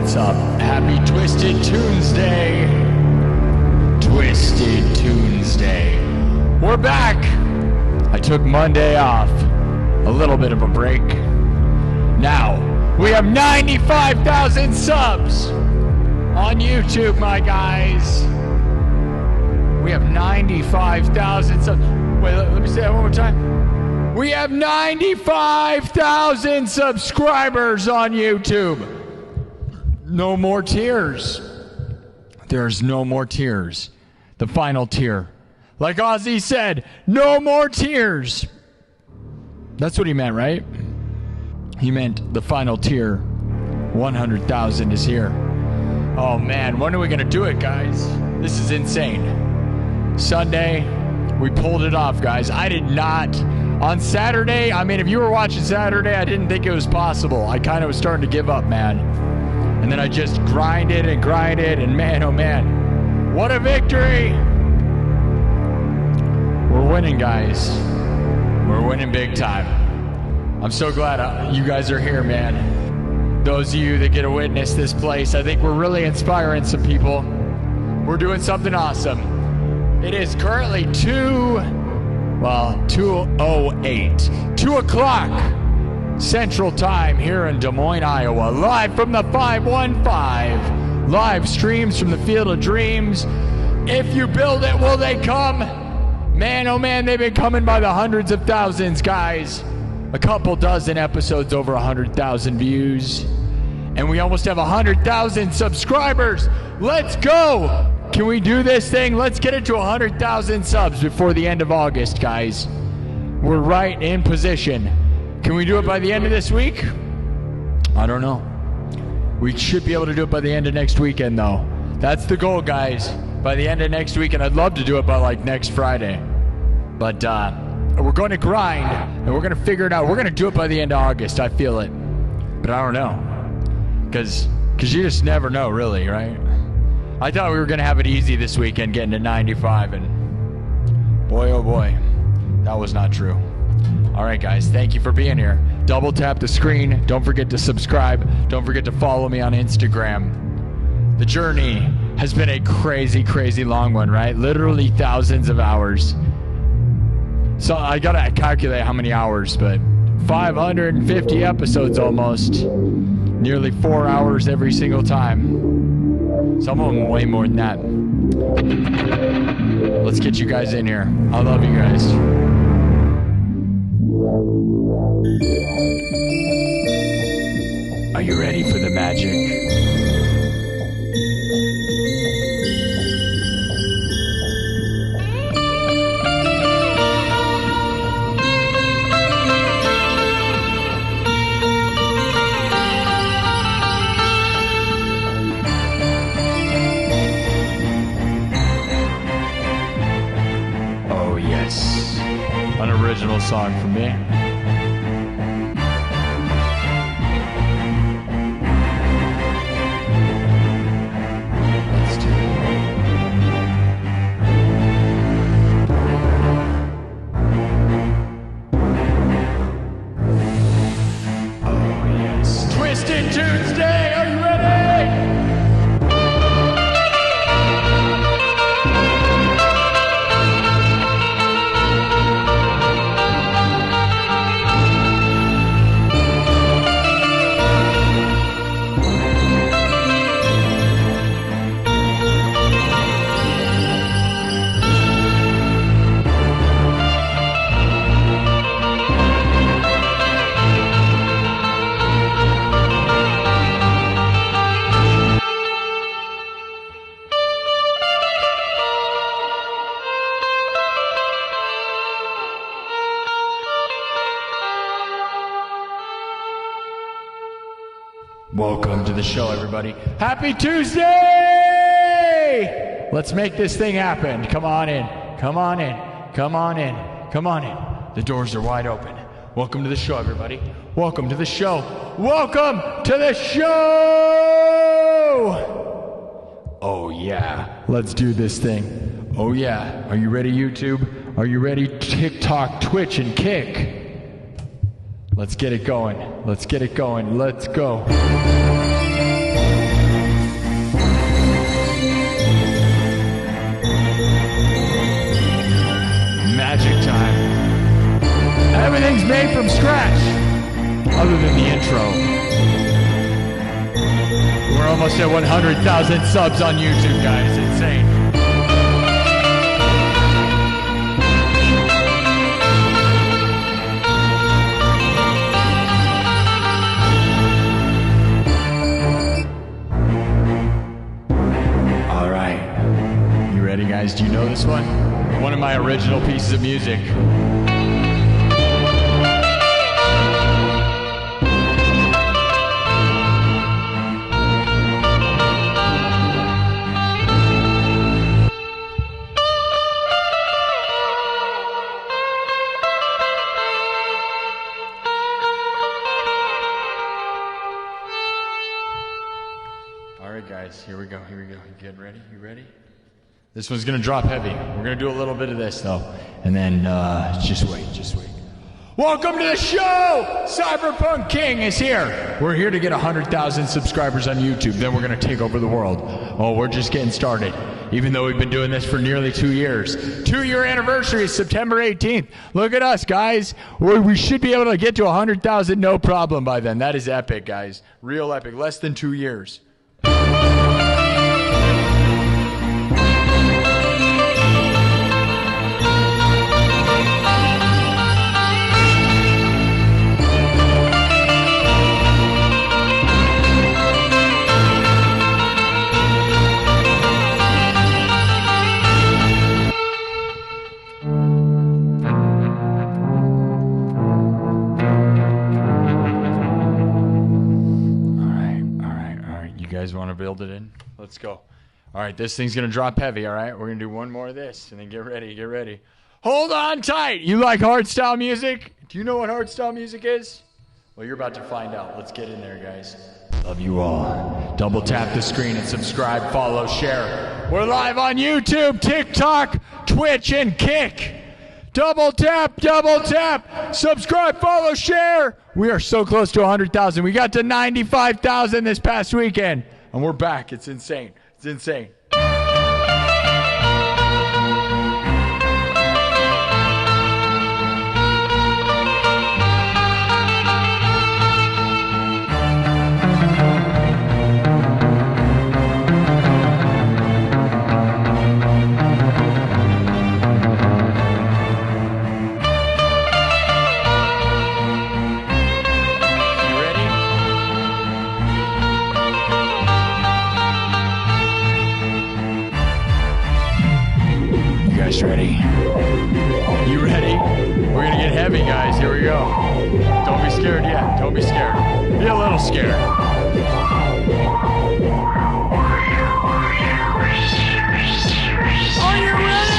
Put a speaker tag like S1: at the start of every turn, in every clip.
S1: what's up? Happy Twisted Tuesday. Twisted Tuesday. We're back. I took Monday off. A little bit of a break. Now, we have 95,000 subs on YouTube, my guys. We have 95,000 subs. Wait, let me say that one more time. We have 95,000 subscribers on YouTube. No more tears. There's no more tears. The final tear. Like Ozzy said, no more tears. That's what he meant, right? He meant the final tier. 100,000 is here. Oh man, when are we gonna do it, guys? This is insane. Sunday, we pulled it off, guys. I did not. On Saturday, I mean, if you were watching Saturday, I didn't think it was possible. I kind of was starting to give up, man. And then I just grinded, and man, oh man. What a victory! We're winning, guys. We're winning big time. I'm so glad you guys are here, man. Those of you that get to witness this place, I think we're really inspiring some people. We're doing something awesome. It is currently 2:08. 2 o'clock Central Time here in Des Moines, Iowa. Live from the 515. Live streams from the Field of Dreams. If you build it, will they come? Man, oh man, they've been coming by the hundreds of thousands, guys. A couple dozen episodes over 100,000 views. And we almost have 100,000 subscribers. Let's go! Can we do this thing? Let's get it to 100,000 subs before the end of August, guys. We're right in position. Can we do it by the end of this week? I don't know. We should be able to do it by the end of next weekend, though. That's the goal, guys. By the end of next week, and I'd love to do it by like next Friday. But we're going to grind, and we're going to figure it out. We're going to do it by the end of August. I feel it. But I don't know. Because you just never know, really, right? I thought we were going to have it easy this weekend, getting to 95, and boy, oh boy, that was not true. All right, guys, thank you for being here. Double tap the screen. Don't forget to subscribe. Don't forget to follow me on Instagram. The journey has been a crazy, crazy long one, right? Literally thousands of hours. So I got to calculate how many hours, but 550 episodes almost. Nearly 4 hours every single time. Some of them way more than that. Let's get you guys in here. I love you guys. Are you ready for the magic? An original song for me. Let's do it. Oh yes. Twisted Tuesday, are you ready? Welcome to the show, everybody. Happy Tuesday! Let's make this thing happen. Come on in. Come on in. Come on in. Come on in. The doors are wide open. Welcome to the show, everybody. Welcome to the show. Welcome to the show! Oh, yeah. Let's do this thing. Oh, yeah. Are you ready, YouTube? Are you ready, TikTok, Twitch, and Kick? Let's get it going. Let's get it going. Let's go. almost at 100,000 subs on YouTube, guys. Insane. All right. You ready, guys? Do you know this one? One of my original pieces of music. Guys, here we go. You getting ready? You ready? This one's gonna drop heavy. We're gonna do a little bit of this though, and then just wait. Welcome to the show. Cyberpunk King is here. We're here to get 100,000 subscribers on YouTube. Then we're gonna take over the world. Oh, we're just getting started. Even though we've been doing this for nearly 2 years. 2-year anniversary is September 18th. Look at us, guys. We should be able to get to 100,000 no problem by then. That is epic, guys. Real epic. Less than 2 years. Want to build it in? Let's go. All right, this thing's gonna drop heavy. All right, we're gonna do one more of this and then get ready. Hold on tight. You like hardstyle music? Do you know what hardstyle music is? Well, you're about to find out. Let's get in there, guys. Love you all. Double tap the screen and subscribe, follow, share. We're live on YouTube, TikTok, Twitch, and Kick. Double tap, subscribe, follow, share. We are so close to 100,000. We got to 95,000 this past weekend. And we're back. It's insane. Ready? You ready? We're gonna get heavy, guys. Here we go. Don't be scared yet. Don't be scared. Be a little scared. Are you ready?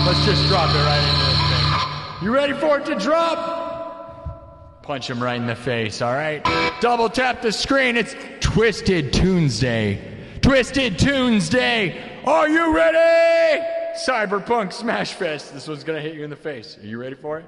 S1: Let's just drop it right into this thing. You ready for it to drop? Punch him right in the face, all right? Double tap the screen. It's Twisted Tuesday. Twisted Tuesday. Are you ready? Cyberpunk Smash Fest. This one's going to hit you in the face. Are you ready for it?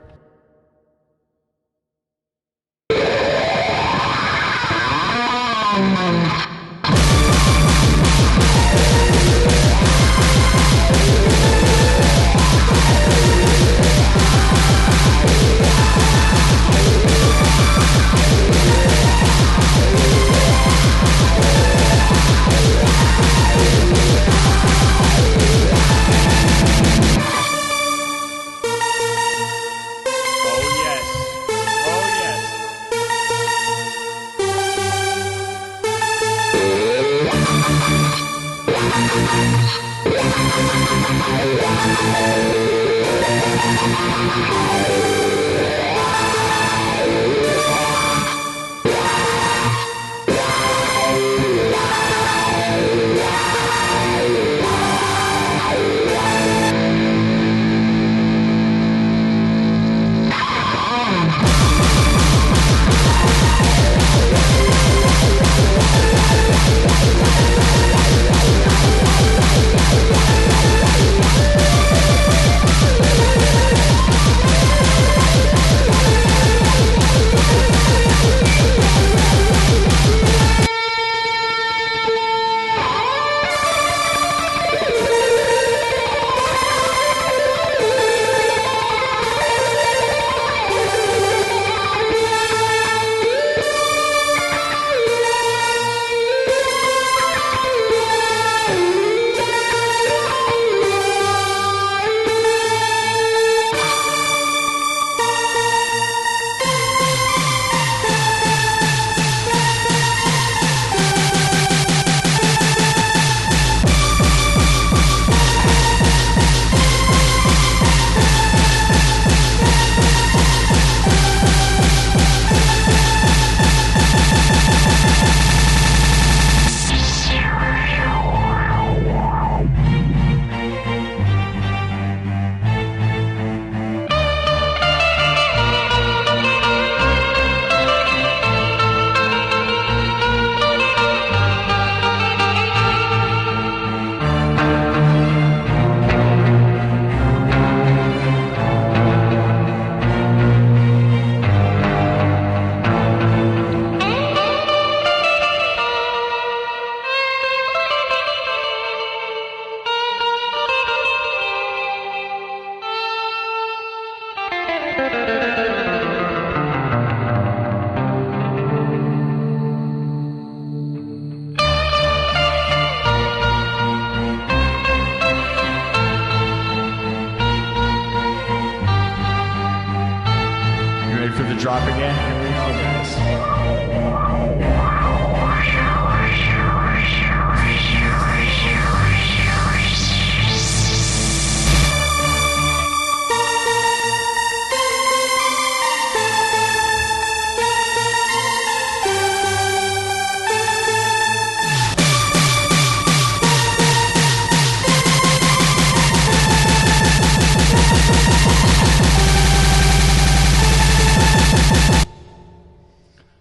S1: drop again. Here we go, guys.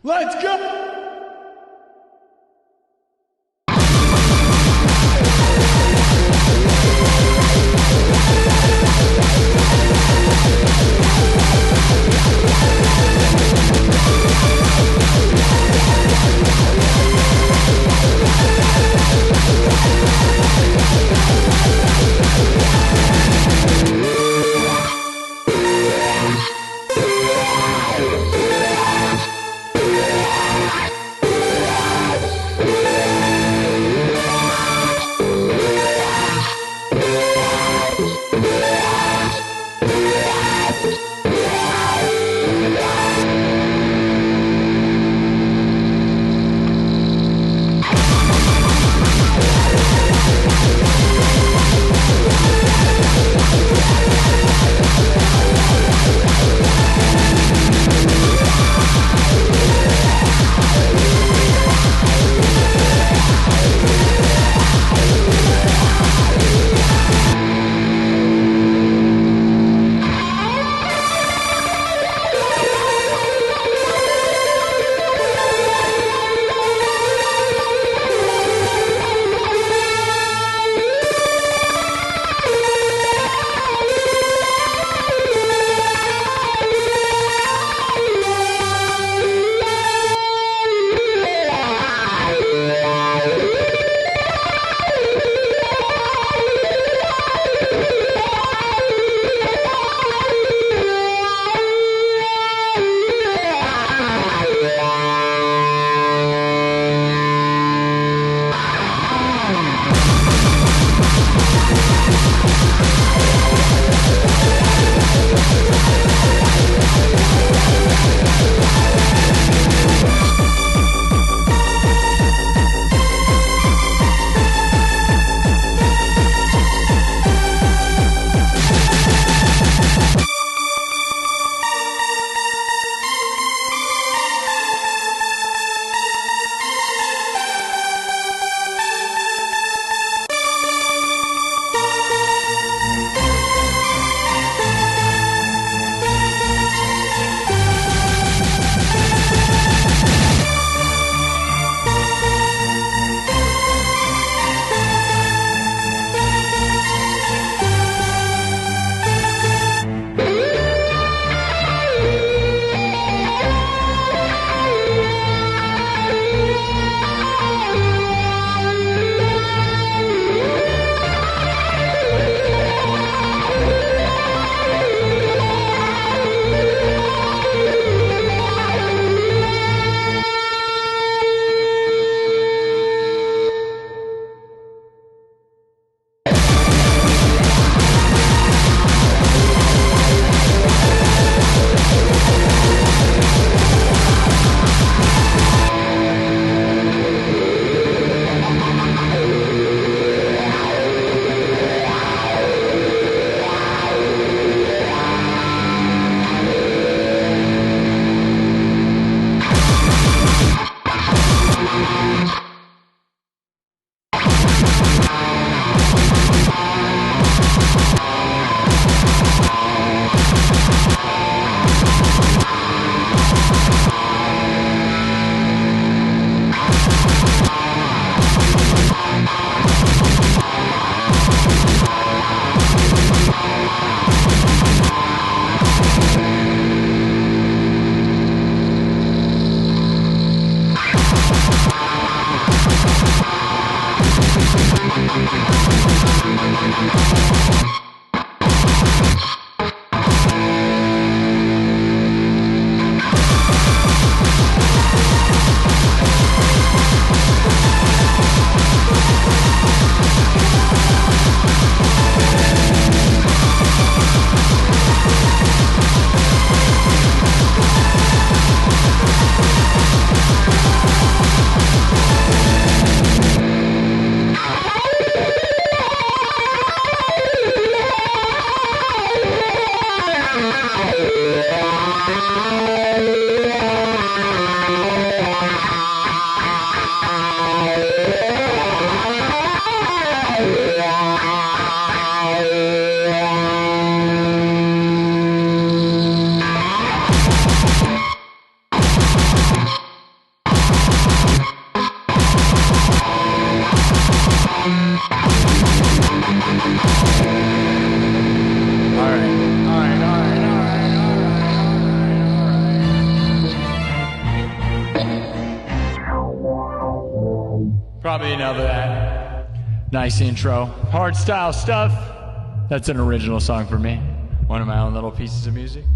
S1: Let's go! Probably enough of that. Nice intro. Hard style stuff. That's an original song for me. One of my own little pieces of music.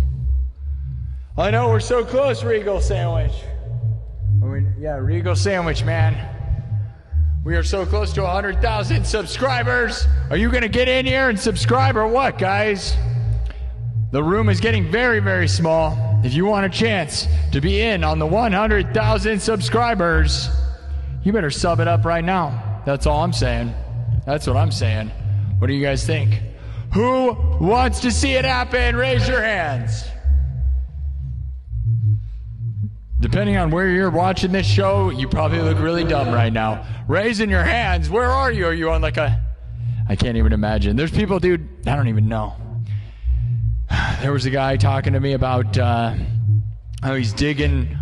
S1: I know, we're so close, Regal Sandwich. Yeah, Regal Sandwich, man. We are so close to 100,000 subscribers. Are you going to get in here and subscribe or what, guys? The room is getting very, very small. If you want a chance to be in on the 100,000 subscribers, you better sub it up right now. That's all I'm saying. That's what I'm saying. What do you guys think? Who wants to see it happen? Raise your hands. Depending on where you're watching this show, you probably look really dumb right now. Raising your hands. Where are you? Are you on like a... I can't even imagine. There's people, dude, I don't even know. There was a guy talking to me about how he's digging.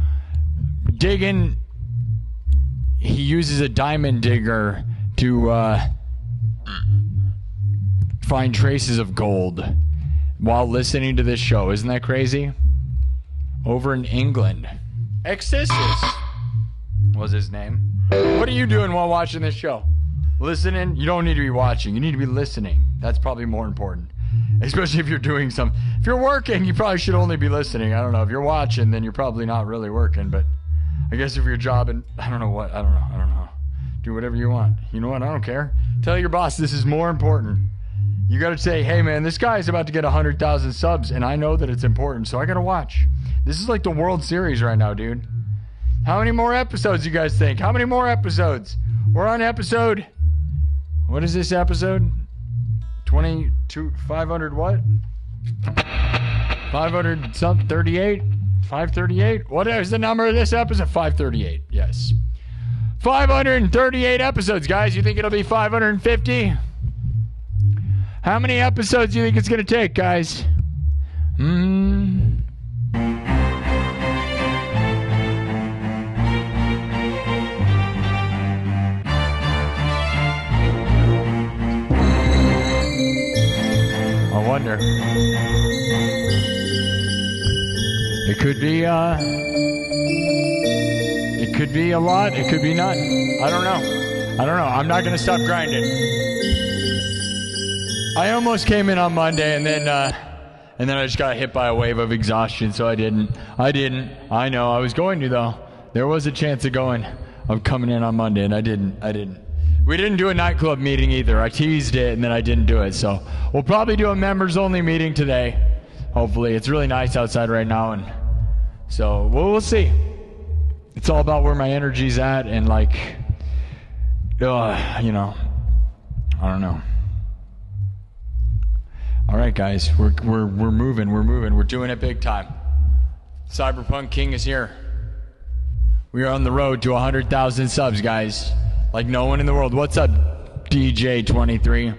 S1: He uses a diamond digger to find traces of gold while listening to this show. Isn't that crazy? Over in England. Existis was his name. What are you doing while watching this show? Listening? You don't need to be watching. You need to be listening. That's probably more important. Especially if you're doing something. If you're working, you probably should only be listening. I don't know. If you're watching, then you're probably not really working. But I guess if you're jobbing, I don't know. Do whatever you want. You know what? I don't care. Tell your boss this is more important. You got to say, hey, man, this guy is about to get 100,000 subs, and I know that it's important, so I got to watch. This is like the World Series right now, dude. How many more episodes you guys think? How many more episodes? We're on episode... What is this episode? 22... 500 what? 500 something? 38? 538? What is the number of this episode? 538, yes. 538 episodes, guys. You think it'll be 550? How many episodes do you think it's going to take, guys? I wonder. It could be a lot. It could be none. I don't know. I'm not going to stop grinding. I almost came in on Monday, and then I just got hit by a wave of exhaustion, so I didn't. I know. I was going to, though. There was a chance of coming in on Monday, and I didn't. We didn't do a nightclub meeting either. I teased it, and then I didn't do it. So we'll probably do a members-only meeting today. Hopefully. It's really nice outside right now, and so we'll see. It's all about where my energy's at, and like, I don't know. All right, guys, we're moving. We're doing it big time. Cyberpunk King is here. We are on the road to 100,000 subs, guys. Like no one in the world. What's up, DJ23?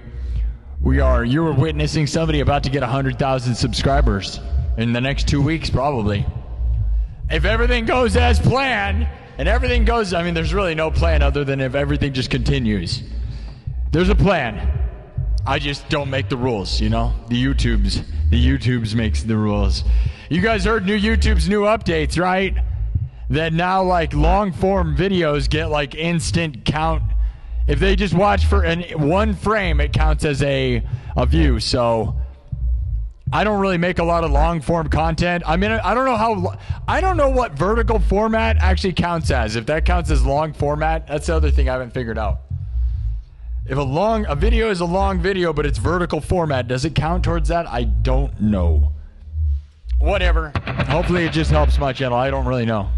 S1: You're witnessing somebody about to get 100,000 subscribers in the next 2 weeks, probably. If everything goes as planned, and everything goes, I mean, there's really no plan other than if everything just continues. There's a plan. I just don't make the rules, you know? The YouTubes makes the rules. You guys heard YouTube's new updates, right? That now, like, long-form videos get, like, instant count. If they just watch for one frame, it counts as a view. So I don't really make a lot of long-form content. I mean, I don't know what vertical format actually counts as. If that counts as long format, that's the other thing I haven't figured out. If a video is a long video, but it's vertical format, does it count towards that? I don't know. Whatever. Hopefully it just helps my channel. I don't really know.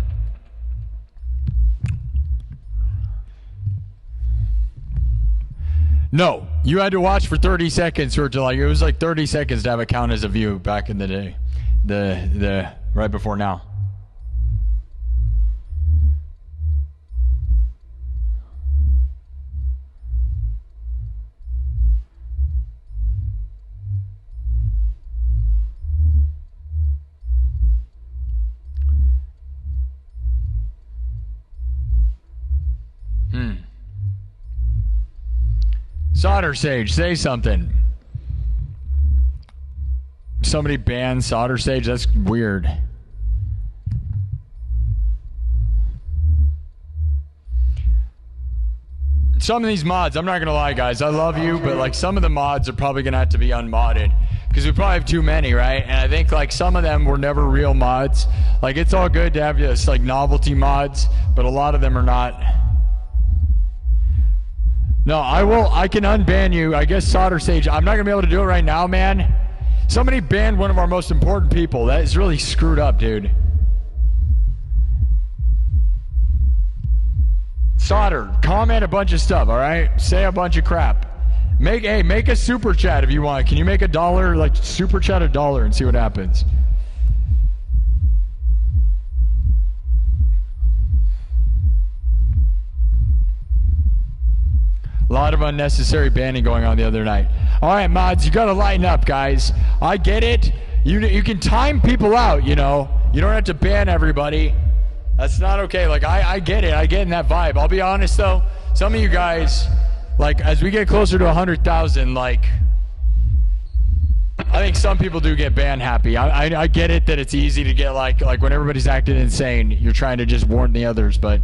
S1: No, you had to watch for 30 seconds for it to, like, it was like 30 seconds to have it count as a view back in the day. The right before now. Solder Sage, say something. Somebody banned Solder Sage? That's weird. some of these mods, I'm not gonna lie, guys, I love you, but like some of the mods are probably gonna have to be unmodded because we probably have too many, right? And I think like some of them were never real mods. Like it's all good to have this like novelty mods, but a lot of them are not. No, I can unban you. I guess Solder Sage, I'm not gonna be able to do it right now, man. Somebody banned one of our most important people. That is really screwed up, dude. Solder, comment a bunch of stuff, all right? Say a bunch of crap. Make a super chat if you want. Can you make $1, like super chat $1 and see what happens? A lot of unnecessary banning going on the other night. All right, mods, you gotta lighten up, guys. I get it. You can time people out, you know. You don't have to ban everybody. That's not okay. Like, I get it. I get in that vibe. I'll be honest, though. Some of you guys, like, as we get closer to 100,000, like, I think some people do get ban happy. I get it that it's easy to get, like when everybody's acting insane, you're trying to just warn the others, but...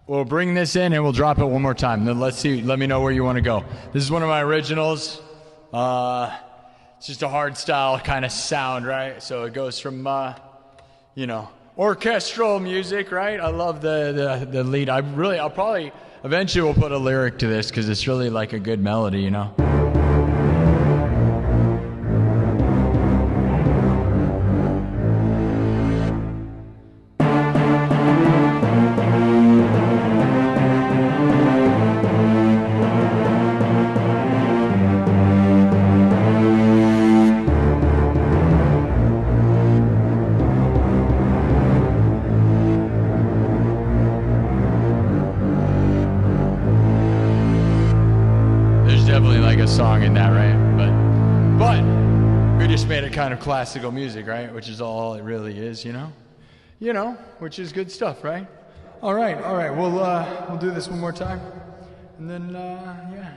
S1: We'll bring this in and we'll drop it one more time. Then let's see. Let me know where you want to go. This is one of my originals. It's just a hard style kind of sound, right? So it goes from, you know, orchestral music, right? I love the lead. I'll probably eventually will put a lyric to this because it's really like a good melody, you know. Song in that, right? But we just made it kind of classical music, right? Which is all it really is, you know, which is good stuff, right? All right. We'll do this one more time, and then yeah.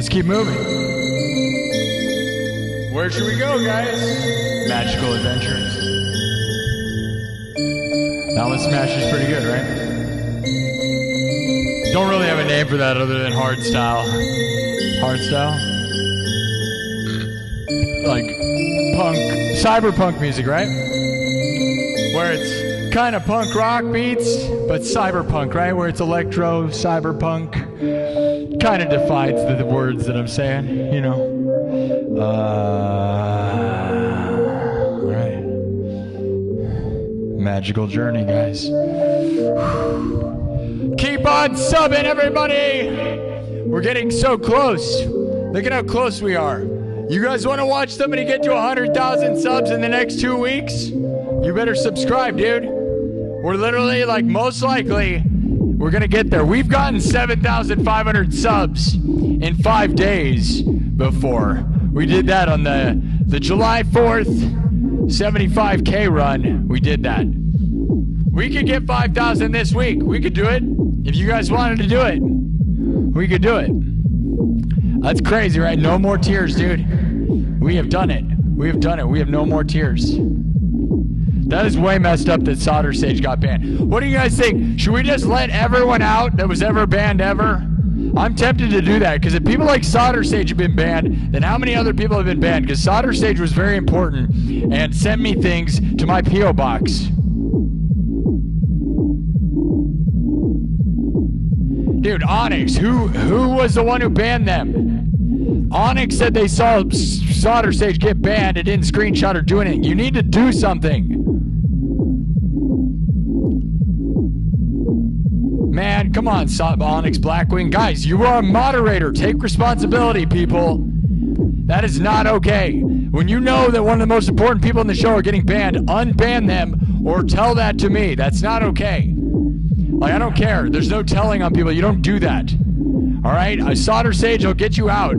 S1: Let's keep moving. Where should we go, guys? Magical Adventures. That one smashes pretty good, right? Don't really have a name for that other than hardstyle. Hardstyle? Like punk, cyberpunk music, right? Where it's kind of punk rock beats, but cyberpunk, right? Where it's electro, cyberpunk. Kind of defines the words that I'm saying, you know. Right. Magical journey, guys. Keep on subbing, everybody! We're getting so close. Look at how close we are. You guys want to watch somebody get to 100,000 subs in the next 2 weeks? You better subscribe, dude. We're literally, like, most likely, we're going to get there. We've gotten 7,500 subs in 5 days before. We did that on the July 4th 75K run. We did that. We could get 5,000 this week. We could do it. If you guys wanted to do it, we could do it. That's crazy, right? No more tears, dude. We have done it. We have done it. We have no more tears. That is way messed up that Solder Sage got banned. What do you guys think? Should we just let everyone out that was ever banned ever? I'm tempted to do that, because if people like Solder Sage have been banned, then how many other people have been banned? Because Solder Sage was very important and sent me things to my P.O. box. Dude, Onyx, who was the one who banned them? Onyx said they saw Solder Sage get banned and didn't screenshot or do anything. You need to do something. Man, come on, Onyx Blackwing. Guys, you are a moderator. Take responsibility, people. That is not okay. When you know that one of the most important people in the show are getting banned, unban them or tell that to me. That's not okay. Like, I don't care. There's no telling on people. You don't do that. All right? Solder Sage will get you out.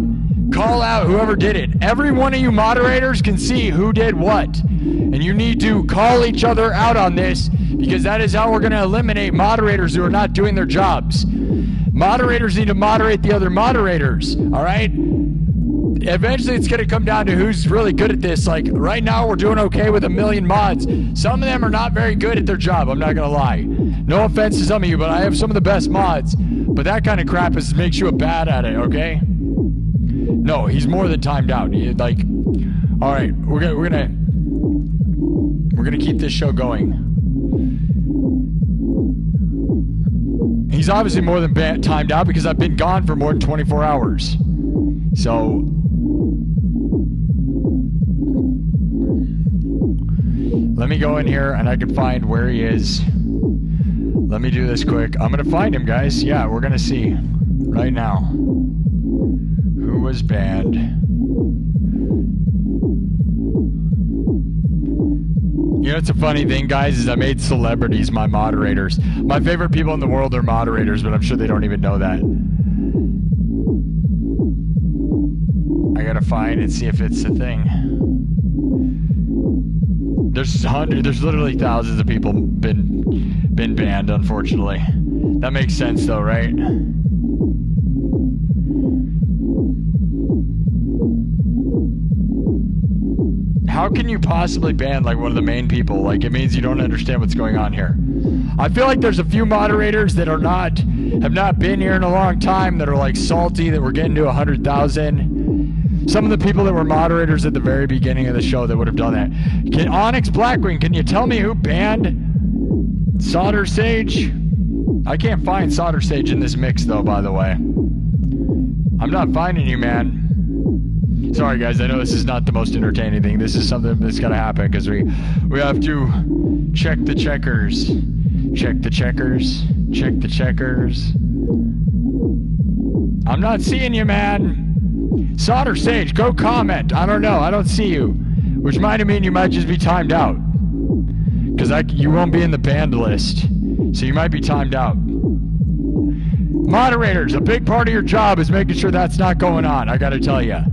S1: Call out whoever did it. Every one of you moderators can see who did what. And you need to call each other out on this, because that is how we're going to eliminate moderators who are not doing their jobs. Moderators need to moderate the other moderators. All right? Eventually, it's going to come down to who's really good at this. Like, right now, we're doing okay with 1 million mods. Some of them are not very good at their job. I'm not going to lie. No offense to some of you, but I have some of the best mods. But that kind of crap makes you bad at it, okay? No, he's more than timed out. Like, all right, we're gonna keep this show going. He's obviously more than timed out, because I've been gone for more than 24 hours. So, let me go in here and I can find where he is. Let me do this quick. I'm gonna find him, guys. Yeah, we're gonna see right now who was banned. You know, it's a funny thing, guys, is I made celebrities my moderators. My favorite people in the world are moderators, but I'm sure they don't even know that. I gotta find and see if it's a thing. There's literally thousands of people been banned, unfortunately. That makes sense, though, right? How can you possibly ban, like, one of the main people? Like, it means you don't understand what's going on here. I feel like there's a few moderators that have not been here in a long time that are, like, salty that we're getting to 100,000. Some of the people that were moderators at the very beginning of the show that would have done that. Onyx Blackwing, can you tell me who banned Solder Sage? I can't find Solder Sage in this mix, though, by the way. I'm not finding you, man. Sorry, guys, I know this is not the most entertaining thing. This is something that's going to happen, because we have to check the checkers. Check the checkers. Check the checkers. I'm not seeing you, man. Solder Sage, go comment. I don't know. I don't see you. Which might mean you might just be timed out. Because you won't be in the banned list. So you might be timed out. Moderators, a big part of your job is making sure that's not going on. I got to tell you.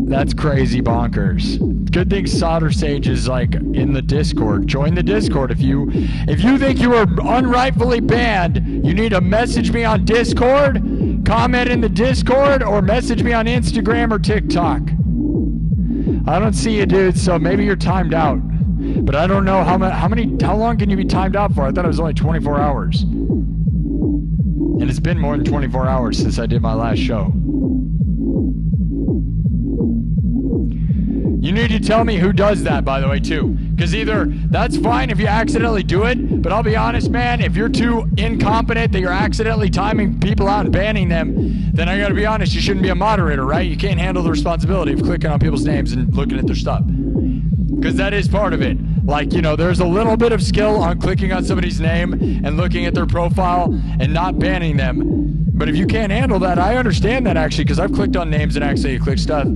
S1: That's crazy bonkers. Good thing Solder Sage is, like, in the Discord. Join the Discord. If you think you were unrightfully banned, you need to message me on Discord, comment in the Discord or message me on Instagram or TikTok. I don't see you, dude, so maybe you're timed out. But I don't know how long can you be timed out for? I thought it was only 24 hours. And it's been more than 24 hours since I did my last show. You need to tell me who does that, by the way, too. Because either that's fine if you accidentally do it, but I'll be honest, man, if you're too incompetent that you're accidentally timing people out and banning them, then I gotta be honest, you shouldn't be a moderator, right? You can't handle the responsibility of clicking on people's names and looking at their stuff. Because that is part of it. Like, you know, there's a little bit of skill on clicking on somebody's name and looking at their profile and not banning them. But if you can't handle that, I understand that, actually, because I've clicked on names and actually clicked stuff.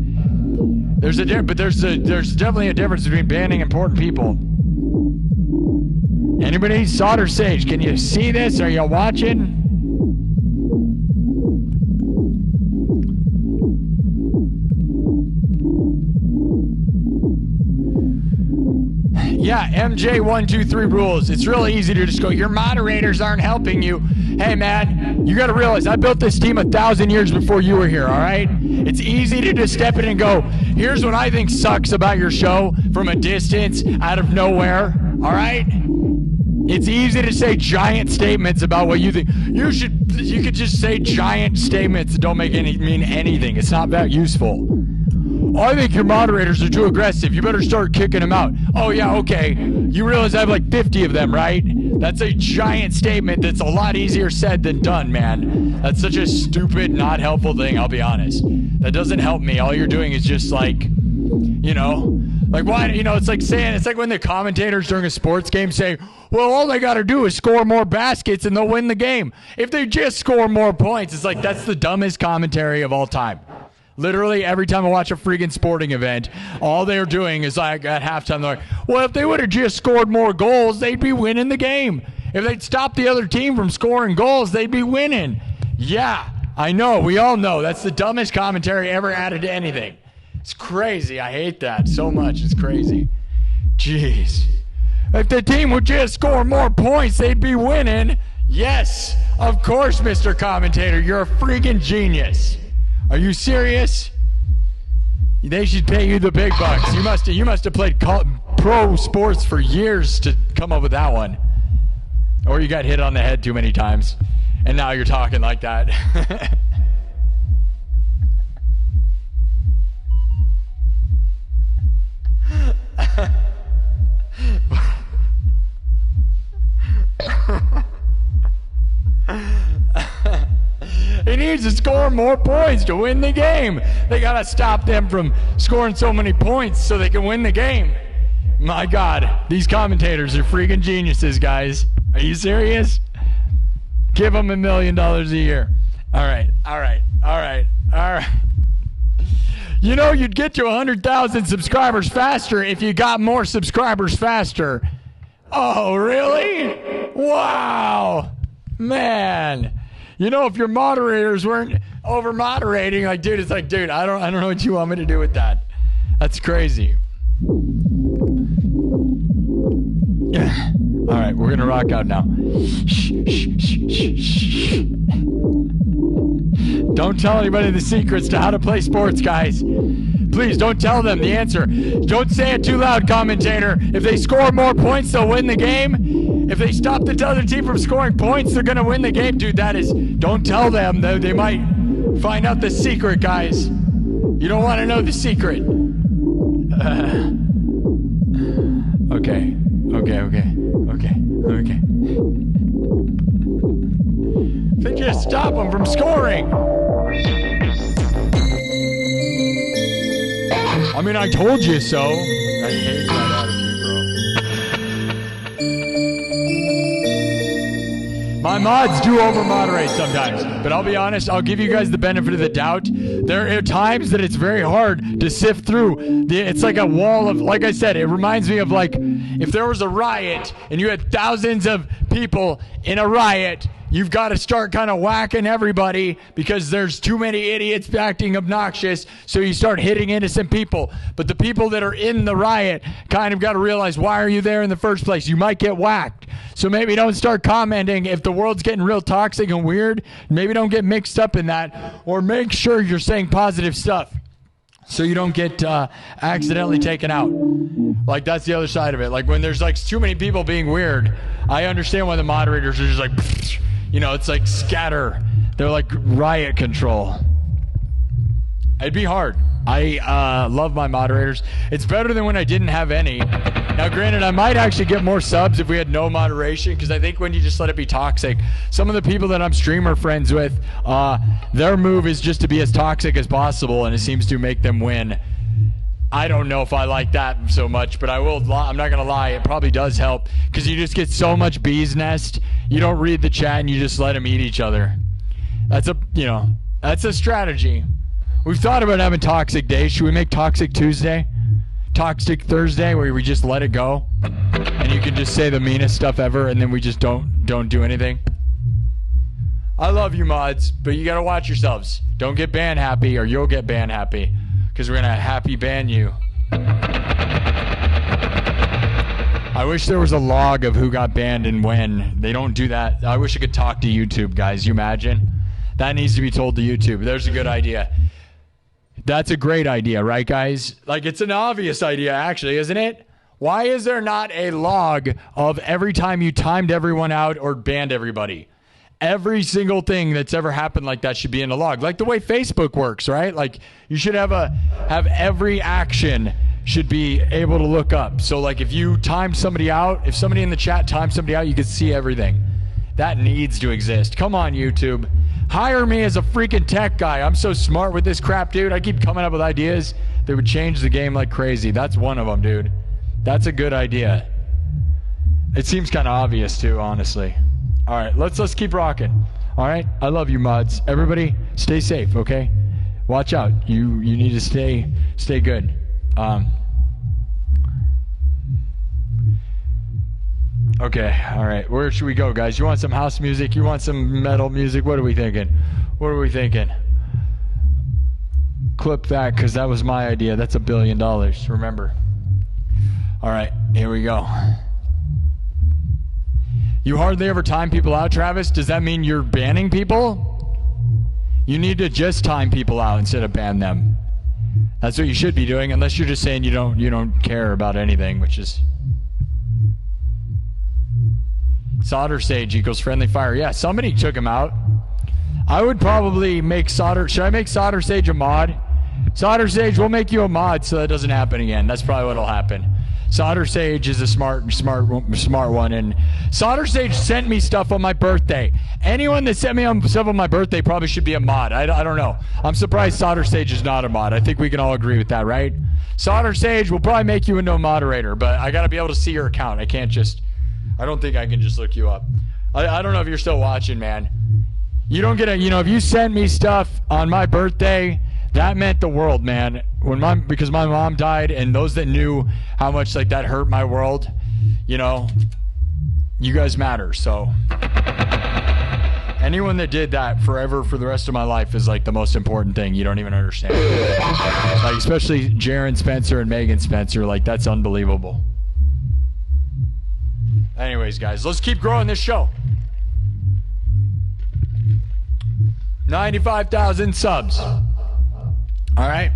S1: There's definitely a difference between banning important people. Anybody? Solder Sage, can you see this? Are you watching? Yeah, MJ123 rules. It's really easy to just go, your moderators aren't helping you. Hey, man, you got to realize I built this team 1,000 years before you were here, all right? It's easy to just step in and go, here's what I think sucks about your show from a distance, out of nowhere, all right? It's easy to say giant statements about what you think. You could just say giant statements that don't mean anything. It's not that useful. I think your moderators are too aggressive. You better start kicking them out. Oh, yeah, okay. You realize I have like 50 of them, right? That's a giant statement that's a lot easier said than done, man. That's such a stupid, not helpful thing, I'll be honest. That doesn't help me. All you're doing is just like, you know, like why, you know, it's like when the commentators during a sports game say, well, all they got to do is score more baskets and they'll win the game. If they just score more points, it's like, that's the dumbest commentary of all time. Literally, every time I watch a freaking sporting event, all they're doing is like at halftime, they're like, well, if they would have just scored more goals, they'd be winning the game. If they'd stop the other team from scoring goals, they'd be winning. Yeah, I know. We all know. That's the dumbest commentary ever added to anything. It's crazy. I hate that so much. It's crazy. Jeez. If the team would just score more points, they'd be winning. Yes, of course, Mr. Commentator. You're a freaking genius. Are you serious? They should pay you the big bucks. You must have played pro sports for years to come up with that one. Or you got hit on the head too many times, and now you're talking like that. He needs to score more points to win the game. They got to stop them from scoring so many points so they can win the game. My God, these commentators are freaking geniuses, guys. Are you serious? Give them $1 million a year. All right. You know, you'd get to 100,000 subscribers faster if you got more subscribers faster. Oh, really? Wow. Man. You know, if your moderators weren't over moderating, like, dude, it's like, dude, I don't know what you want me to do with that. That's crazy. Yeah. All right, we're gonna rock out now. Shh. Don't tell anybody the secrets to how to play sports, guys. Please don't tell them the answer. Don't say it too loud, commentator. If they score more points, they'll win the game. If they stop the other team from scoring points, they're going to win the game. Dude, don't tell them. They might find out the secret, guys. You don't want to know the secret. Okay. They just stop them from scoring. I mean, I told you so. I hate that attitude, bro. My mods do over-moderate sometimes, but I'll be honest, I'll give you guys the benefit of the doubt. There are times that it's very hard to sift through. It's like a wall of, like I said, it reminds me of like if there was a riot and you had thousands of people in a riot you've got to start kind of whacking everybody because there's too many idiots acting obnoxious, so you start hitting innocent people. But the people that are in the riot kind of got to realize, why are you there in the first place? You might get whacked. So maybe don't start commenting if the world's getting real toxic and weird. Maybe don't get mixed up in that, or make sure you're saying positive stuff so you don't get accidentally taken out. Like, that's the other side of it. Like, when there's like too many people being weird, I understand why the moderators are just like, you know, it's like scatter. They're like riot control. It'd be hard. I love my moderators. It's better than when I didn't have any. Now, granted, I might actually get more subs if we had no moderation, because I think when you just let it be toxic, some of the people that I'm streamer friends with, their move is just to be as toxic as possible, and it seems to make them win. I don't know if I like that so much, but I'm not going to lie, it probably does help, because you just get so much bee's nest. You don't read the chat, and you just let them eat each other. That's a strategy. We've thought about having toxic days. Should we make Toxic Tuesday? Toxic Thursday, where we just let it go? And you can just say the meanest stuff ever, and then we just don't do anything? I love you, mods, but you gotta watch yourselves. Don't get ban happy, or you'll get ban happy. Because we're gonna happy ban you. I wish there was a log of who got banned and when. They don't do that. I wish I could talk to YouTube, guys. You imagine? That needs to be told to YouTube. There's a good idea. That's a great idea, right, guys? Like, it's an obvious idea, actually, isn't it? Why is there not a log of every time you timed everyone out or banned everybody? Every single thing that's ever happened like that should be in a log. Like the way Facebook works, right? Like, you should have every action should be able to look up. So, like, if you timed somebody out, if somebody in the chat timed somebody out, you could see everything. That needs to exist. Come on, YouTube. Hire me as a freaking tech guy. I'm so smart with this crap, dude. I keep coming up with ideas that would change the game like crazy. That's one of them, dude. That's a good idea. It seems kind of obvious, too, honestly. All right, let's keep rocking. All right? I love you, mods. Everybody, stay safe, okay? Watch out. You need to stay good. Okay, all right. Where should we go, guys? You want some house music? You want some metal music? What are we thinking? Clip that, because that was my idea. That's $1 billion, remember. All right, here we go. You hardly ever time people out, Travis? Does that mean you're banning people? You need to just time people out instead of ban them. That's what you should be doing, unless you're just saying you don't care about anything, which is... Solder Sage equals friendly fire. Yeah, somebody took him out. I would probably make Solder... Should I make Solder Sage a mod? Solder Sage, we'll make you a mod so that doesn't happen again. That's probably what'll happen. Solder Sage is a smart one. And Solder Sage sent me stuff on my birthday. Anyone that sent me stuff on my birthday probably should be a mod. I don't know. I'm surprised Solder Sage is not a mod. I think we can all agree with that, right? Solder Sage will probably make you into a moderator, but I got to be able to see your account. I don't think I can just look you up. I don't know if you're still watching, man. You don't get if you send me stuff on my birthday, that meant the world, man. Because my mom died, and those that knew how much like that hurt my world, you guys matter. So anyone that did that forever for the rest of my life is like the most important thing. You don't even understand. Like, especially Jaron Spencer and Megan Spencer, like, that's unbelievable. Anyways, guys, let's keep growing this show. 95,000 subs. All right.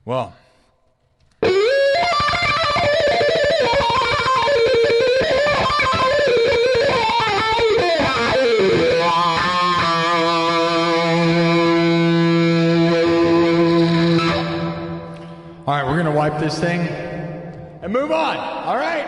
S1: Well. All right, we're going to wipe this thing and move on. All right.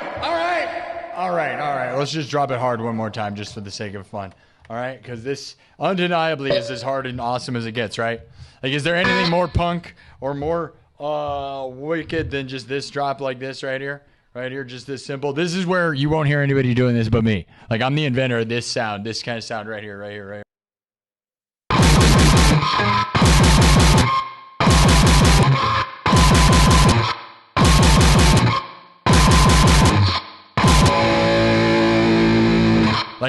S1: Let's just drop it hard one more time just for the sake of fun. All right, because this undeniably is as hard and awesome as it gets, right? Like, is there anything more punk or more wicked than just this drop like this right here? Right here, just this simple. This is where you won't hear anybody doing this but me. Like, I'm the inventor of this sound, this kind of sound right here.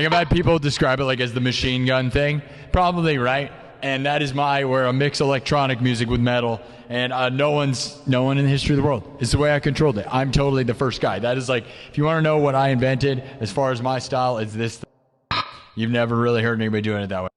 S1: Like I've had people describe it like as the machine gun thing. Probably, right? And that is where I mix electronic music with metal, and no one in the history of the world. It's the way I controlled it. I'm totally the first guy. That is like, if you want to know what I invented as far as my style, it's this. You've never really heard anybody doing it that way.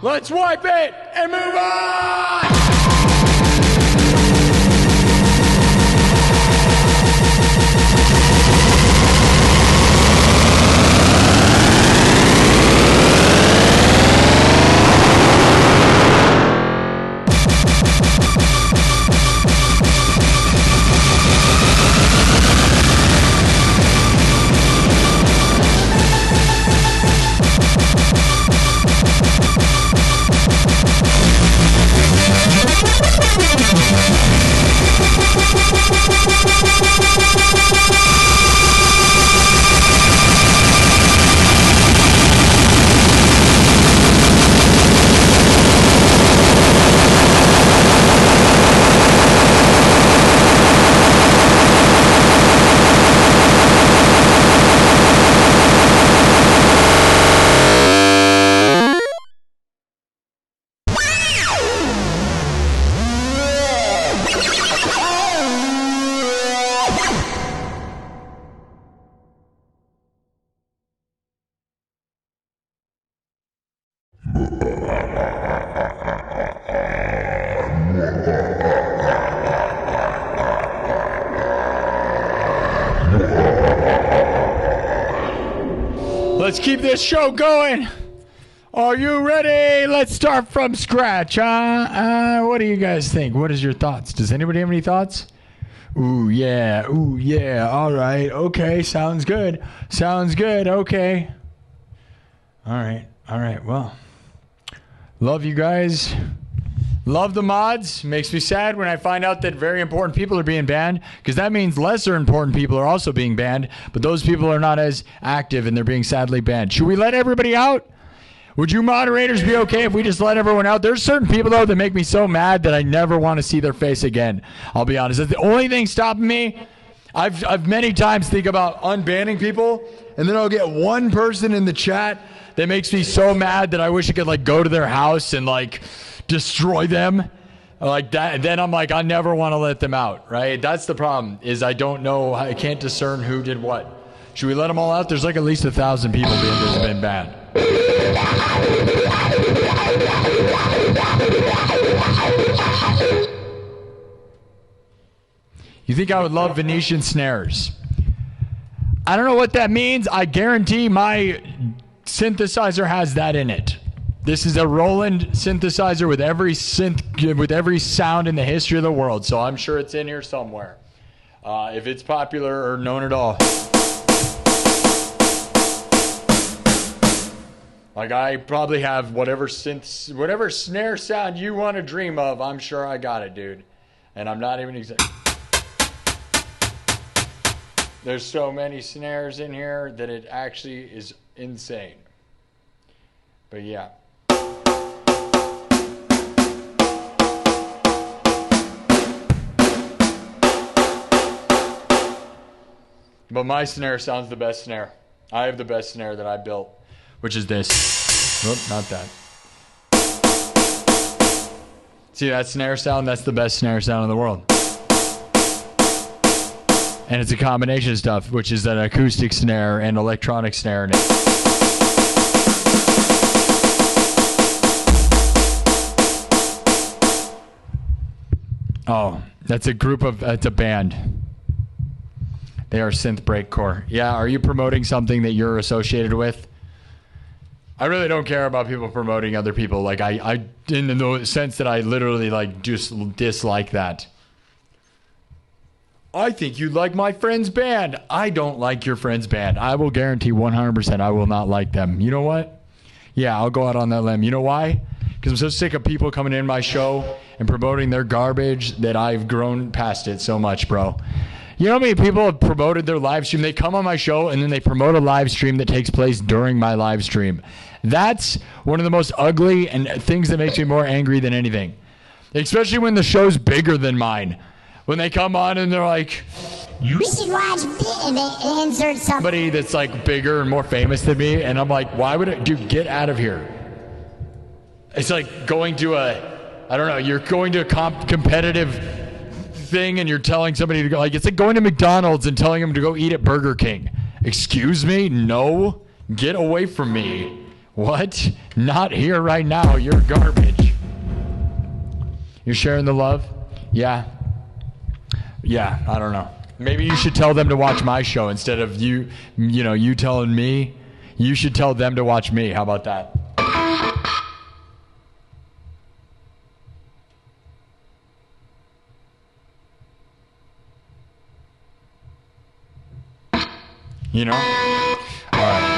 S1: Let's wipe it and move on! Let's keep this show going. Are you ready? Let's start from scratch. What do you guys think? What is your thoughts? Does anybody have any thoughts? Ooh, yeah. Ooh, yeah. All right. Okay. Sounds good. Sounds good. Okay. All right. All right. Well, love you guys. Love the mods. Makes me sad when I find out that very important people are being banned, because that means lesser important people are also being banned, but those people are not as active and they're being sadly banned. Should we let everybody out? Would you moderators be okay if we just let everyone out? There's certain people, though, that make me so mad that I never want to see their face again. I'll be honest. That's the only thing stopping me. I've many times think about unbanning people, and then I'll get one person in the chat that makes me so mad that I wish I could, like, go to their house and, like, destroy them like that. Then I'm like, I never want to let them out, right? That's the problem, is I don't know, I can't discern who did what. Should we let them all out? There's like at least 1,000 people that's been banned. You think I would love Venetian snares? I don't know what that means. I guarantee my synthesizer has that in it. This is a Roland synthesizer with every sound in the history of the world, so I'm sure it's in here somewhere. If it's popular or known at all. Like, I probably have whatever synths, whatever snare sound you want to dream of, I'm sure I got it, dude. And I'm not even There's so many snares in here that it actually is insane. But yeah. But my snare sounds the best snare. I have the best snare that I built, which is this. Nope, not that. See that snare sound? That's the best snare sound in the world. And it's a combination of stuff, which is an acoustic snare and electronic snare in it. Oh, that's a band. They are synth breakcore. Yeah, are you promoting something that you're associated with? I really don't care about people promoting other people. Like, I in the sense that I literally, like, just dislike that. I think you like my friend's band. I don't like your friend's band. I will guarantee 100% I will not like them. You know what? Yeah, I'll go out on that limb. You know why? Because I'm so sick of people coming in my show and promoting their garbage that I've grown past it so much, bro. You know how many people have promoted their live stream? They come on my show and then they promote a live stream that takes place during my live stream. That's one of the most ugly and things that makes me more angry than anything. Especially when the show's bigger than mine. When they come on and they're like,
S2: you should watch this, and they insert
S1: somebody that's like bigger and more famous than me, and I'm like, why would it, dude, get out of here. It's like going to I don't know, you're going to a competitive thing and you're telling somebody to go, like, it's like going to McDonald's and telling them to go eat at Burger King. Excuse me? No. Get away from me. What? Not here right now. You're garbage. You're sharing the love? Yeah. Yeah, I don't know. Maybe you should tell them to watch my show instead of you telling me. You should tell them to watch me. How about that? You know? All right.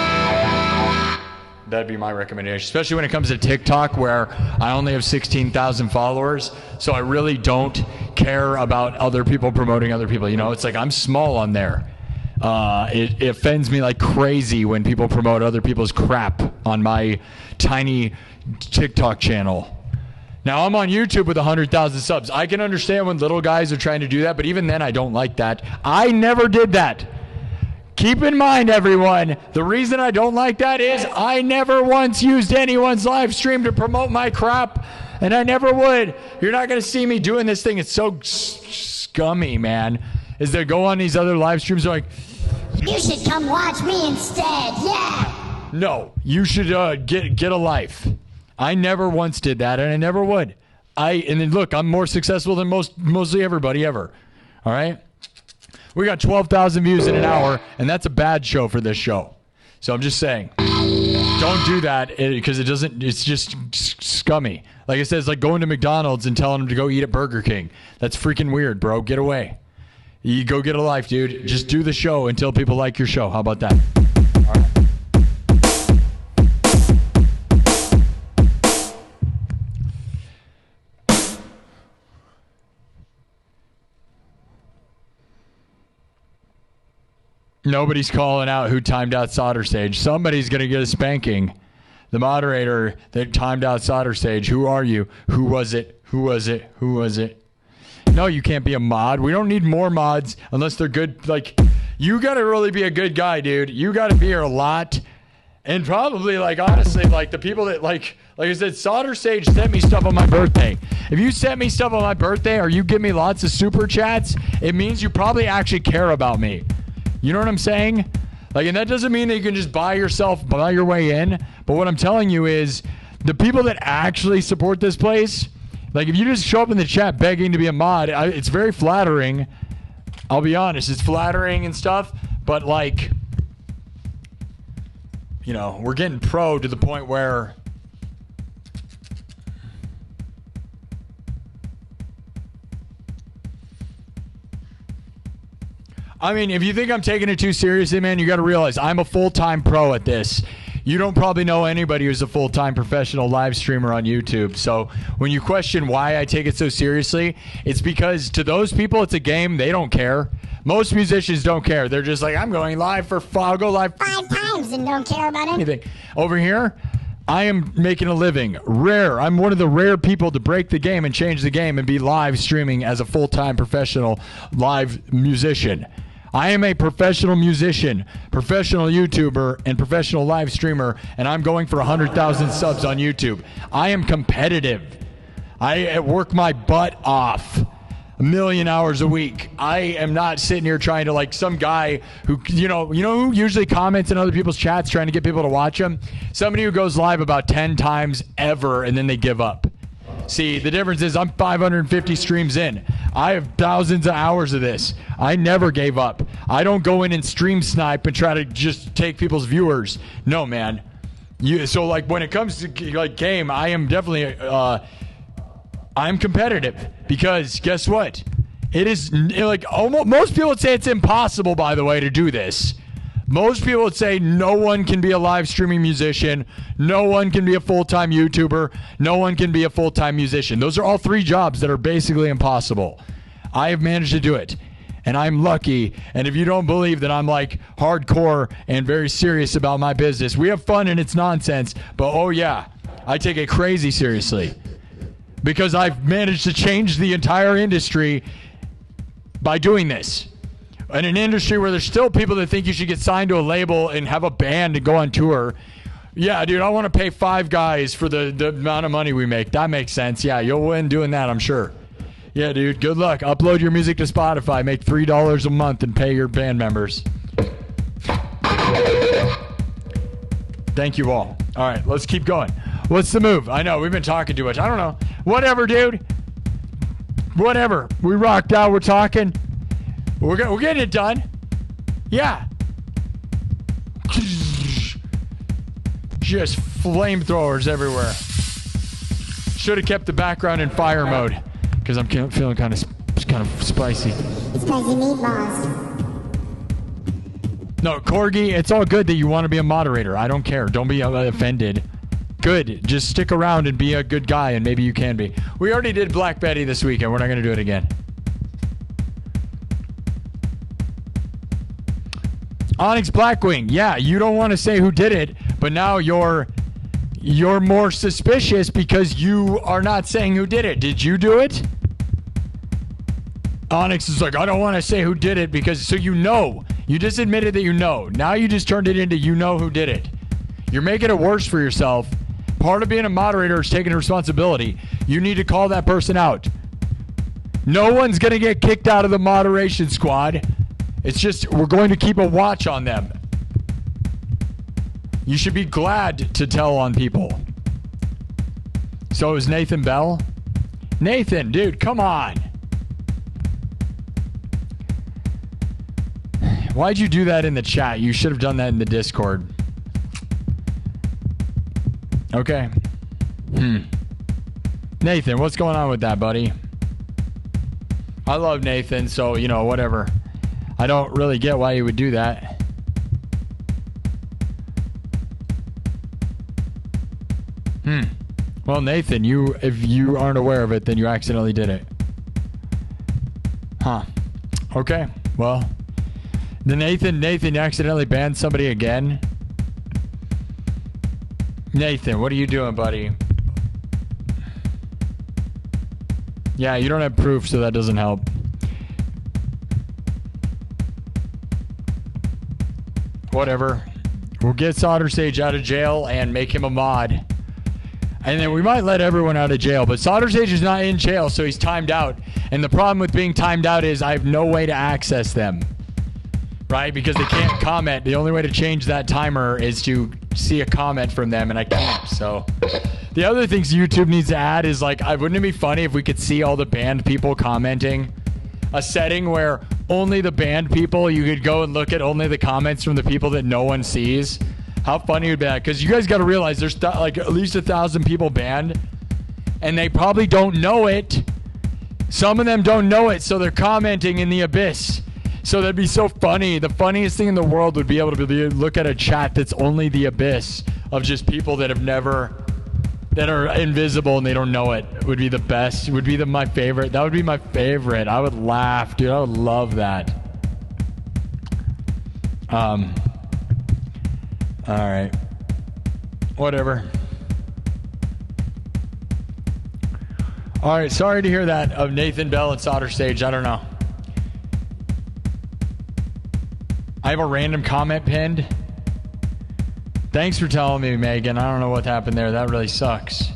S1: That'd be my recommendation, especially when it comes to TikTok, where I only have 16,000 followers, so I really don't care about other people promoting other people. You know, it's like I'm small on there. It offends me like crazy when people promote other people's crap on my tiny TikTok channel. Now, I'm on YouTube with 100,000 subs. I can understand when little guys are trying to do that, but even then, I don't like that. I never did that. Keep in mind, everyone, the reason I don't like that is I never once used anyone's live stream to promote my crap, and I never would. You're not going to see me doing this thing. It's so scummy, man. Is they go on these other live streams like,
S2: you should come watch me instead, yeah.
S1: No, you should get a life. I never once did that, and I never would. And then look, I'm more successful than mostly everybody ever. All right? We got 12,000 views in an hour, and that's a bad show for this show. So I'm just saying, don't do that because it's just scummy. Like I said, it's like going to McDonald's and telling them to go eat at Burger King. That's freaking weird, bro. Get away. You go get a life, dude. Just do the show until people like your show. How about that? All right. Nobody's calling out who timed out Solder Stage. Somebody's going to get a spanking. The moderator that timed out Solder Stage. Who are you? Who was it? Who was it? Who was it? No, you can't be a mod. We don't need more mods unless they're good. Like, you got to really be a good guy, dude. You got to be here a lot. And probably, like, honestly, like, the people that, like I said, Solder Stage sent me stuff on my birthday. If you sent me stuff on my birthday or you give me lots of super chats, it means you probably actually care about me. You know what I'm saying? Like, and that doesn't mean that you can just buy your way in. But what I'm telling you is the people that actually support this place, like, if you just show up in the chat begging to be a mod, it's very flattering. I'll be honest. It's flattering and stuff. But, like, you know, we're getting pro to the point where I mean, if you think I'm taking it too seriously, man, you got to realize I'm a full-time pro at this. you don't probably know anybody who's a full-time professional live streamer on YouTube. So when you question why I take it so seriously, it's because to those people, it's a game. They don't care. Most musicians don't care. They're just like, I'm going live for, I'll go live
S2: 5 times and don't care about anything.
S1: Over here, I am making a living. Rare. I'm one of the rare people to break the game and change the game and be live streaming as a full-time professional live musician. I am a professional musician, professional YouTuber, and professional live streamer, and I'm going for 100,000 subs on YouTube. I am competitive. I work my butt off. 1 million hours a week. I am not sitting here trying to, like, some guy who, you know who usually comments in other people's chats trying to get people to watch them? Somebody who goes live about 10 times ever and then they give up. See, the difference is I'm 550 streams in. I have thousands of hours of this. I never gave up. I don't go in and stream snipe and try to just take people's viewers. No, man. So, like, when it comes to, like, game, I am definitely I'm competitive because guess what? It is like almost, most people would say it's impossible, by the way, to do this. Most people would say no one can be a live streaming musician. No one can be a full-time YouTuber. No one can be a full-time musician. Those are all 3 jobs that are basically impossible. I have managed to do it, and I'm lucky. And if you don't believe that I'm like hardcore and very serious about my business, we have fun and it's nonsense, but oh yeah, I take it crazy seriously. Because I've managed to change the entire industry by doing this. In an industry where there's still people that think you should get signed to a label and have a band and go on tour. Yeah, dude, I want to pay 5 guys for the amount of money we make. That makes sense. Yeah, you'll win doing that, I'm sure. Yeah, dude, good luck. Upload your music to Spotify. Make $3 a month and pay your band members. Thank you all. All right, let's keep going. What's the move? I know, we've been talking too much. I don't know. Whatever, dude. Whatever. We rocked out. We're talking. We're getting it done. Yeah. Just flamethrowers everywhere. Should have kept the background in fire mode because I'm feeling kind of spicy.
S2: It's because you meatballs.
S1: No, Corgi, it's all good that you want to be a moderator. I don't care. Don't be offended. Good. Just stick around and be a good guy, and maybe you can be. We already did Black Betty this weekend. We're not going to do it again. Onyx Blackwing. Yeah, you don't want to say who did it, but now you're more suspicious because you are not saying who did it. Did you do it? Onyx is like, I don't want to say who did it because, so you know. You just admitted that you know. Now you just turned it into you know who did it. You're making it worse for yourself. Part of being a moderator is taking responsibility. You need to call that person out. No one's going to get kicked out of the moderation squad. It's just we're going to keep a watch on them. You should be glad to tell on people. So is Nathan Bell? Nathan, dude, come on. Why'd you do that in the chat? You should have done that in the Discord. Okay. Nathan, what's going on with that, buddy? I love Nathan, so, you know, whatever. I don't really get why you would do that. Well, Nathan, if you aren't aware of it, then you accidentally did it. Huh. Okay. Well, the Nathan accidentally banned somebody again. Nathan, what are you doing, buddy? Yeah, you don't have proof, so that doesn't help. Whatever. We'll get Solder Sage out of jail and make him a mod. And then we might let everyone out of jail. But Solder Sage is not in jail, so he's timed out. And the problem with being timed out is I have no way to access them. Right? Because they can't comment. The only way to change that timer is to see a comment from them, and I can't. So the other things YouTube needs to add is, like, wouldn't it be funny if we could see all the banned people commenting? A setting where only the banned people, you could go and look at only the comments from the people that no one sees. How funny would that? Because you guys got to realize there's like at least 1,000 people banned, and they probably don't know it. Some of them don't know it, so they're commenting in the abyss. So that'd be so funny. The funniest thing in the world would be able to look at a chat that's only the abyss of just people that are invisible and they don't know it. Would be the best. Would be my favorite. That would be my favorite. I would laugh, dude. I would love that. All right. Whatever. All right. Sorry to hear that of Nathan Bell and Solder Stage. I don't know. I have a random comment pinned. Thanks for telling me, Megan. I don't know what happened there. That really sucks.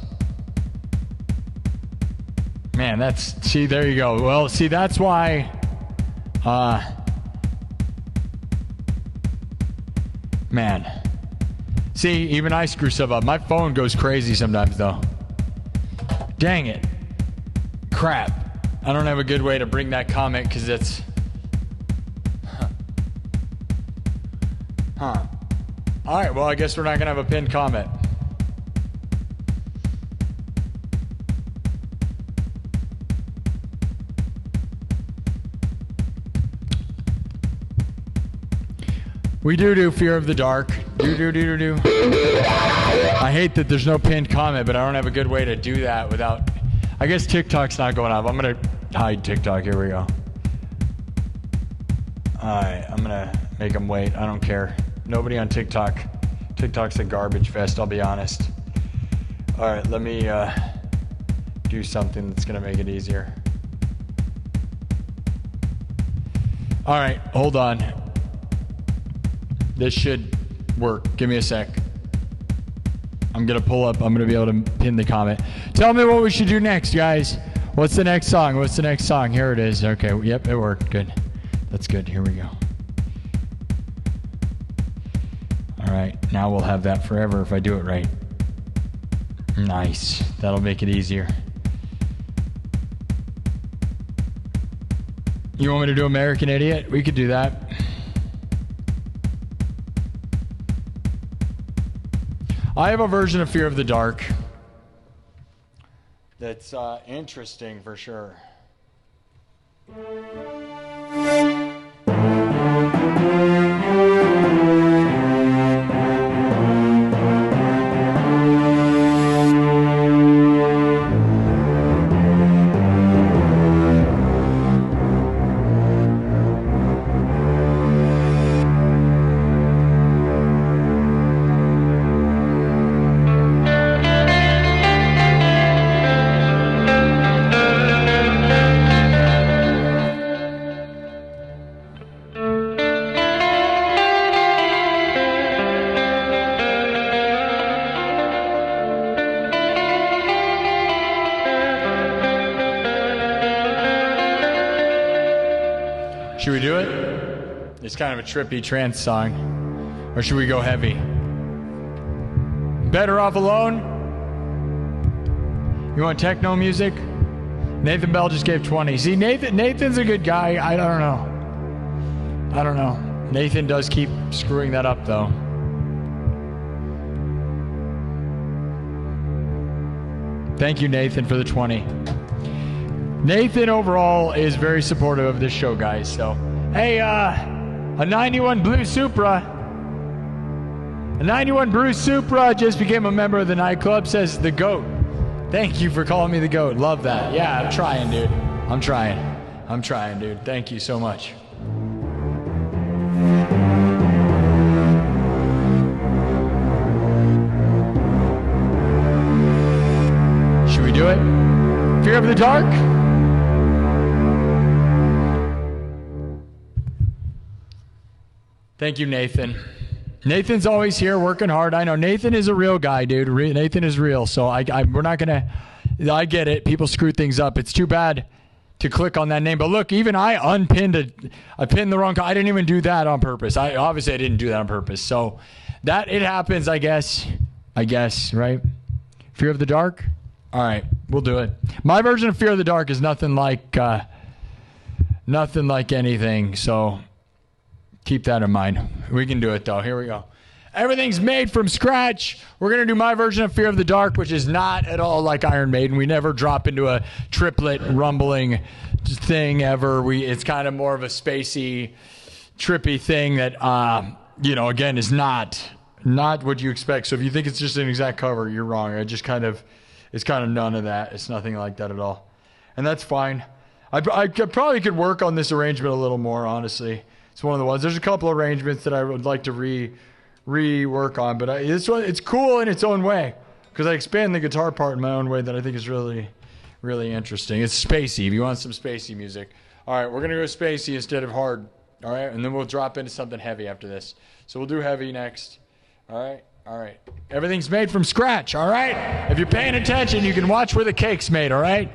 S1: Man, see, there you go. Well, see, that's why, man. See, even I screw stuff up. My phone goes crazy sometimes, though. Dang it. Crap. I don't have a good way to bring that comment because it's... Huh. All right, well, I guess we're not going to have a pinned comment. We do Fear of the Dark. Do. I hate that there's no pinned comment, but I don't have a good way to do that without... I guess TikTok's not going up. I'm going to hide TikTok. Here we go. All right, I'm going to make them wait. I don't care. Nobody on TikTok. TikTok's a garbage fest, I'll be honest. All right, let me do something that's going to make it easier. All right, hold on. This should work. Give me a sec. I'm going to pull up. I'm going to be able to pin the comment. Tell me what we should do next, guys. What's the next song? What's the next song? Here it is. Okay, yep, it worked. Good. That's good. Here we go. All right, now we'll have that forever if I do it right. Nice. That'll make it easier. You want me to do American Idiot? We could do that. I have a version of Fear of the Dark that's interesting for sure. Should we do it? It's kind of a trippy trance song. Or should we go heavy? Better Off Alone? You want techno music? Nathan Bell just gave 20. See, Nathan's a good guy. I don't know. Nathan does keep screwing that up, though. Thank you, Nathan, for the 20. Nathan overall is very supportive of this show, guys. So, hey, a 91 Blue Supra. A 91 Blue Supra just became a member of the nightclub, says the GOAT. Thank you for calling me the GOAT. Love that. Yeah, I'm trying, dude. I'm trying, dude. Thank you so much. Should we do it? Fear of the Dark? Thank you, Nathan. Nathan's always here working hard. I know Nathan is a real guy, dude. Nathan is real. So we're not going to, I get it. People screw things up. It's too bad to click on that name. But look, even I unpinned I pinned the wrong, I didn't even do that on purpose. Obviously I didn't do that on purpose. So that it happens, I guess, right? Fear of the Dark? All right, we'll do it. My version of Fear of the Dark is nothing like anything. So keep that in mind. We can do it, though. Here we go. Everything's made from scratch. We're going to do my version of Fear of the Dark, which is not at all like Iron Maiden. We never drop into a triplet rumbling thing ever. It's kind of more of a spacey, trippy thing that, again, is not what you expect. So if you think it's just an exact cover, you're wrong. It's kind of none of that. It's nothing like that at all. And that's fine. I probably could work on this arrangement a little more, honestly. It's one of the ones. There's a couple arrangements that I would like to rework on, but this one, it's cool in its own way because I expand the guitar part in my own way that I think is really, really interesting. It's spacey. If you want some spacey music. All right, we're going to go spacey instead of hard. All right, and then we'll drop into something heavy after this. So we'll do heavy next. All right. Everything's made from scratch, all right? If you're paying attention, you can watch where the cake's made, all right?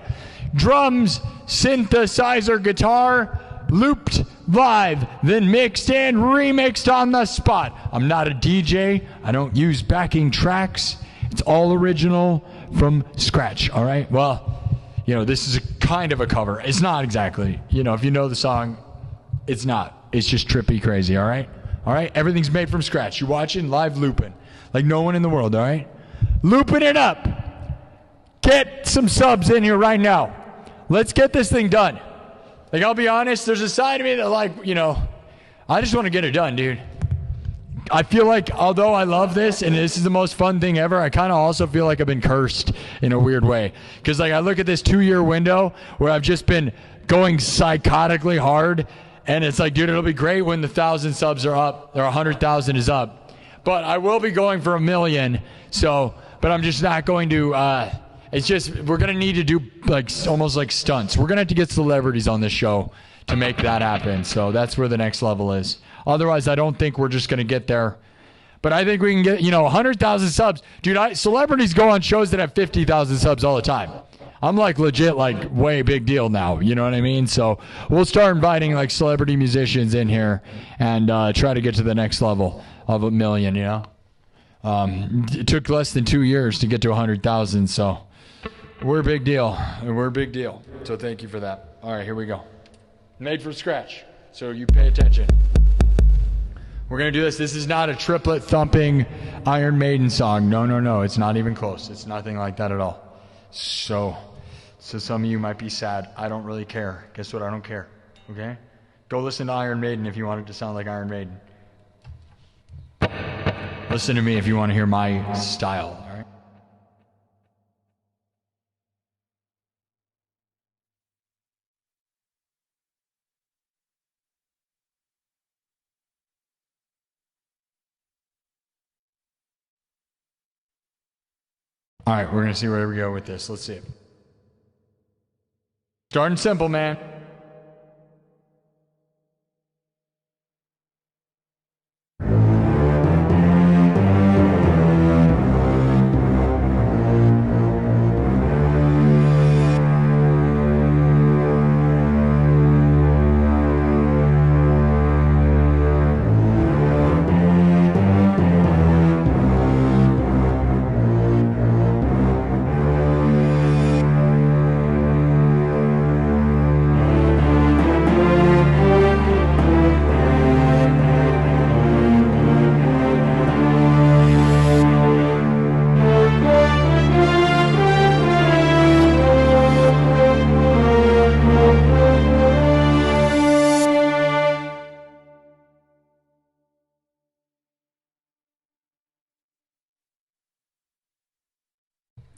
S1: Drums, synthesizer, guitar, looped live, then mixed and remixed on the spot. I'm not a DJ. I don't use backing tracks. It's all original from scratch, all right? Well, this is kind of a cover. It's not exactly. If you know the song, it's not. It's just trippy crazy, all right? All right? Everything's made from scratch. You're watching live looping like no one in the world, all right? Looping it up. Get some subs in here right now. Let's get this thing done. Like, I'll be honest, there's a side of me that, I just want to get it done, dude. I feel like, although I love this, and this is the most fun thing ever, I kind of also feel like I've been cursed in a weird way. Because, I look at this 2-year window where I've just been going psychotically hard, and it's like, dude, it'll be great when the 1,000 subs are up, or 100,000 is up. But I will be going for 1 million, but I'm just not going to... It's just, we're going to need to do almost like stunts. We're going to have to get celebrities on this show to make that happen. So that's where the next level is. Otherwise, I don't think we're just going to get there. But I think we can get, 100,000 subs. Dude, celebrities go on shows that have 50,000 subs all the time. I'm legit, way big deal now. You know what I mean? So we'll start inviting celebrity musicians in here and try to get to the next level of 1 million, It took less than 2 years to get to 100,000, so... We're a big deal. So thank you for that. All right, here we go. Made from scratch. So you pay attention. We're going to do this. This is not a triplet thumping Iron Maiden song. No. It's not even close. It's nothing like that at all. So some of you might be sad. I don't really care. Guess what? I don't care. Okay? Go listen to Iron Maiden if you want it to sound like Iron Maiden. Listen to me if you want to hear my style. All right, we're going to see where we go with this. Let's see it. Starting simple, man.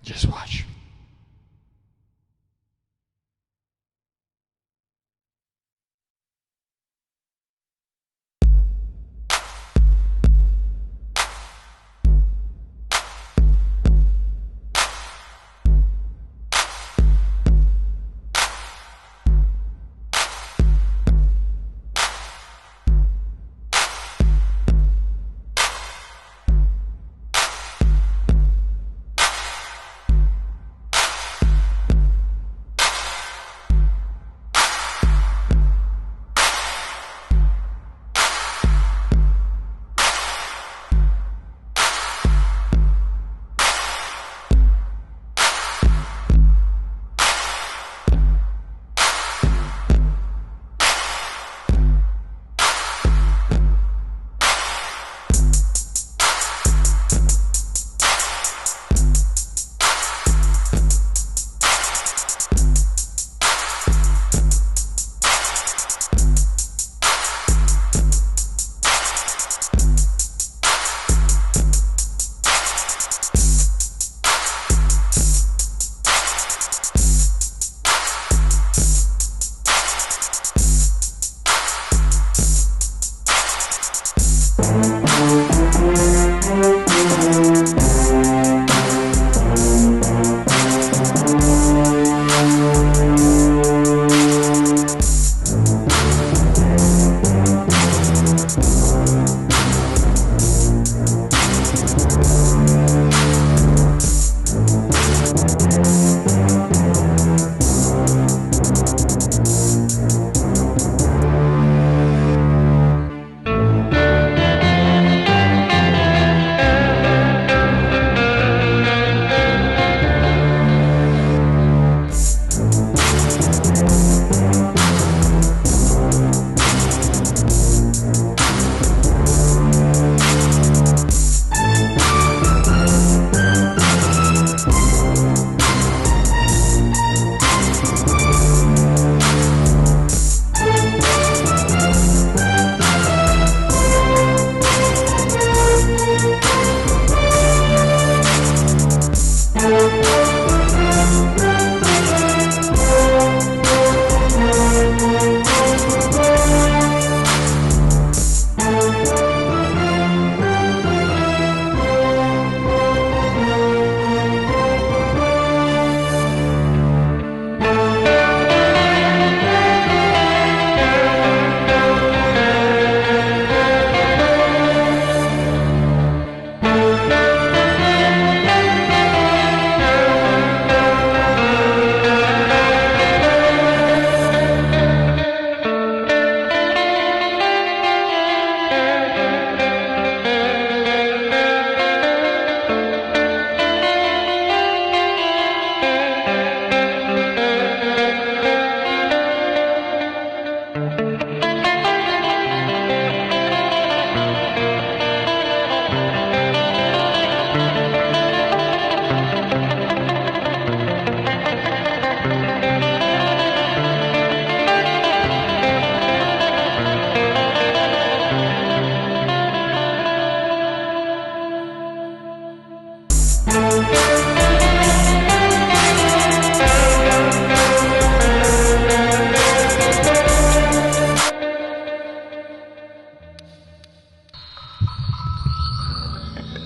S1: Just watch.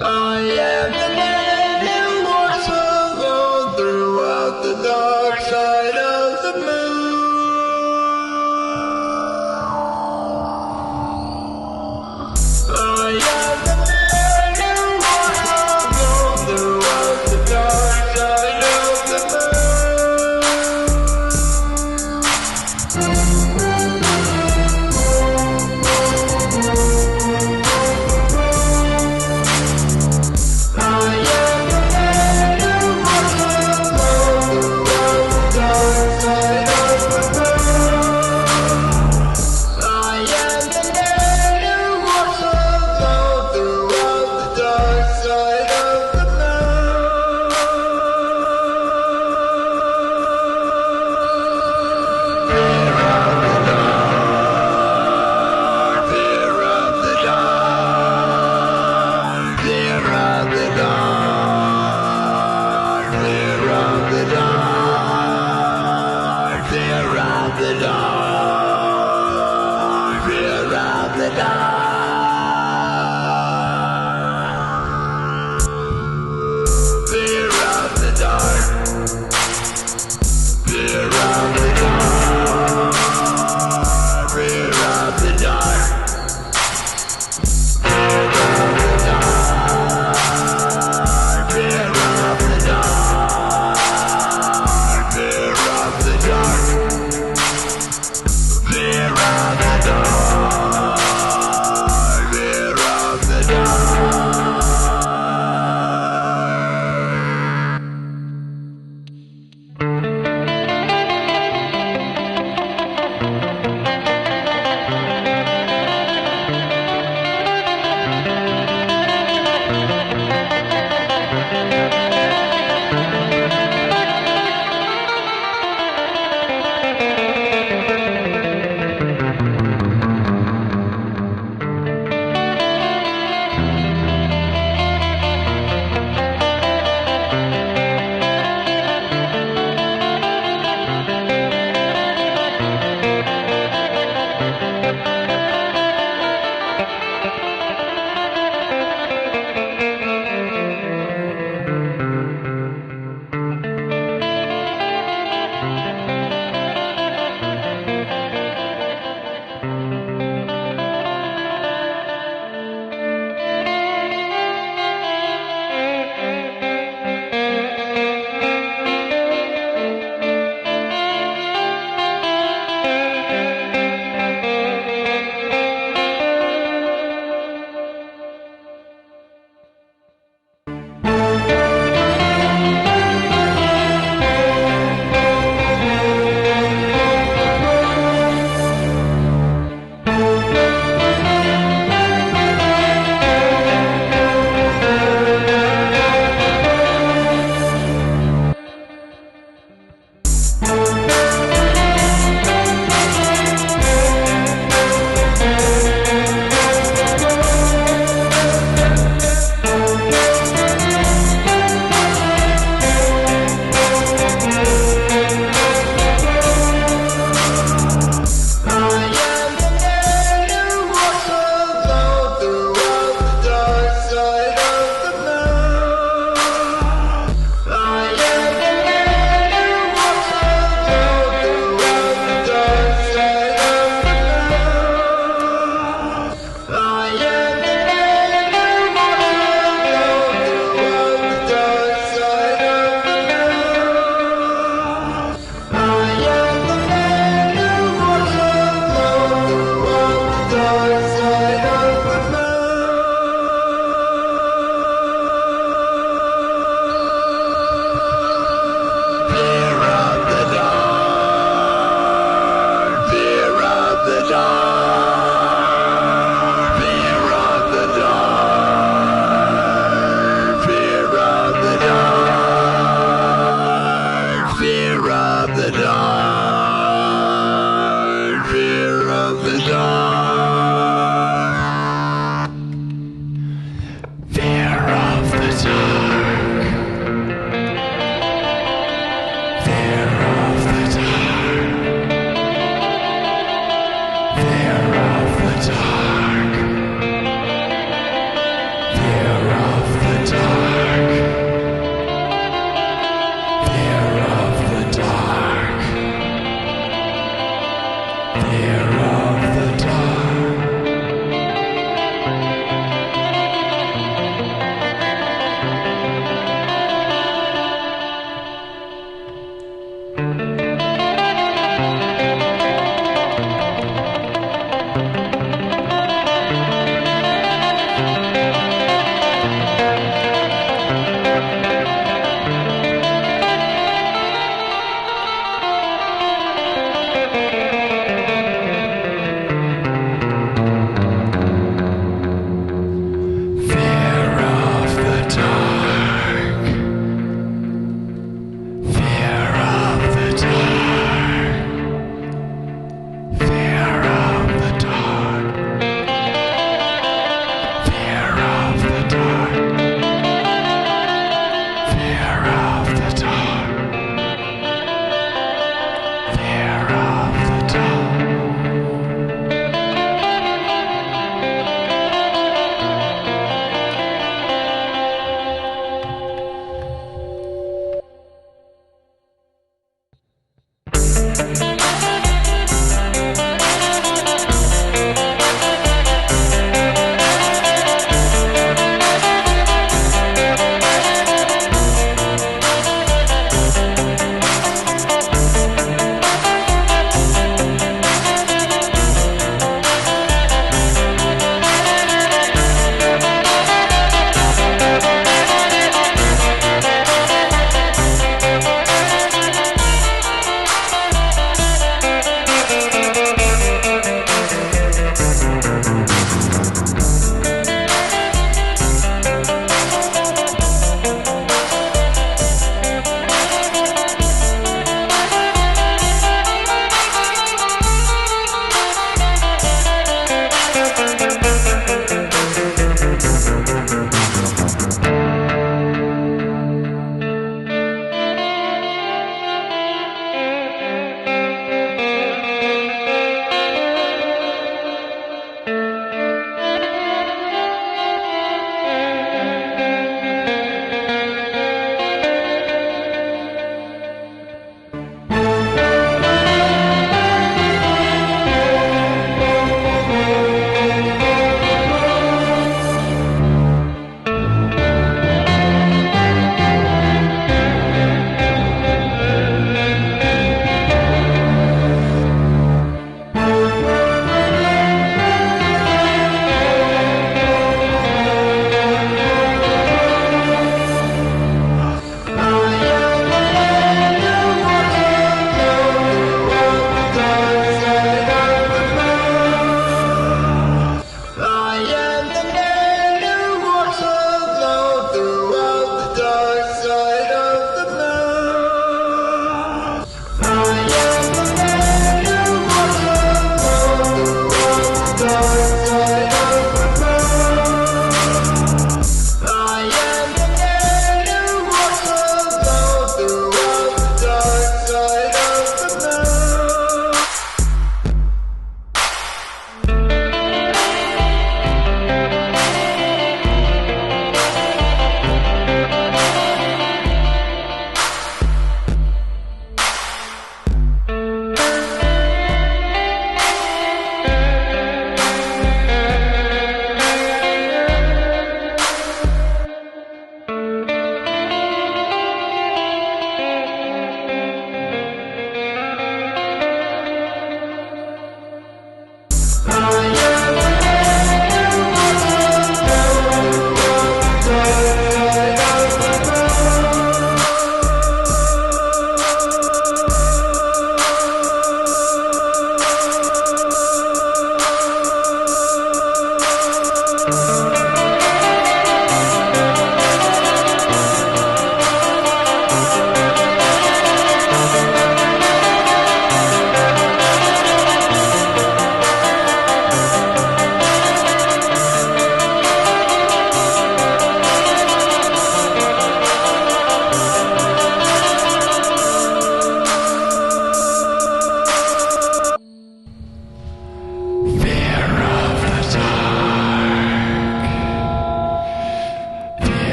S3: I am the man who walks alone throughout the dark side of the moon. I am the man who walks alone throughout the dark side of the moon.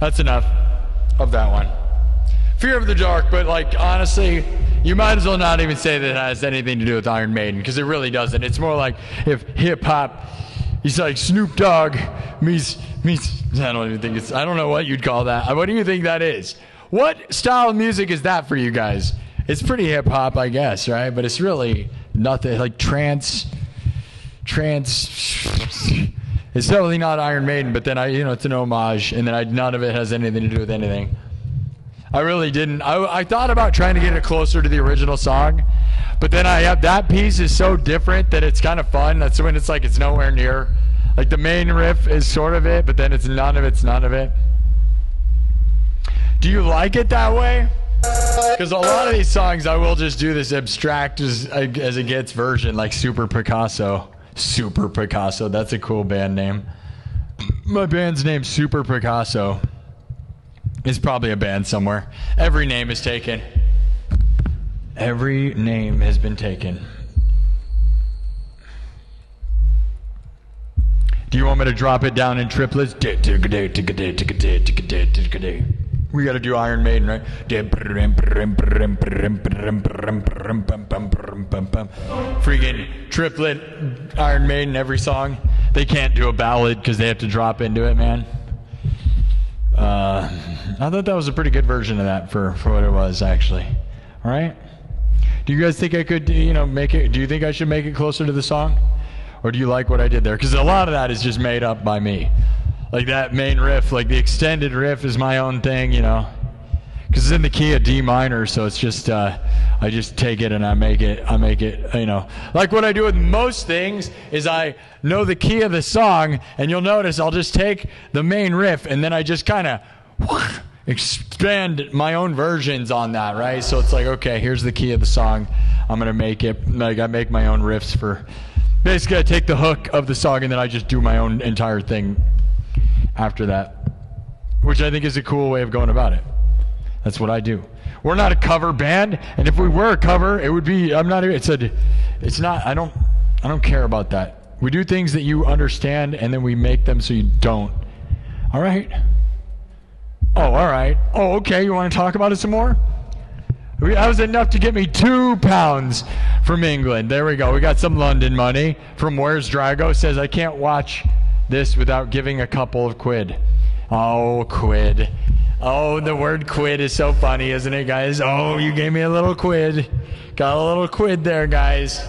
S1: That's enough of that one. Fear of the Dark, but like honestly, you might as well not even say that it has anything to do with Iron Maiden, because it really doesn't. It's more like if hip hop, he's like Snoop Dogg meets I don't even think it's, I don't know what you'd call that. What do you think that is? What style of music is that for you guys? It's pretty hip hop, I guess, right? But it's really nothing like trance. It's totally not Iron Maiden, but then it's an homage, and then none of it has anything to do with anything. I really didn't. I thought about trying to get it closer to the original song, but then that piece is so different that it's kind of fun. That's when it's like it's nowhere near. Like the main riff is sort of it, but then it's none of it. Do you like it that way? Because a lot of these songs, I will just do this abstract as it gets version, like Super Picasso. Super Picasso, that's a cool band name. My band's name, Super Picasso. It's probably a band somewhere. Every name is taken. Every name has been taken. Do you want me to drop it down in triplets? We got to do Iron Maiden, right? Freaking triplet Iron Maiden every song. They can't do a ballad because they have to drop into it, man. I thought that was a pretty good version of that for what it was, actually. All right? Do you guys think I could, make it? Do you think I should make it closer to the song? Or do you like what I did there? Because a lot of that is just made up by me. Like that main riff, like the extended riff is my own thing, because it's in the key of D minor, so it's just I just take it and I make it, like what I do with most things is I know the key of the song, and you'll notice I'll just take the main riff and then I just kind of expand my own versions on that, right? So it's like, okay, here's the key of the song. I'm gonna make it like I make my own riffs for. Basically, I take the hook of the song and then I just do my own entire thing after that, which I think is a cool way of going about it. That's what I do. We're not a cover band, and if we were a cover, it would be. I'm not. It's not. I don't care about that. We do things that you understand, and then we make them so you don't. All right. Oh, all right. Oh, okay. You want to talk about it some more? That was enough to get me £2 from England. There we go. We got some London money from Where's Drago. Says I can't watch this without giving a couple of quid. Oh, quid. Oh, the word quid is so funny, isn't it, guys? Oh, you gave me a little quid. Got a little quid there, guys.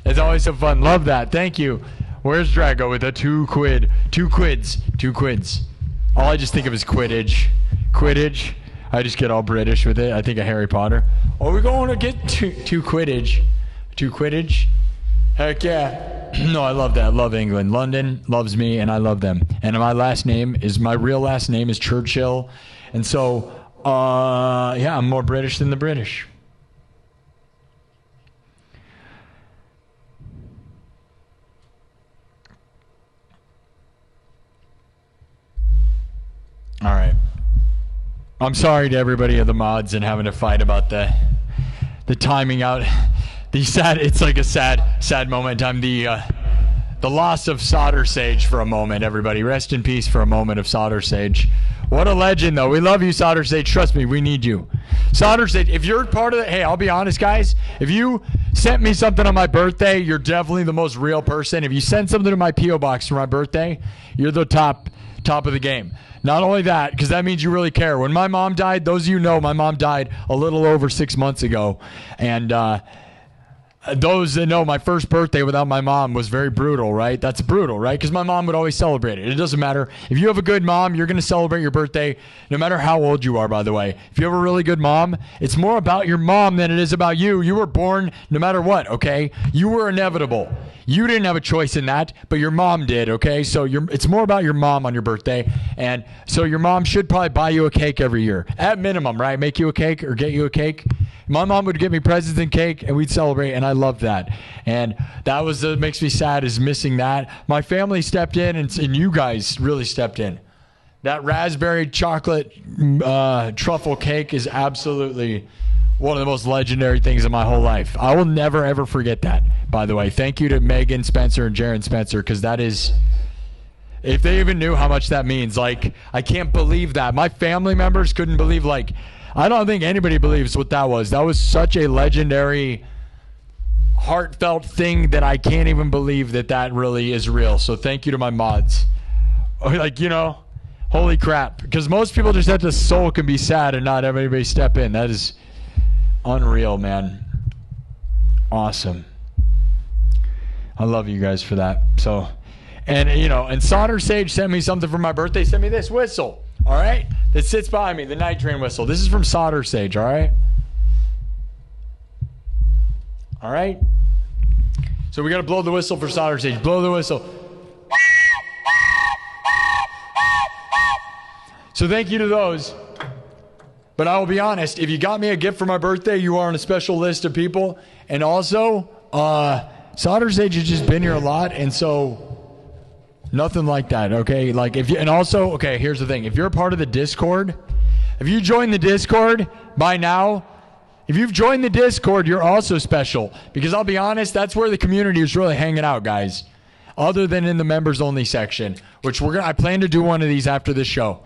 S1: It's always so fun. Love that. Thank you. Where's Drago with a 2 quid? 2 quids. 2 quids. All I just think of is Quidditch. Quidditch. I just get all British with it. I think of Harry Potter. Oh, we're going to get to Quidditch. To Quidditch? Heck yeah. No, I love that. I love England. London loves me, and I love them. And my real last name is Churchill. And so, yeah, I'm more British than the British. All right. I'm sorry to everybody of the mods and having to fight about the timing out. It's like a sad moment in time. The loss of Solder Sage for a moment, everybody. Rest in peace for a moment of Solder Sage. What a legend, though. We love you, Solder Sage. Trust me, we need you. Solder Sage, if you're part of it, hey, I'll be honest, guys. If you sent me something on my birthday, you're definitely the most real person. If you send something to my P.O. box for my birthday, you're the top of the game. Not only that, because that means you really care. When my mom died, those of you know my mom died a little over 6 months ago. And those that know my first birthday without my mom was very brutal, right? That's brutal, right? Because my mom would always celebrate it. It doesn't matter. If you have a good mom, you're going to celebrate your birthday no matter how old you are, by the way. If you have a really good mom, it's more about your mom than it is about you. You were born no matter what, okay? You were inevitable. You didn't have a choice in that, but your mom did, okay? So it's more about your mom on your birthday. And so your mom should probably buy you a cake every year. At minimum, right? Make you a cake or get you a cake. My mom would get me presents and cake, and we'd celebrate, and I loved that. And that was what makes me sad, is missing that. My family stepped in, and you guys really stepped in. That raspberry chocolate truffle cake is absolutely one of the most legendary things in my whole life. I will never, ever forget that, by the way. Thank you to Megan Spencer and Jaron Spencer, because that is If they even knew how much that means, like, I can't believe that. My family members couldn't believe, like, I don't think anybody believes what that was. That was such a legendary, heartfelt thing that I can't even believe that that really is real. So thank you to my mods. Like, you know, holy crap. Because most people just have to sulk and be sad and not have anybody step in. That is unreal, man. Awesome. I love you guys for that. So, and, you know, and Solder Sage sent me something for my birthday. Sent me this whistle, all right? That sits behind me, the Night Train whistle. This is from Solder Sage, all right? All right? So we got to blow the whistle for Solder Sage. Blow the whistle. So thank you to those. But I will be honest, if you got me a gift for my birthday, you are on a special list of people. And also, Solder Sage has just been here a lot, and so nothing like that, okay? Like, if you, and also, okay, here's the thing. If you're a part of the Discord, if you join the Discord by now, if you've joined the Discord, you're also special. Because I'll be honest, that's where the community is really hanging out, guys. Other than in the members-only section, which I plan to do one of these after this show.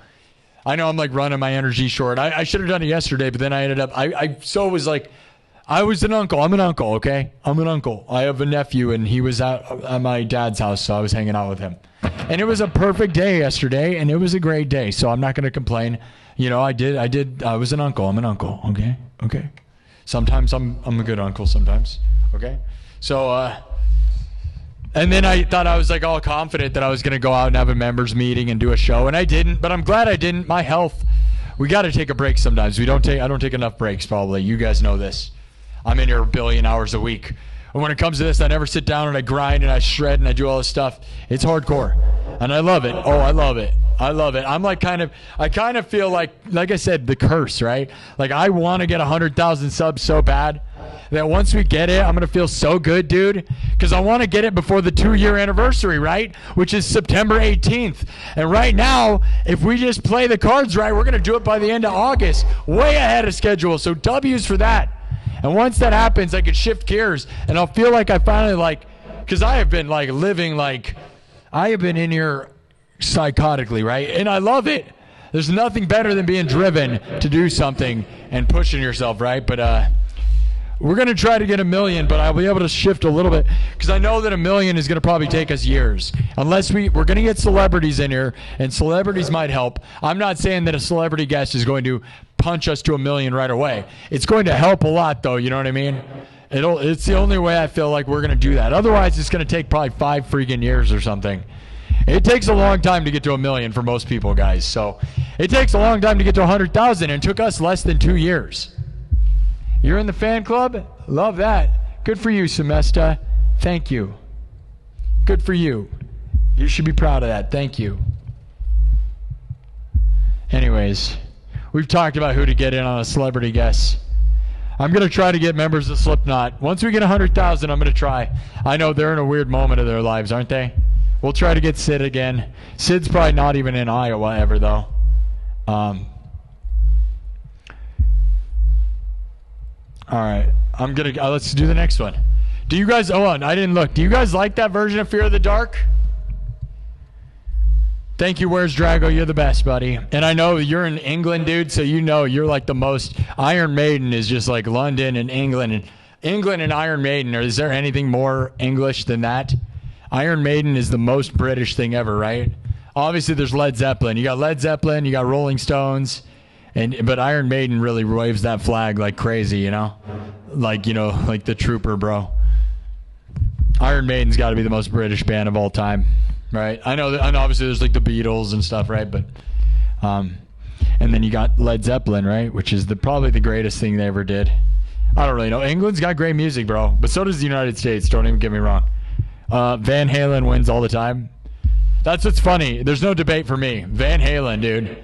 S1: I know I'm like running my energy short. I should have done it yesterday, but then I ended up, I was an uncle. I'm an uncle, okay? I'm an uncle. I have a nephew, and he was at my dad's house, so I was hanging out with him. And it was a perfect day yesterday, and it was a great day, so I'm not going to complain. You know, I was an uncle. I'm an uncle, okay? Okay. Sometimes I'm a good uncle sometimes, okay? So, and then I thought I was like all confident that I was going to go out and have a members meeting and do a show, and I didn't, but I'm glad I didn't. My health, we got to take a break sometimes. I don't take enough breaks probably. You guys know this. I'm in here a billion hours a week. And when it comes to this, I never sit down and I grind and I shred and I do all this stuff. It's hardcore. And I love it. Oh, I love it. I love it. I'm like I kind of feel like I said, the curse, right? Like I want to get 100,000 subs so bad that once we get it, I'm going to feel so good, dude. Because I want to get it before the 2-year anniversary, right? Which is September 18th. And right now, if we just play the cards right, we're going to do it by the end of August. Way ahead of schedule. So W's for that. And once that happens, I can shift gears. And I'll feel like I finally because I have been living I have been in here psychotically, right? And I love it. There's nothing better than being driven to do something and pushing yourself, right? But we're going to try to get 1 million, but I'll be able to shift a little bit because I know that 1 million is going to probably take us years. Unless we're going to get celebrities in here, and celebrities might help. I'm not saying that a celebrity guest is going to punch us to 1 million right away. It's going to help a lot, though, you know what I mean? It's the only way I feel like we're going to do that. Otherwise, it's going to take probably 5 freaking years or something. It takes a long time to get to 1 million for most people, guys. So it takes a long time to get to 100,000, and it took us less than 2 years. You're in the fan club? Love that. Good for you, Semesta. Thank you. Good for you. You should be proud of that. Thank you. Anyways, we've talked about who to get in on a celebrity guest. I'm going to try to get members of Slipknot. Once we get 100,000, I'm going to try. I know they're in a weird moment of their lives, aren't they? We'll try to get Sid again. Sid's probably not even in Iowa ever, though. All right, I'm gonna let's do the next one. Do you guys? Oh, I didn't look. Do you guys like that version of Fear of the Dark? Thank you, Where's Drago? You're the best, buddy. And I know you're in England, dude. So you know you're like the most. Iron Maiden is just like London and England and Iron Maiden. Or is there anything more English than that? Iron Maiden is the most British thing ever, right? Obviously, there's Led Zeppelin. You got Led Zeppelin. You got Rolling Stones. But Iron Maiden really waves that flag like crazy, you know? Like the Trooper, bro. Iron Maiden's got to be the most British band of all time, right? I know and obviously there's like the Beatles and stuff, right? But, and then you got Led Zeppelin, right? Which is probably the greatest thing they ever did. I don't really know. England's got great music, bro. But so does the United States. Don't even get me wrong. Van Halen wins all the time. That's what's funny. There's no debate for me. Van Halen, dude.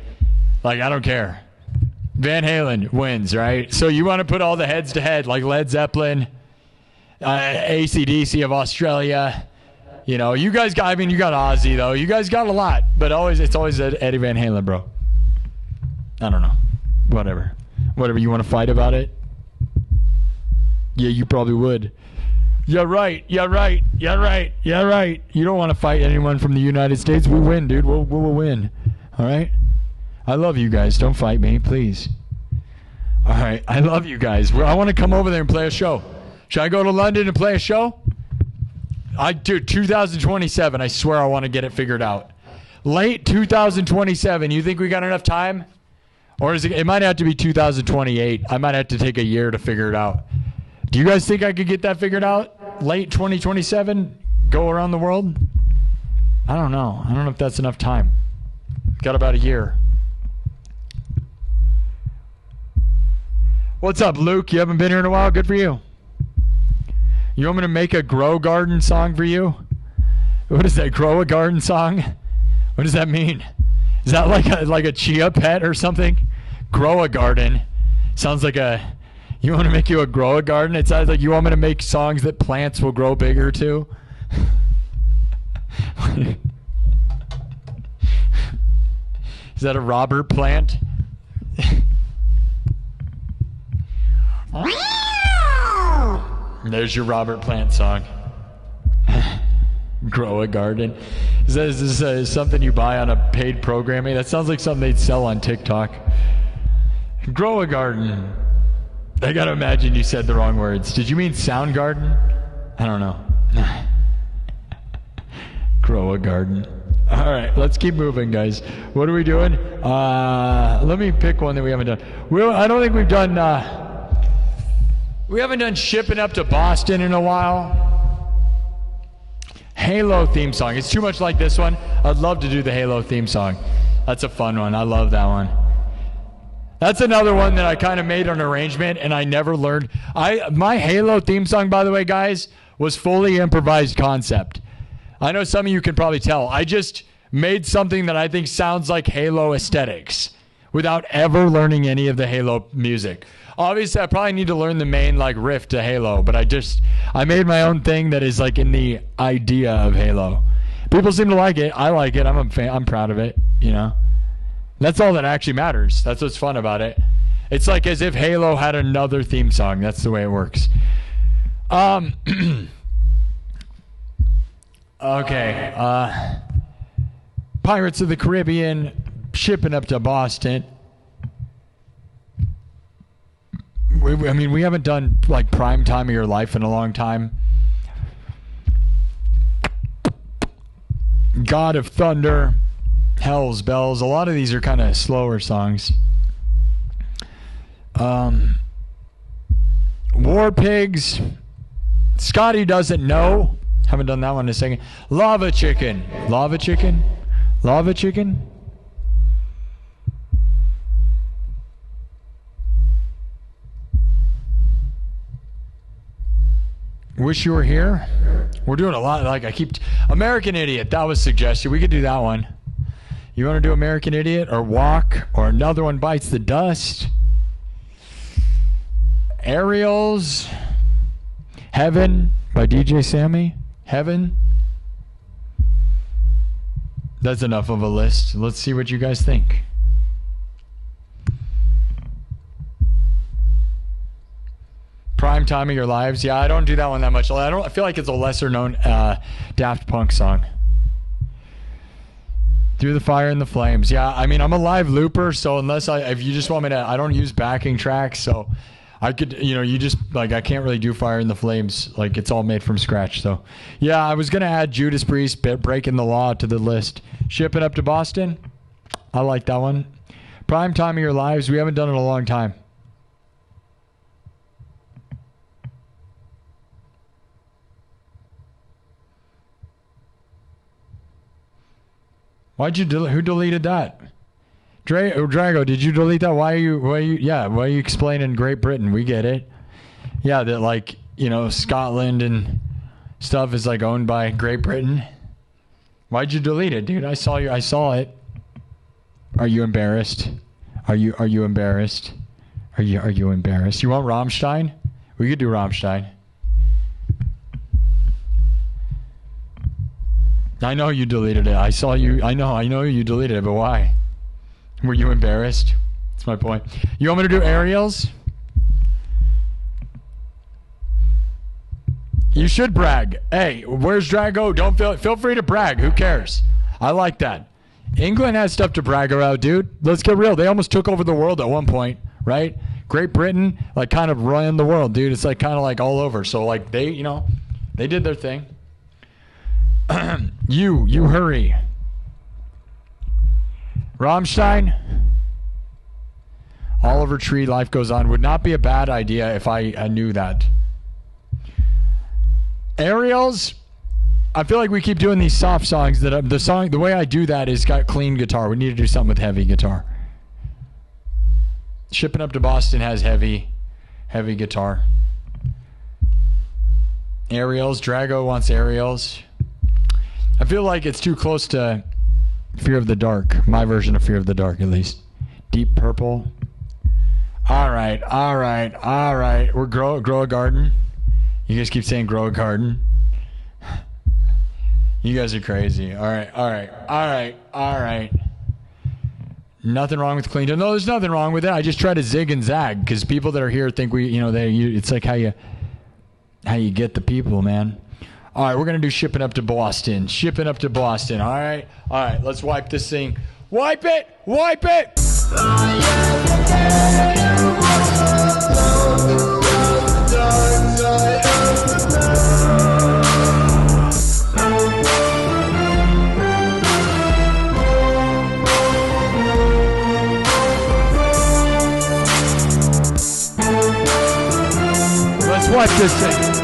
S1: Like, I don't care. Van Halen wins, right? So you want to put all the heads to head, like Led Zeppelin, AC/DC of Australia. You know, you guys got, you got Ozzy, though. You guys got a lot, but it's always Eddie Van Halen, bro. I don't know. Whatever. You want to fight about it? Yeah, you probably would. Yeah, right. Yeah, right. Yeah, right. Yeah, right. You don't want to fight anyone from the United States. We win, dude. We'll win. All right? I love you guys. Don't fight me, please. All right. I love you guys. I want to come over there and play a show. Should I go to London and play a show? Dude, 2027. I swear I want to get it figured out. Late 2027. You think we got enough time? Or is it might have to be 2028. I might have to take a year to figure it out. Do you guys think I could get that figured out? Late 2027? Go around the world? I don't know. I don't know if that's enough time. Got about a year. What's up, Luke? You haven't been here in a while? Good for you. You want me to make a grow garden song for you? What is that, grow a garden song? What does that mean? Is that like a chia pet or something? Grow a garden. Sounds like a... You want to make you a grow a garden? It sounds like you want me to make songs that plants will grow bigger too. Is that a Robert plant? There's your Robert Plant song. Grow a garden. Is this something you buy on a paid programming? That sounds like something they'd sell on TikTok. Grow a garden. I gotta imagine you said the wrong words. Did you mean Soundgarden? I don't know. Grow a garden. All right, let's keep moving, guys. What are we doing? Let me pick one that we haven't done. I don't think we've done... we haven't done Shipping Up to Boston in a while. Halo theme song. It's too much like this one. I'd love to do the Halo theme song. That's a fun one. I love that one. That's another one that I kind of made an arrangement and I never learned. My Halo theme song, by the way, guys, was fully improvised concept. I know some of you can probably tell. I just made something that I think sounds like Halo aesthetics without ever learning any of the Halo music. Obviously, I probably need to learn the main riff to Halo, but I made my own thing that is in the idea of Halo. People seem to like it. I like it. I'm a fan. I'm proud of it, you know. That's all that actually matters. That's what's fun about it. It's like as if Halo had another theme song. That's the way it works. Okay. Pirates of the Caribbean, Shipping Up to Boston. We haven't done Prime Time of Your Life in a long time. God of Thunder, Hell's Bells. A lot of these are kind of slower songs. War Pigs. Scotty Doesn't Know. Haven't done that one in a second. Lava Chicken. Lava Chicken? Lava Chicken? Wish You Were Here. We're doing a lot. American Idiot. That was suggested. We could do that one. You want to do American Idiot or Walk or another one Bites the Dust? Aerials. Heaven by DJ Sammy. Heaven. That's enough of a list. Let's see what you guys think. Prime Time of Your Lives. Yeah, I don't do that one that much. I feel like it's a lesser known Daft Punk song. Through the Fire and the Flames. Yeah, I'm a live looper, so if you just want me to, I don't use backing tracks, so I could, you just, I can't really do Fire and the Flames. It's all made from scratch, so. Yeah, I was going to add Judas Priest, Breaking the Law to the list. Shipping Up to Boston. I like that one. Prime Time of Your Lives. We haven't done it in a long time. Who deleted that? Drago, did you delete that? Why are you explaining Great Britain? We get it. Yeah, that Scotland and stuff is owned by Great Britain. Why'd you delete it, dude? I saw it. Are you embarrassed? Are you embarrassed? Are you embarrassed? You want Rammstein? We could do Rammstein. I know you deleted it. I saw you. I know you deleted it, but why? Were you embarrassed? That's my point. You want me to do Aerials? You should brag. Hey, where's Drago? Don't feel free to brag. Who cares? I like that. England has stuff to brag about, dude. Let's get real. They almost took over the world at one point, right? Great Britain, like, kind of ran the world, dude. It's like kind of like all over. So, like, they, you know, they did their thing. You hurry. Rammstein. Oliver Tree, Life Goes On. Would not be a bad idea if I knew that. Aerials. I feel like we keep doing these soft songs. The way I do that is got clean guitar. We need to do something with heavy guitar. Shipping Up to Boston has heavy guitar. Aerials. Drago wants aerials. I feel like it's too close to Fear of the Dark. My version of Fear of the Dark, at least. Deep Purple. All right. We're grow a garden. You guys keep saying grow a garden. You guys are crazy. All right. Nothing wrong with clean. No, there's nothing wrong with it. I just try to zig and zag because people that are here think it's like how you get the people, man. All right, we're gonna do Shipping Up to Boston. All right. Let's wipe this thing. Wipe it. Let's wipe this thing.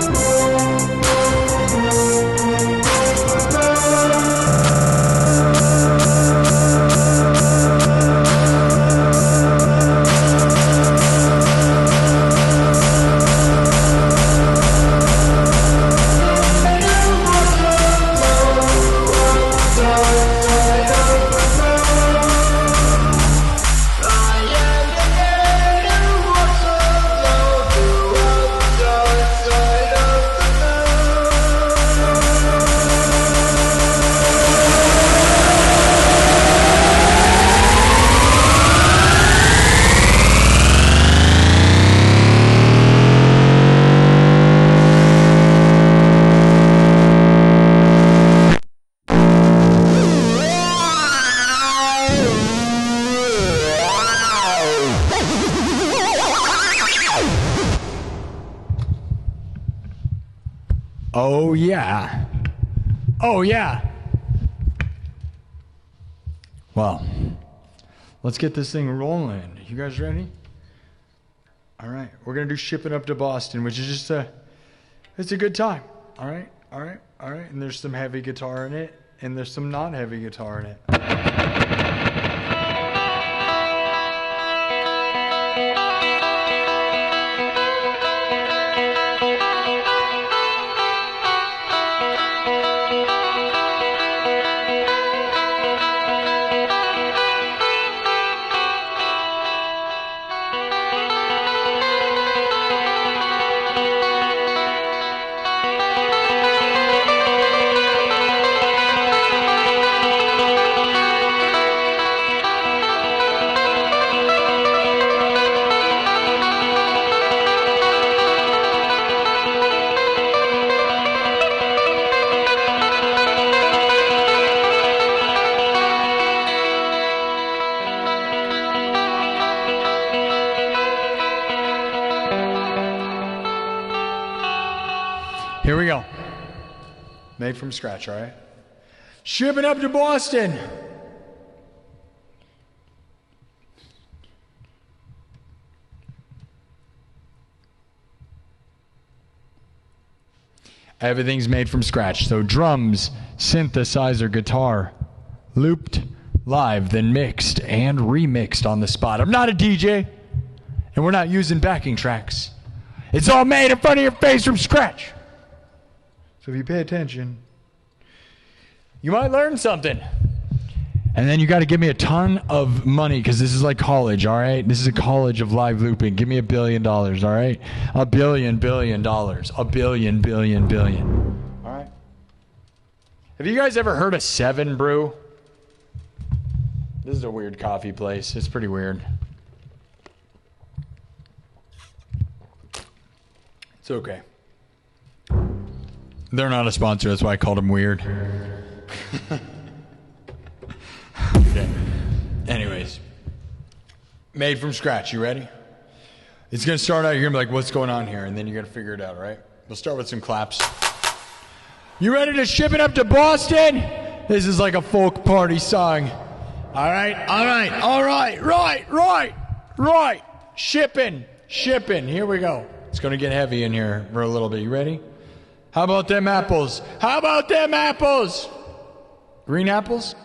S1: Oh, yeah. Well, let's get this thing rolling. You guys ready? All right. We're going to do Shipping Up to Boston, which is just it's a good time. All right. And there's some heavy guitar in it, and there's some not heavy guitar in it. Here we go. Made from scratch, all right? Shipping Up to Boston. Everything's made from scratch. So drums, synthesizer, guitar, looped live, then mixed and remixed on the spot. I'm not a DJ, and we're not using backing tracks. It's all made in front of your face from scratch. So if you pay attention, you might learn something. And then you got to give me a ton of money because this is like college, all right? This is a college of live looping. Give me $1 billion, all right? $1 billion. $1 billion. All right? Have you guys ever heard of 7 Brew? This is a weird coffee place. It's pretty weird. It's okay. They're not a sponsor, that's why I called them weird. Okay. Anyways. Made from scratch, you ready? It's gonna start out, you're gonna be like, what's going on here? And then you're gonna figure it out, right? We'll start with some claps. You ready to ship it up to Boston? This is like a folk party song. Alright. Right. Shipping. Here we go. It's gonna get heavy in here for a little bit. You ready? How about them apples? Green apples?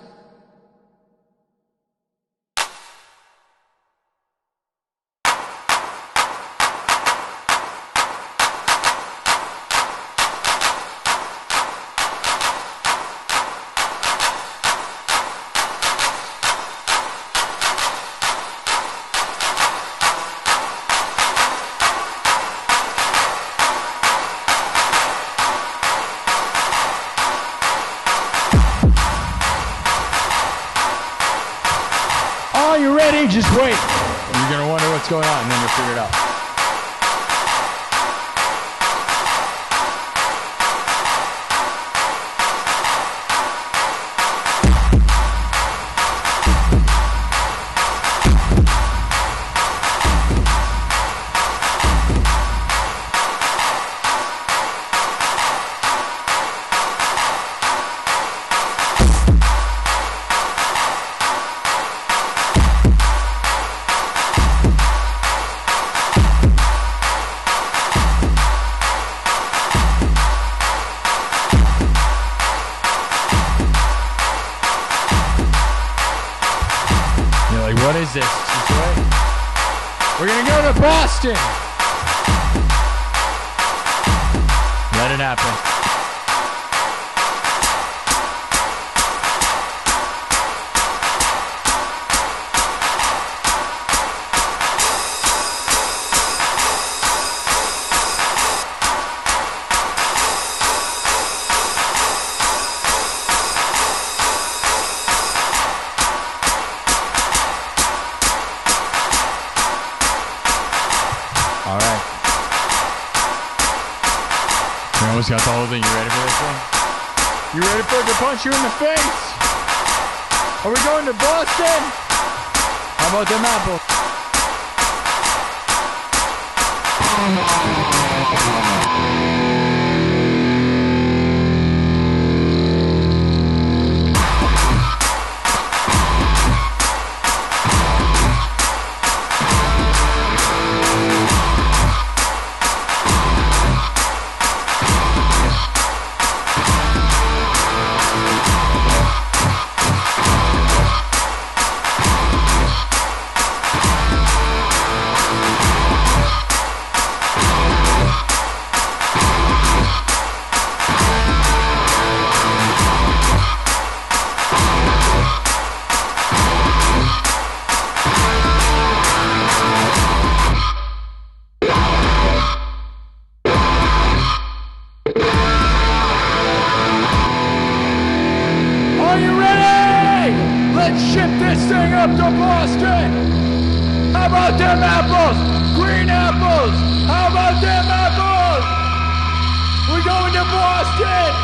S1: Just wait. You're going to wonder what's going on, and then you'll figure it out. What is this? We're gonna go to Boston. Let it happen. Almost got the whole thing. You ready for this one? You ready for it to punch you in the face? Are we going to Boston? How about them apples? Ship this thing up to Boston! How about them apples? Green apples! How about them apples? We're going to Boston!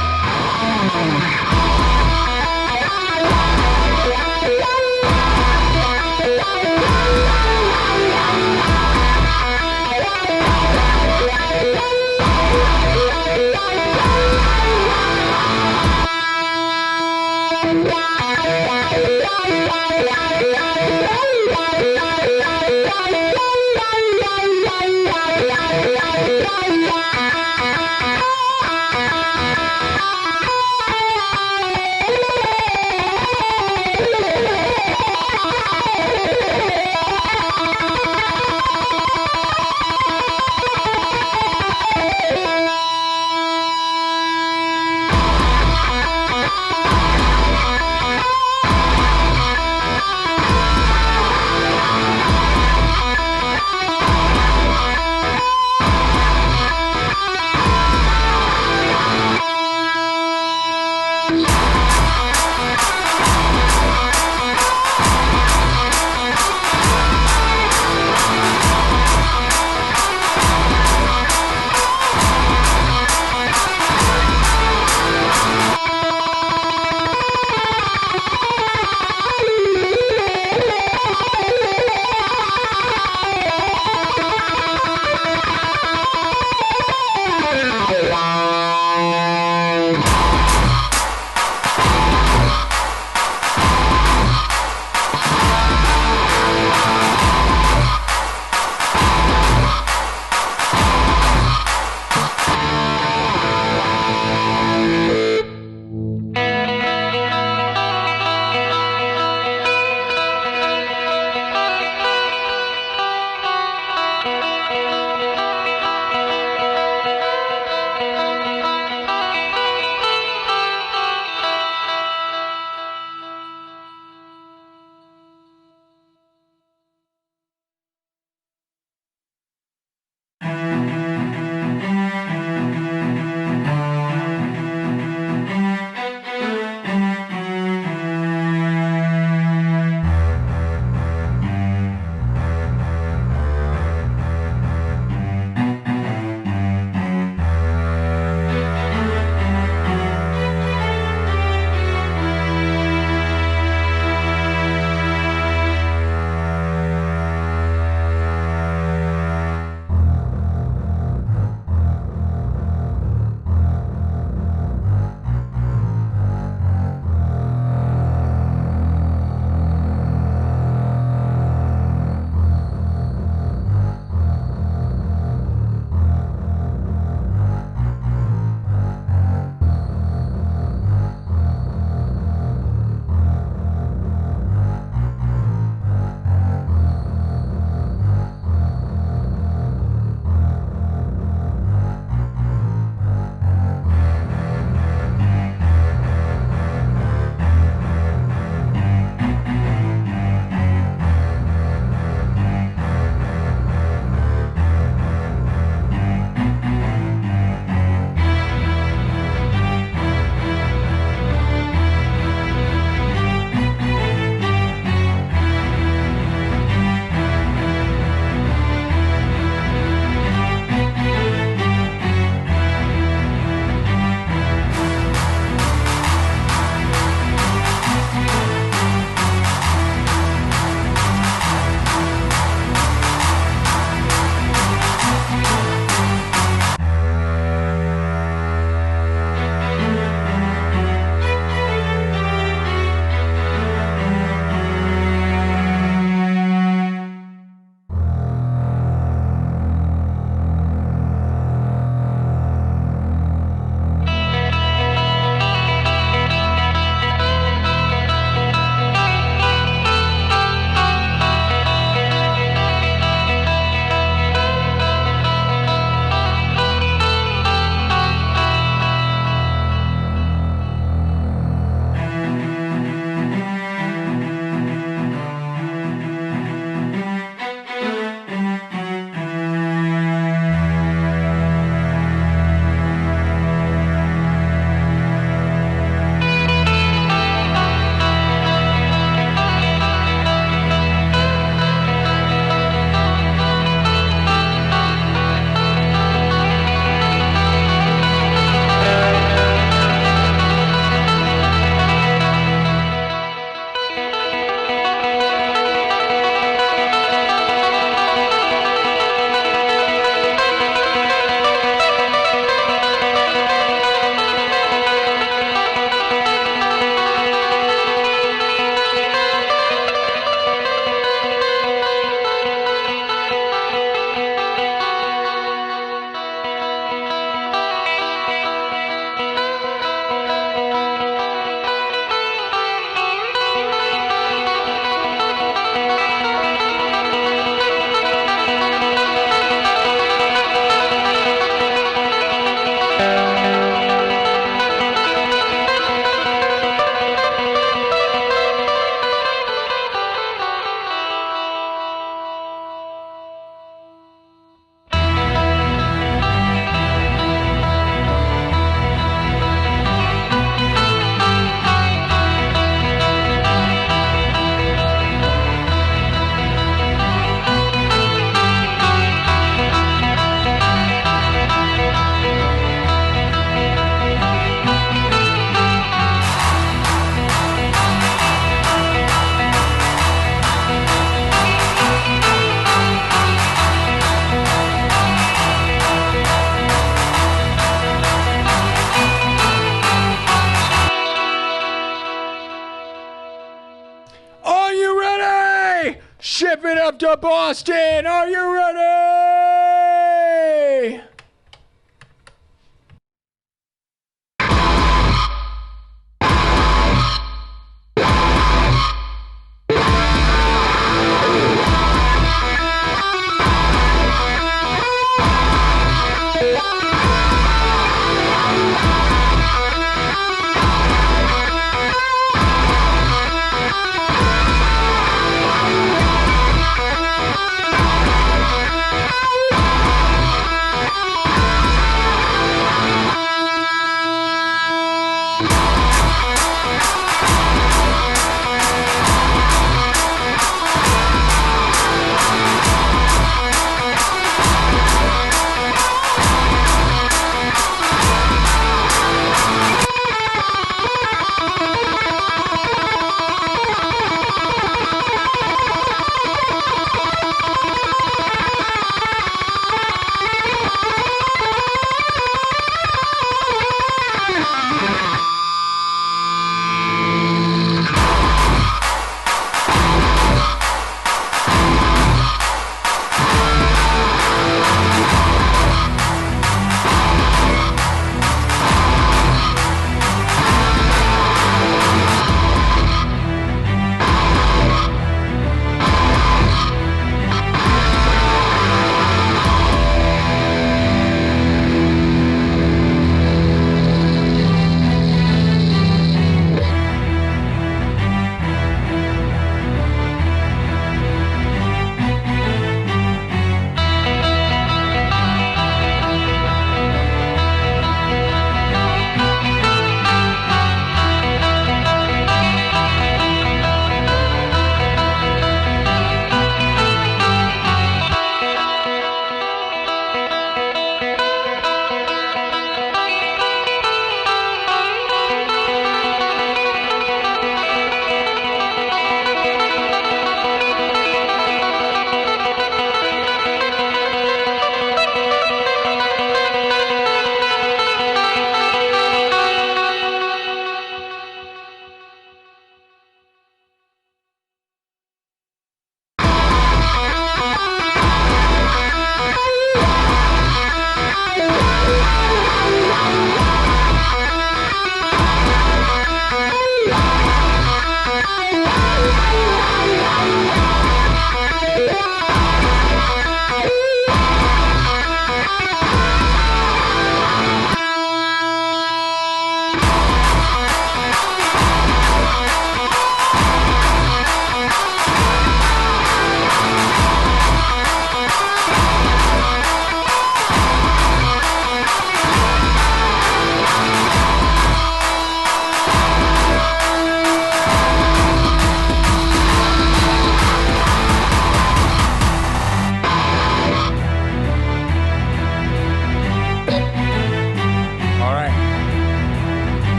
S1: have to Boston. Are you ready?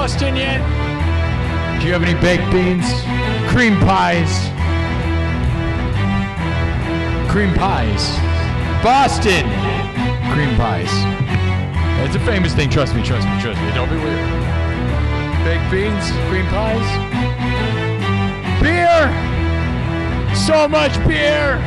S1: Johnston yet? Do you have any baked beans? Cream pies. Cream pies. Boston. Cream pies. It's a famous thing. Trust me, trust me, trust me. Don't be weird. Baked beans, cream pies. Beer. So much beer.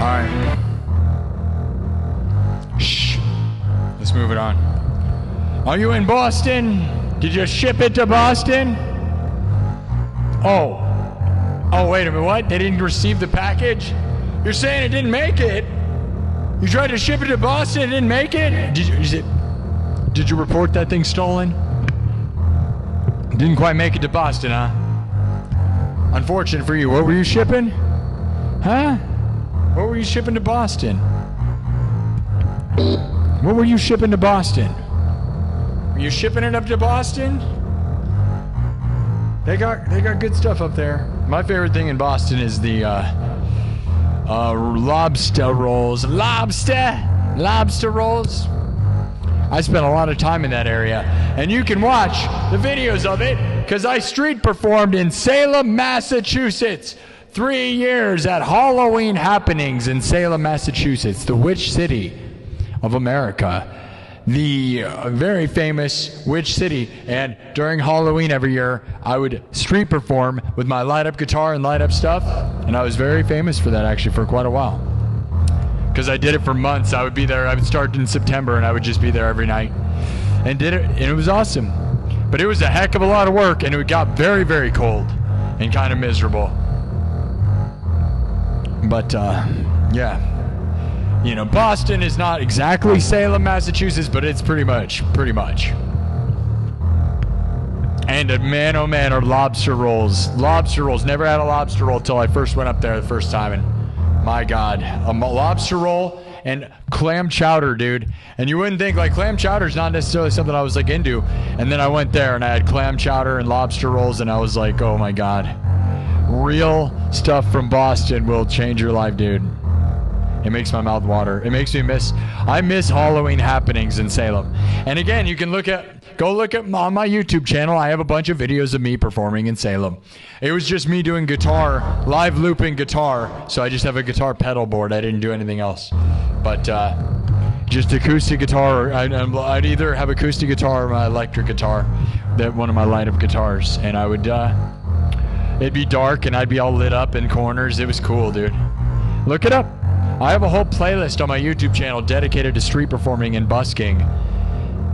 S1: right. Shh. Let's move it on. Are you in Boston? Did you ship it to Boston? Oh. Oh, wait a minute. What? They didn't receive the package? You're saying it didn't make it? You tried to ship it to Boston, it didn't make it? Did you report that thing stolen? Didn't quite make it to Boston, huh? Unfortunate for you. What were you shipping? Huh? What were you shipping to Boston? What were you shipping to Boston? Were you shipping it up to Boston? They got good stuff up there. My favorite thing in Boston is the lobster rolls. Lobster rolls. I spent a lot of time in that area, and you can watch the videos of it because I street performed in Salem, Massachusetts. 3 years at Halloween happenings in Salem, Massachusetts, the witch city of America. The very famous witch city. And during Halloween every year, I would street perform with my light up guitar and light up stuff. And I was very famous for that actually for quite a while. Because I did it for months. I would be there. I would start in September and I would just be there every night. And did it. And it was awesome. But it was a heck of a lot of work. And it got very, very cold and kind of miserable. But, yeah. You know, Boston is not exactly Salem, Massachusetts, but it's pretty much. And man, oh man, are lobster rolls. Lobster rolls. Never had a lobster roll till I first went up there the first time, and my God, a lobster roll and clam chowder, dude. And you wouldn't think, like, clam chowder is not necessarily something I was, like, into. And then I went there, and I had clam chowder and lobster rolls, and I was like, oh my God. Real stuff from Boston will change your life, dude. It makes my mouth water. It makes me I miss Halloween happenings in Salem. And again, you can go look at on my YouTube channel. I have a bunch of videos of me performing in Salem. It was just me doing guitar, live looping guitar. So I just have a guitar pedal board. I didn't do anything else. But just acoustic guitar. I'd either have acoustic guitar or my electric guitar. One of my light up guitars. And I would, it'd be dark and I'd be all lit up in corners. It was cool, dude. Look it up. I have a whole playlist on my YouTube channel dedicated to street performing and busking.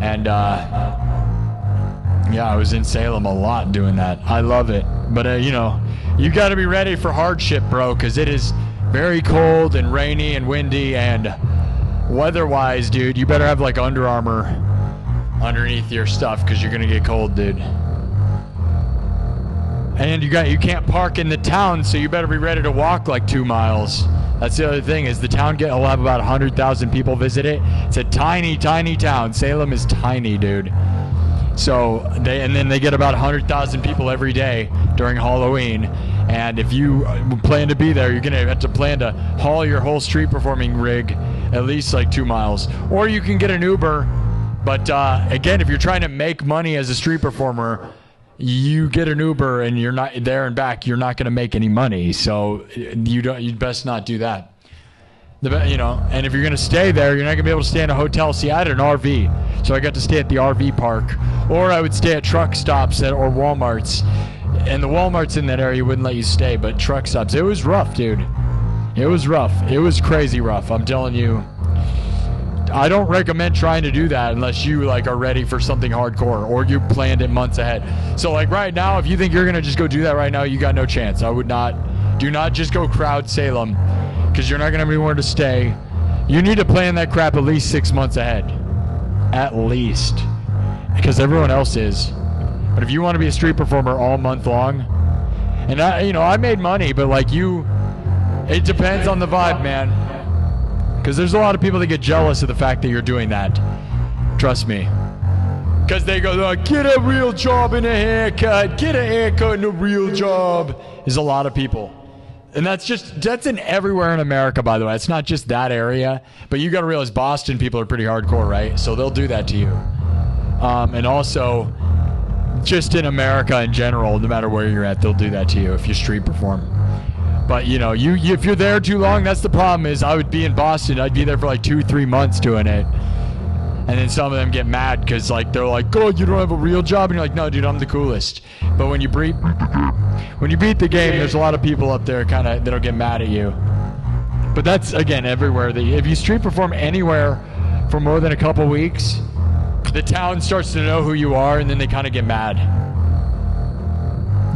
S1: And, yeah, I was in Salem a lot doing that. I love it. But, you know, you got to be ready for hardship, bro, because it is very cold and rainy and windy. And weather-wise, dude, you better have, like, Under Armour underneath your stuff because you're going to get cold, dude. And you can't park in the town, so you better be ready to walk like 2 miles. That's the other thing is the town will have about 100,000 people visit it. It's a tiny, tiny town. Salem is tiny, dude. So then they get about 100,000 people every day during Halloween. And if you plan to be there, you're gonna have to plan to haul your whole street performing rig at least like 2 miles, or you can get an Uber. But again, if you're trying to make money as a street performer, you get an Uber and you're not there and back, you're not going to make any money. So you'd best not do that. You know, and if you're going to stay there, you're not going to be able to stay in a hotel. See, I had an RV, so I got to stay at the RV park, or I would stay at truck stops or Walmarts. And the Walmarts in that area wouldn't let you stay, but truck stops. It was rough, dude. It was rough. It was crazy rough. I'm telling you. I don't recommend trying to do that unless you like are ready for something hardcore or you planned it months ahead. So like right now, if you think you're gonna just go do that right now, you got no chance. I would not. Do not just go crowd Salem because you're not gonna have anywhere to stay. You need to plan that crap at least 6 months ahead, at least, because everyone else is. But if you want to be a street performer all month long, and I made money, but like it depends on the vibe, man. Because there's a lot of people that get jealous of the fact that you're doing that. Trust me. Because they go, get a real job and a haircut. Get a haircut and a real job. There's a lot of people. And that's in everywhere in America, by the way. It's not just that area. But you got to realize Boston people are pretty hardcore, right? So they'll do that to you. And also, just in America in general, no matter where you're at, they'll do that to you if you street perform. But, you know, if you're there too long, that's the problem is I would be in Boston. I'd be there for like 2-3 months doing it. And then some of them get mad because, like, they're like, oh, you don't have a real job? And you're like, no, dude, I'm the coolest. But when you beat the game, there's a lot of people up there kind of that'll get mad at you. But that's, again, everywhere. If you street perform anywhere for more than a couple weeks, the town starts to know who you are, and then they kind of get mad.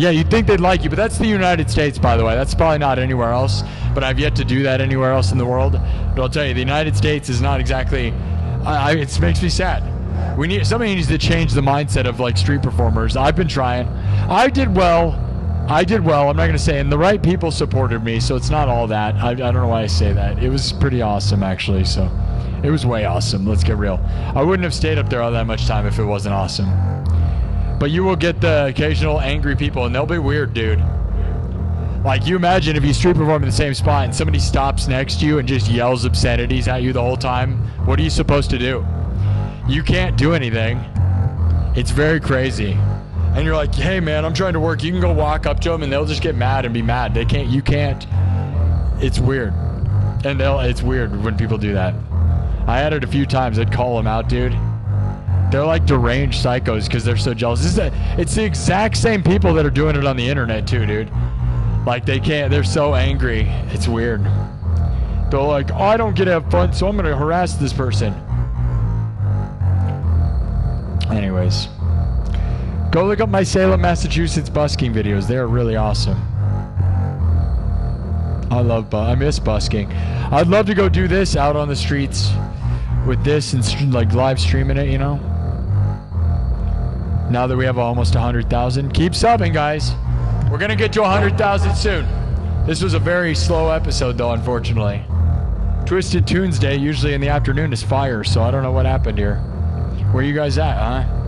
S1: Yeah, you'd think they'd like you, but that's the United States, by the way. That's probably not anywhere else, but I've yet to do that anywhere else in the world. But I'll tell you, the United States is not exactly... it makes me sad. Somebody needs to change the mindset of like street performers. I've been trying. I did well. I'm not going to say, and the right people supported me, so it's not all that. I don't know why I say that. It was pretty awesome, actually, so it was way awesome. Let's get real. I wouldn't have stayed up there all that much time if it wasn't awesome. But you will get the occasional angry people, and they'll be weird, dude. Like, you imagine if you street perform in the same spot and somebody stops next to you and just yells obscenities at you the whole time, what are you supposed to do? You can't do anything. It's very crazy. And you're like, hey, man, I'm trying to work. You can go walk up to them, and they'll just get mad and be mad. You can't. It's weird. And it's weird when people do that. I had it a few times. I'd call them out, dude. They're like deranged psychos because they're so jealous. It's the exact same people that are doing it on the internet too, dude. Like they're so angry. It's weird. They're like, oh, I don't get to have fun, so I'm going to harass this person. Anyways. Go look up my Salem, Massachusetts busking videos. They are really awesome. I miss busking. I'd love to go do this out on the streets with this and like live streaming it, you know? Now that we have almost 100,000. Keep subbing, guys. We're going to get to 100,000 soon. This was a very slow episode, though, unfortunately. Twisted Tunes Day, usually in the afternoon, is fire, so I don't know what happened here. Where you guys at, huh?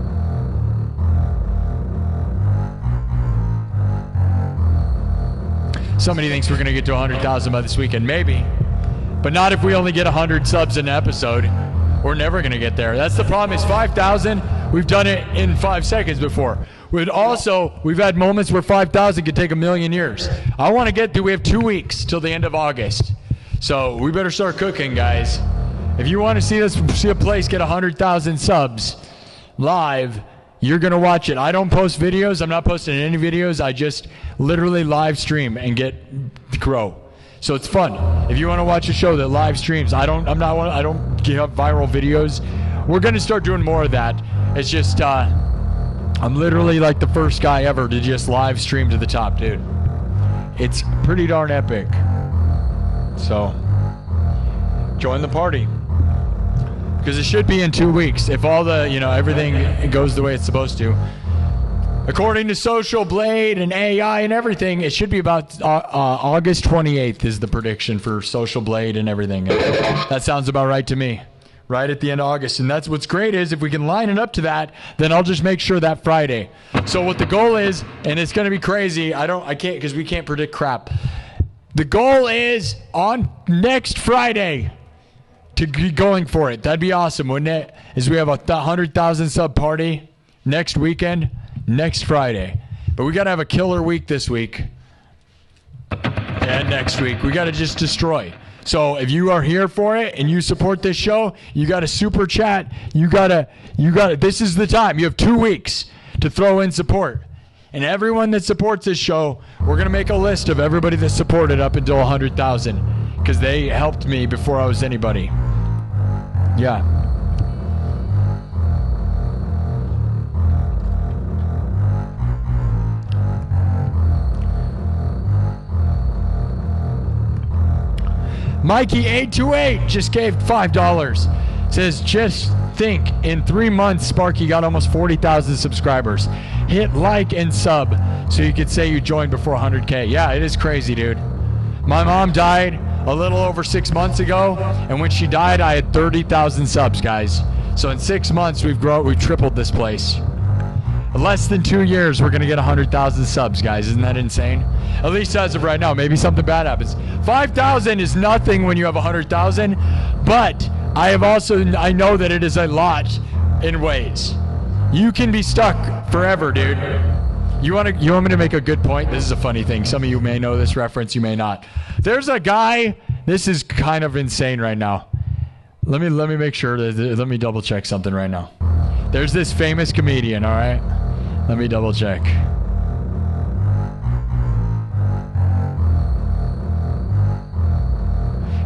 S1: Somebody thinks we're going to get to 100,000 by this weekend. Maybe. But not if we only get 100 subs in an episode. We're never going to get there. That's the problem is 5,000. We've done it in 5 seconds before. We've had moments where 5,000 could take a million years. I want to get to, we have 2 weeks till the end of August. So we better start cooking, guys. If you want to see a place get 100,000 subs live, you're going to watch it. I don't post videos. I'm not posting any videos. I just literally live stream and grow. So it's fun. If you want to watch a show that live streams, I don't give up viral videos. We're going to start doing more of that. It's just, I'm literally like the first guy ever to just live stream to the top, dude. It's pretty darn epic. So, join the party. Because it should be in 2 weeks. If all the, everything goes the way it's supposed to. According to Social Blade and AI and everything, it should be about August 28th is the prediction for Social Blade and everything. That sounds about right to me. Right at the end of August. And that's what's great is if we can line it up to that, then I'll just make sure that Friday. So what the goal is, and it's going to be crazy. I can't because we can't predict crap. The goal is on next Friday to be going for it. That'd be awesome, wouldn't it? Is we have a 100,000 sub party next weekend, next Friday. But we got to have a killer week this week. And next week. We got to just destroy. So if you are here for it and you support this show, you got to super chat. You got to, this is the time. You have 2 weeks to throw in support. And everyone that supports this show, we're going to make a list of everybody that supported up until 100,000 because they helped me before I was anybody. Yeah. Mikey828 just gave $5. Says, just think, in 3 months, Sparky got almost 40,000 subscribers. Hit like and sub so you could say you joined before 100K. Yeah, it is crazy, dude. My mom died a little over 6 months ago, and when she died, I had 30,000 subs, guys. So in 6 months, we've tripled this place. In less than 2 years, we're going to get 100,000 subs, guys. Isn't that insane? At least as of right now. Maybe something bad happens. 5,000 is nothing when you have 100,000, but I know that it is a lot in ways. You can be stuck forever, dude. You want me to make a good point? This is a funny thing. Some of you may know this reference, you may not. There's a guy, this is kind of insane right now. Let me make sure, let me double check something right now. There's this famous comedian, all right? Let me double check.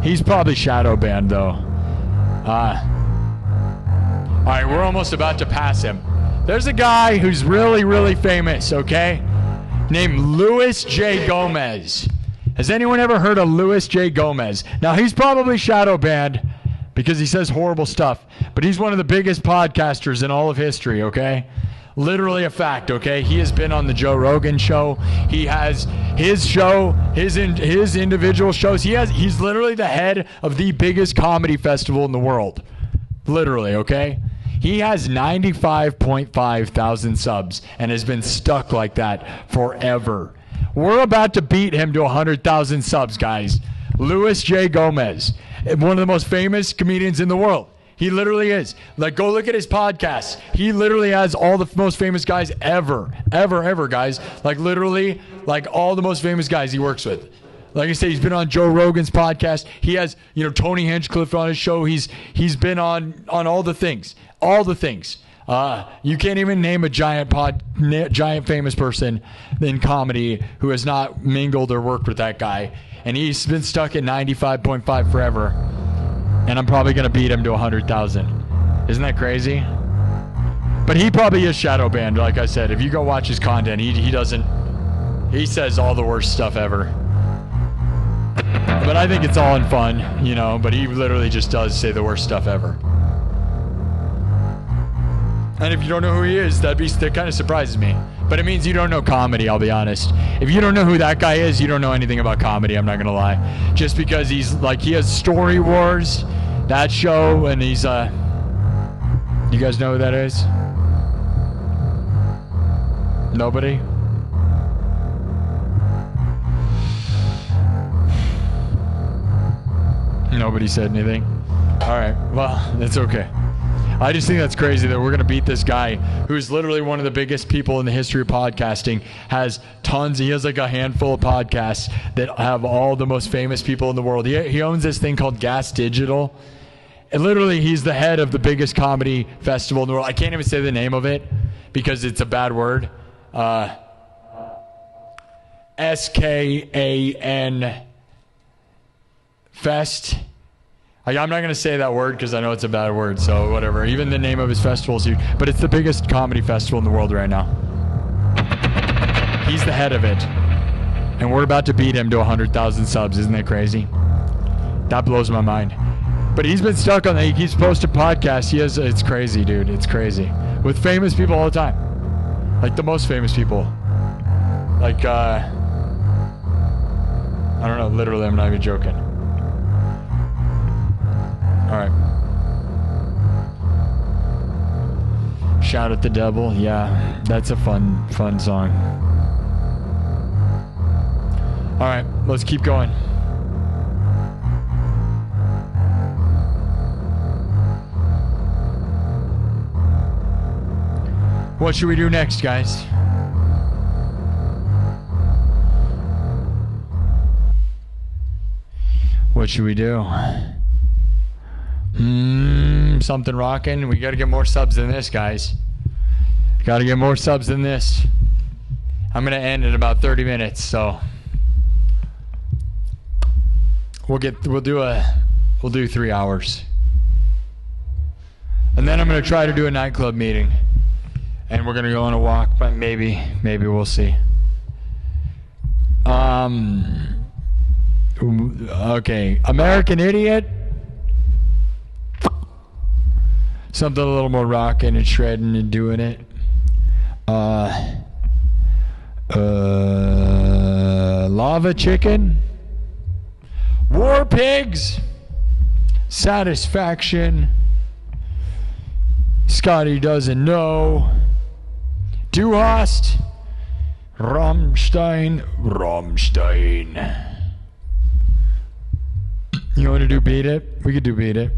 S1: He's probably shadow banned though. Alright, we're almost about to pass him. There's a guy who's really, really famous, okay? Named Luis J. Gomez. Has anyone ever heard of Luis J. Gomez? Now, he's probably shadow banned because he says horrible stuff, but he's one of the biggest podcasters in all of history, okay? Literally a fact, okay? He has been on the Joe Rogan show. He has his show, his individual shows. He's literally the head of the biggest comedy festival in the world. Literally, okay? He has 95.5 thousand subs and has been stuck like that forever. We're about to beat him to 100,000 subs, guys. Luis J. Gomez, one of the most famous comedians in the world. He literally is. Like, go look at his podcast. He literally has all the most famous guys ever, guys. Like, literally, like all the most famous guys he works with. Like I say, he's been on Joe Rogan's podcast. He has, Tony Hinchcliffe on his show. He's been on all the things. All the things. You can't even name a giant famous person in comedy who has not mingled or worked with that guy. And he's been stuck at 95.5 forever. And I'm probably going to beat him to 100,000. Isn't that crazy? But he probably is shadow banned, like I said. If you go watch his content, he says all the worst stuff ever. But I think it's all in fun, but he literally just does say the worst stuff ever. And if you don't know who he is, that kind of surprises me. But it means you don't know comedy, I'll be honest. If you don't know who that guy is, you don't know anything about comedy, I'm not going to lie. Just because he has Story Wars, that show, and he's, you guys know who that is? Nobody? Nobody said anything? Alright, well, that's okay. I just think that's crazy that we're going to beat this guy who's literally one of the biggest people in the history of podcasting, has tons, he has like a handful of podcasts that have all the most famous people in the world. He owns this thing called Gas Digital. And literally, he's the head of the biggest comedy festival in the world. I can't even say the name of it because it's a bad word. SKAN Fest. I'm not going to say that word because I know it's a bad word, so whatever. Even the name of his festival is huge. But it's the biggest comedy festival in the world right now. He's the head of it. And we're about to beat him to 100,000 subs. Isn't that crazy? That blows my mind. But he's been stuck on that. He's posted podcasts. It's crazy, dude. It's crazy. With famous people all the time. Like the most famous people. Like, I don't know. Literally, I'm not even joking. Alright. Shout at the Devil. Yeah, that's a fun song. Alright, let's keep going. What should we do next, guys? What should we do? Something rocking. We gotta get more subs than this, guys. Gotta get more subs than this. I'm gonna end in about 30 minutes, so we'll do 3 hours. And then I'm gonna try to do a nightclub meeting. And we're gonna go on a walk, but maybe we'll see. Okay, American Idiot. Something a little more rocking and shredding and doing it. Lava Chicken. War Pigs. Satisfaction. Scotty Doesn't Know. Du Hast. Rammstein. You want to do Beat It? We could do Beat It.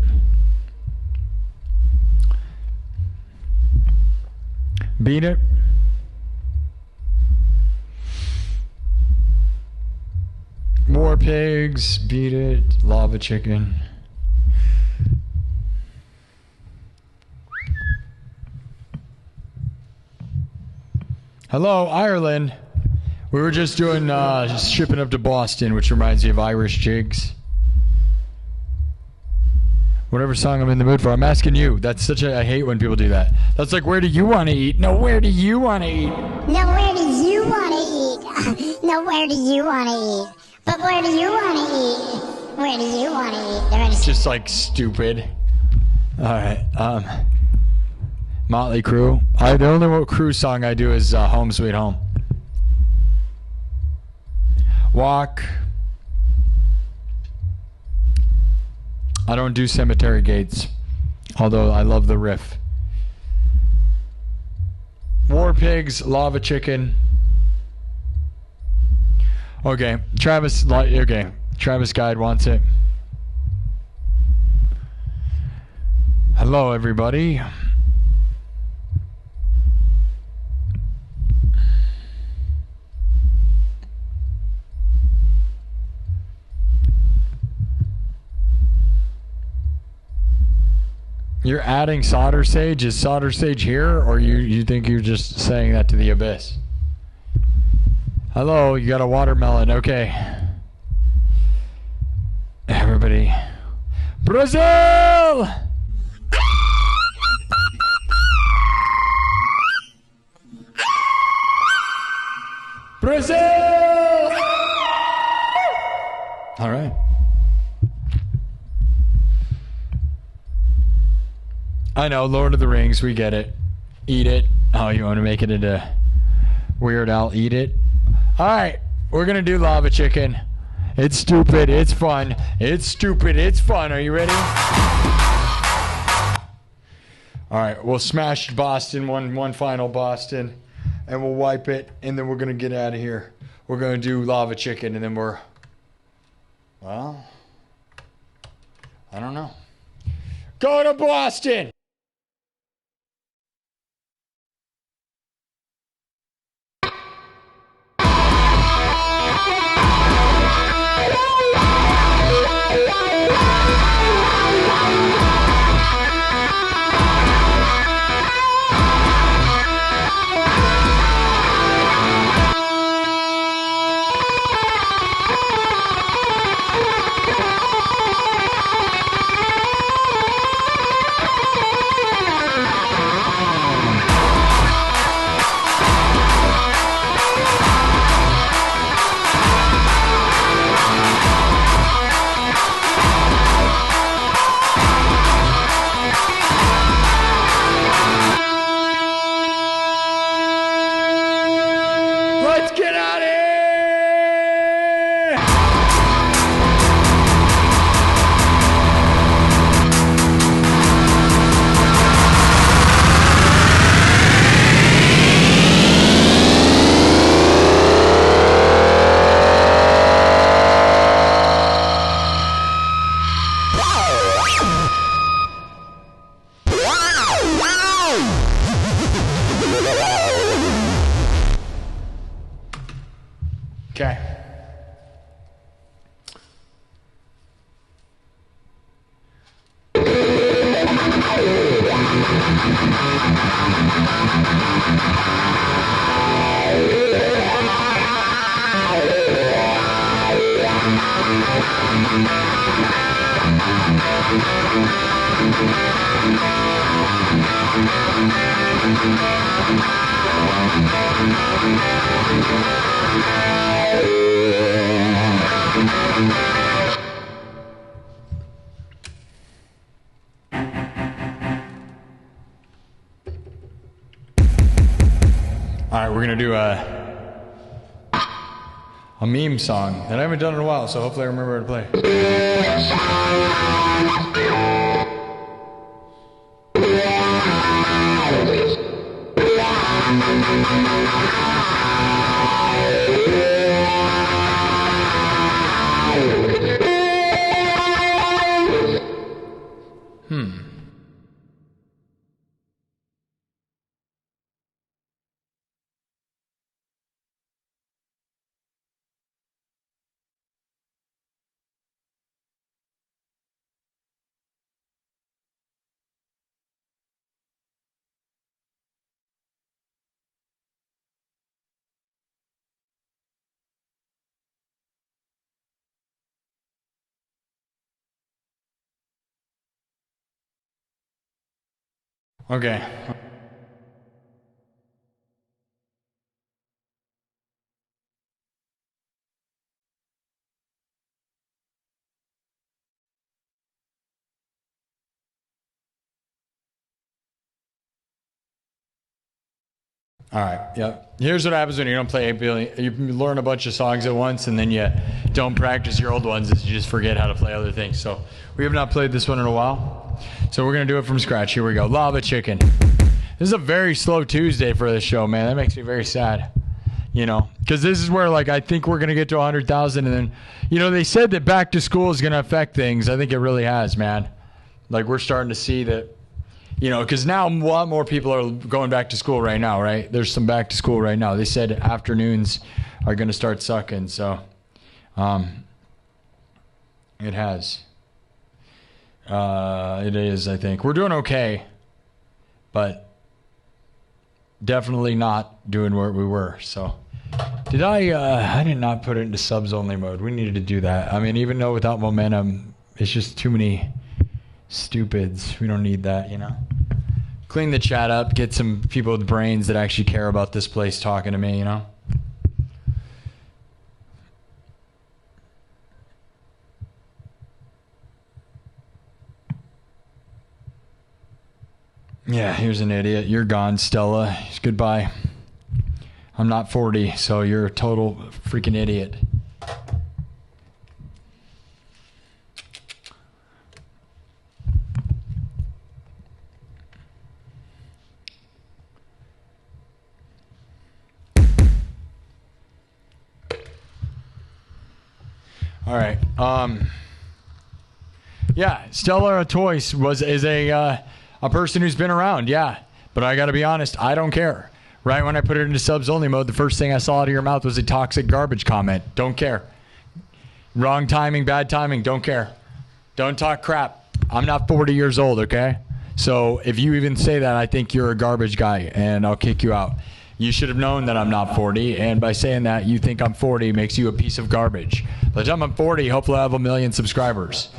S1: Beat It. War Pigs. Beat It. Lava Chicken. Hello, Ireland. We were just doing shipping up to Boston, which reminds me of Irish jigs. Whatever song I'm in the mood for. I'm asking you. That's such a... I hate when people do that. That's like, where do you want to eat? No, where do you want to eat?
S2: No, where do you want to eat? No, where do you want to eat? But where do you want to eat? Where do you want to eat?
S1: It's just like stupid. All right. Motley Crue. The only Crue song I do is Home Sweet Home. Walk. I don't do Cemetery Gates, although I love the riff. War Pigs, Lava Chicken. Okay, Travis Guide wants it. Hello, everybody. You're adding Solder Sage? Is Solder Sage here, or you think you're just saying that to the abyss? Hello, you got a watermelon. Okay. Everybody. Brazil! Brazil! All right. I know, Lord of the Rings, we get it. Eat it. Oh, you want to make it into Weird Al? Eat it. All right, we're going to do Lava Chicken. It's stupid. It's fun. It's stupid. It's fun. Are you ready? All right, we'll smash Boston, one final Boston, and we'll wipe it, and then we're going to get out of here. We're going to do Lava Chicken, and then well, I don't know. Go to Boston! Let's get out of here! Okay. All right, we're gonna do a meme song that I haven't done in a while, so hopefully I remember how to play. Okay. All right. Yep. Here's what happens when you don't play 8 billion. You learn a bunch of songs at once, and then you don't practice your old ones, is you just forget how to play other things. So we have not played this one in a while. So we're gonna do it from scratch. Here we go. Lava Chicken. This is a very slow Tuesday for this show, man. That makes me very sad. You know, because this is where, like, I think we're gonna get to 100,000, and then, you know, they said that back to school is gonna affect things. I think it really has, man. Like, we're starting to see that. You know, because now a lot more people are going back to school right now, right? There's some back to school right now. They said afternoons are going to start sucking, so it has. It is, I think. We're doing okay, but definitely not doing where we were. So did I did not put it into subs only mode. We needed to do that. I mean, even though without momentum, it's just too many stupids. We don't need that, you know. Clean the chat up, get some people with brains that actually care about this place talking to me, you know. Yeah, here's an idiot. You're gone, Stella. Goodbye. I'm not 40, so you're a total freaking idiot. All right. Yeah, Stella Toys is a person who's been around. Yeah, but I got to be honest, I don't care. Right when I put it into subs only mode, the first thing I saw out of your mouth was a toxic garbage comment. Don't care. Wrong timing, bad timing. Don't care. Don't talk crap. I'm not 40 years old. Okay. So if you even say that, I think you're a garbage guy, and I'll kick you out. You should have known that I'm not 40, and by saying that, you think I'm 40 makes you a piece of garbage. By the time I'm 40, hopefully I have 1 million subscribers.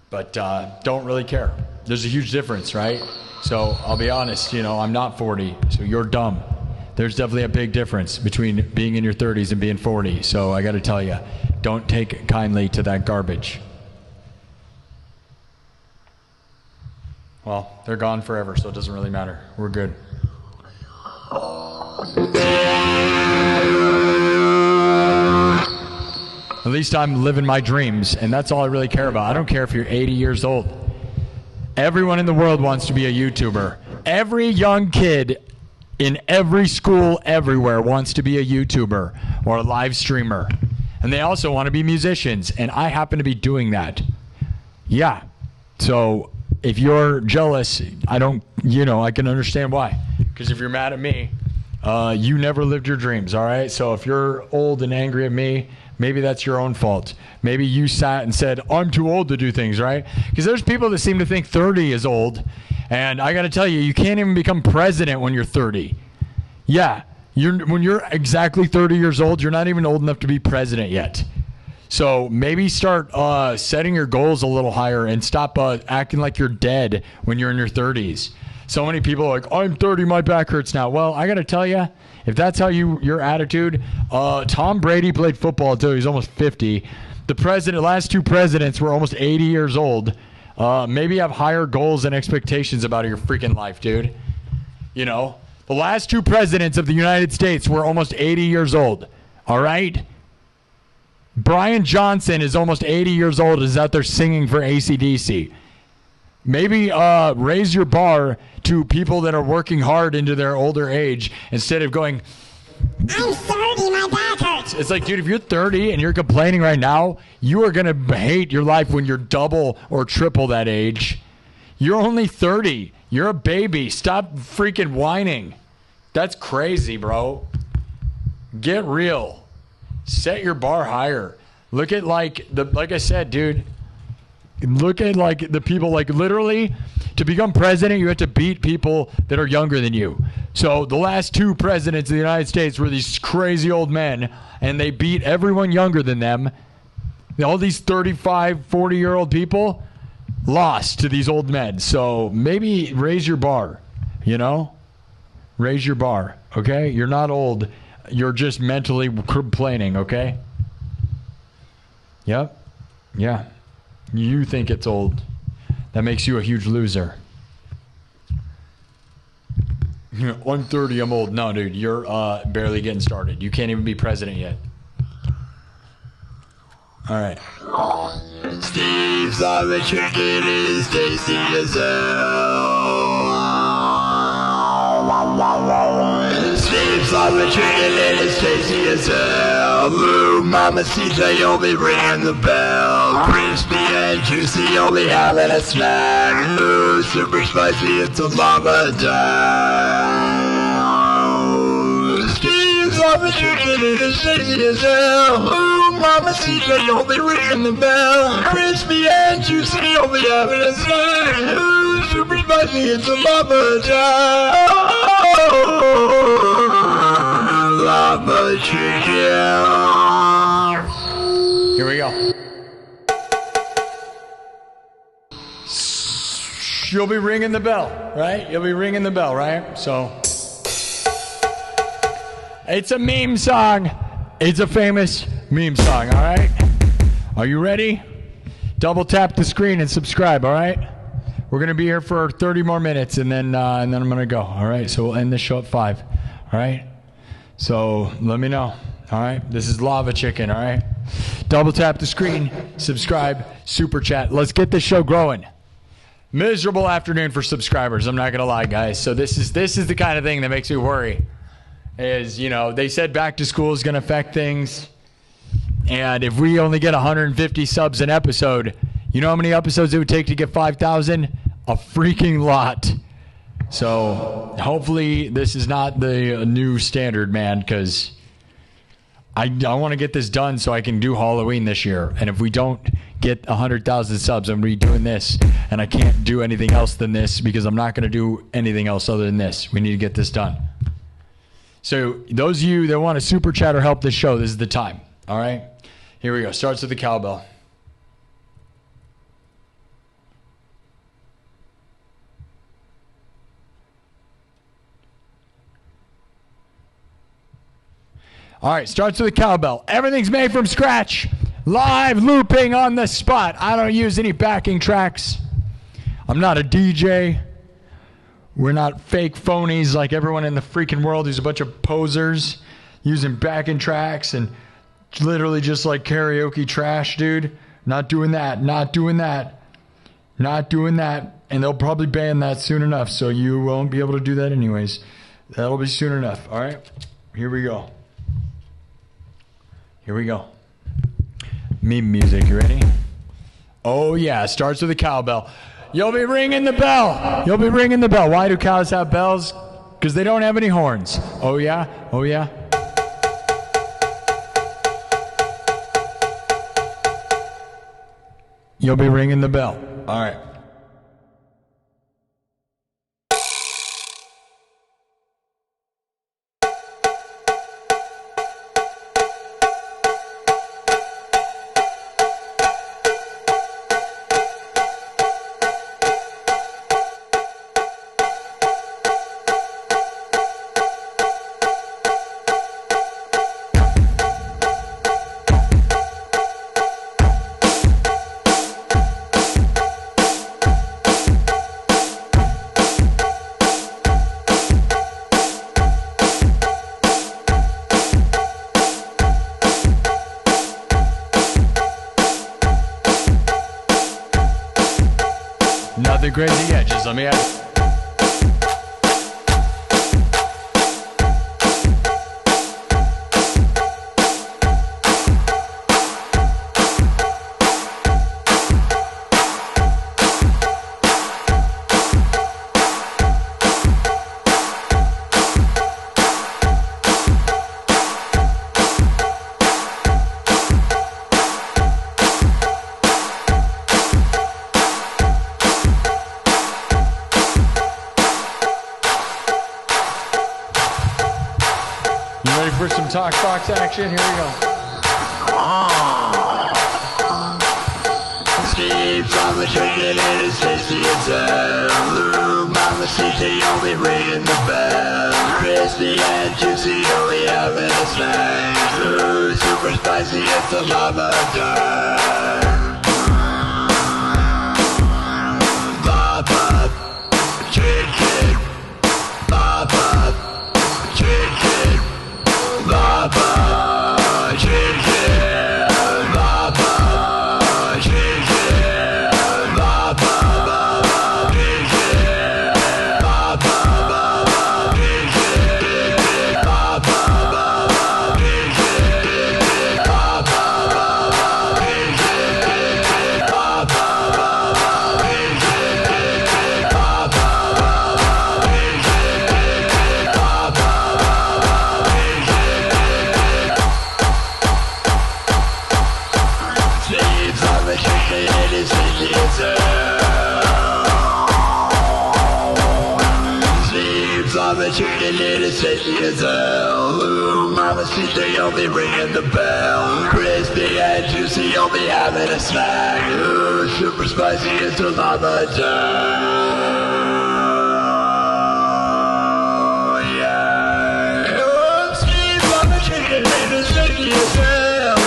S1: But don't really care. There's a huge difference, right? So I'll be honest, you know, I'm not 40, so you're dumb. There's definitely a big difference between being in your 30s and being 40. So I got to tell you, don't take kindly to that garbage. Well, they're gone forever, so it doesn't really matter. We're good. At least I'm living my dreams, and that's all I really care about. I don't care if you're 80 years old. Everyone in the world wants to be a YouTuber. Every young kid in every school everywhere wants to be a YouTuber or a live streamer. And they also want to be musicians, and I happen to be doing that. Yeah. So if you're jealous, I can understand why. Because if you're mad at me, you never lived your dreams, all right? So if you're old and angry at me, maybe that's your own fault. Maybe you sat and said, I'm too old to do things, right? Because there's people that seem to think 30 is old. And I got to tell you, you can't even become president when you're 30. Yeah, when you're exactly 30 years old, you're not even old enough to be president yet. So maybe start setting your goals a little higher and stop acting like you're dead when you're in your 30s. So many people are like, I'm 30, my back hurts now. Well, I got to tell you, if that's how your attitude, Tom Brady played football until he was almost 50. The last two presidents were almost 80 years old. Maybe have higher goals and expectations about your freaking life, dude. You know, the last two presidents of the United States were almost 80 years old. All right? Brian Johnston is almost 80 years old and is out there singing for AC/DC. Maybe raise your bar to people that are working hard into their older age instead of going,
S2: I'm 30, my back hurts.
S1: It's like, dude, if you're 30 and you're complaining right now, you are going to hate your life when you're double or triple that age. You're only 30. You're a baby. Stop freaking whining. That's crazy, bro. Get real. Set your bar higher. Look at like I said, dude. Look at like the people, like literally to become president, you have to beat people that are younger than you. So the last two presidents of the United States were these crazy old men, and they beat everyone younger than them. All these 35, 40-year-old people, lost to these old meds. So maybe raise your bar, you know? Raise your bar, okay? You're not old. You're just mentally complaining, okay? Yep. Yeah. You think it's old. That makes you a huge loser. I'm 30, I'm old. No, dude, you're barely getting started. You can't even be president yet. All right.
S3: Steve's on the chicken is tasty as hell. Steve's on the chicken and it's tasty as hell. Blue mamacita, you'll be ringing the bell. Crispy and juicy, you'll be having a snack. Ooh, super spicy, it's a mama down. Steve's on the chicken and it's tasty as hell. Ooh, mamacita, you'll be ringing the bell. Crispy and juicy, you'll be having a snack. Ooh, super spicy, it's a mama down. Lava chicken.
S1: Here we go. You'll be ringing the bell, right? You'll be ringing the bell, right? So, it's a meme song. It's a famous meme song, all right? Are you ready? Double tap the screen and subscribe, all right? We're going to be here for 30 more minutes, and then I'm going to go, all right? So we'll end this show at 5, all right? So let me know, all right? This is Lava Chicken, all right? Double tap the screen, subscribe, super chat. Let's get this show growing. Miserable afternoon for subscribers, I'm not going to lie, guys. So this is the kind of thing that makes me worry. Is, you know, they said back to school is going to affect things. And if we only get 150 subs an episode, you know how many episodes it would take to get 5,000? A freaking lot. So hopefully this is not the new standard, man, because I want to get this done so I can do Halloween this year. And if we don't get 100,000 subs, I'm going to be doing this. And I can't do anything else than this because I'm not going to do anything else other than this. We need to get this done. So those of you that want to super chat or help this show, this is the time. All right? Here we go. Starts with the cowbell. All right, starts with a cowbell. Everything's made from scratch. Live looping on the spot. I don't use any backing tracks. I'm not a DJ. We're not fake phonies like everyone in the freaking world who's a bunch of posers using backing tracks and literally just like karaoke trash, dude. Not doing that. Not doing that. Not doing that. And they'll probably ban that soon enough, so you won't be able to do that anyways. That'll be soon enough. All right? Here we go. Here we go. Meme music, you ready? Oh yeah, starts with a cowbell. You'll be ringing the bell. You'll be ringing the bell. Why do cows have bells? Because they don't have any horns. Oh yeah? Oh yeah? You'll be ringing the bell. All right. Nothing crazy yet, just let me ask. For some talk box action, here we go.
S3: Sleeps on the chicken and it's tasty as hell. Ooh, mama sees you'll be ringing the bell. Crispy and juicy, only having a snack. Ooh, super spicy, it's a lava duck. Lava chicken. Lava chicken. Lava chicken. Lava chicken. Lava chicken. Lava chicken. Lava Sleeps on the chicken and it's tasty as hell. Sleeps on the chicken and it's tasty as hell. Ooh, mama sees you'll be ringing the bell. Crispy and juicy, you'll be having a snack. Ooh, super spicy, it's a lava duck. Yeah. Ooh, sleeps on the chicken and it's tasty as hell.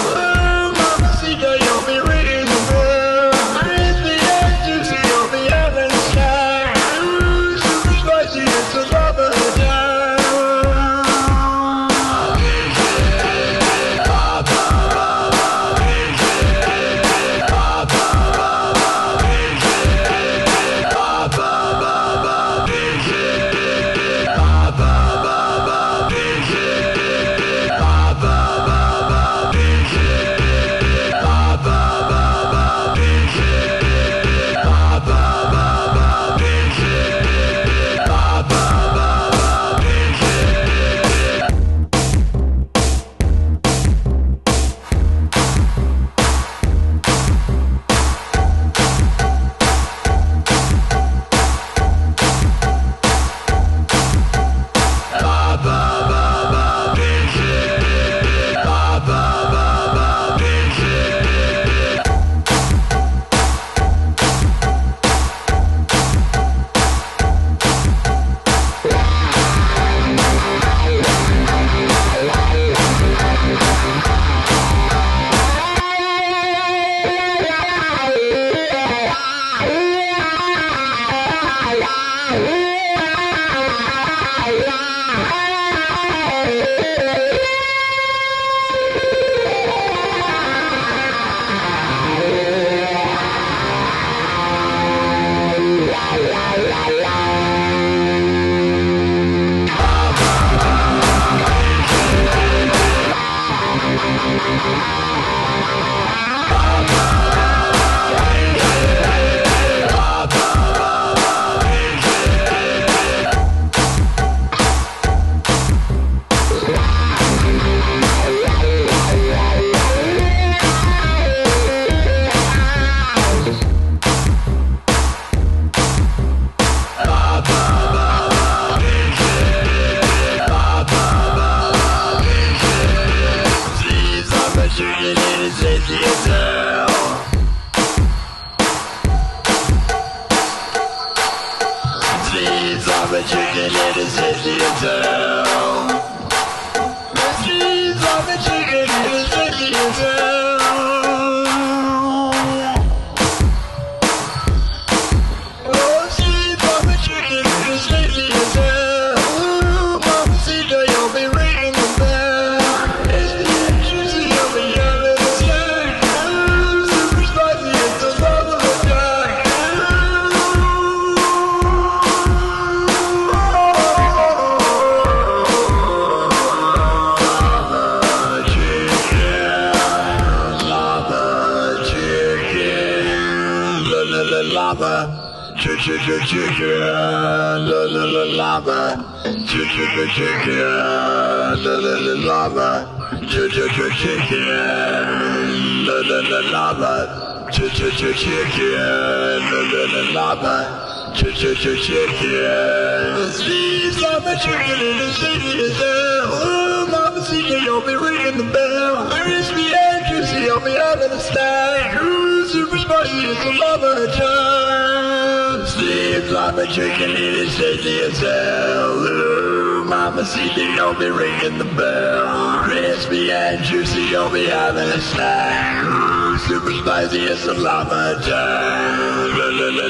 S3: super spicy, it's a lava jump. Sleeps like a chicken, it is tasty as hell. Ooh, mama, see, they don't be ringing the bell. Crispy and juicy, don't be having a snack. Ooh, super spicy, it's a lava jump.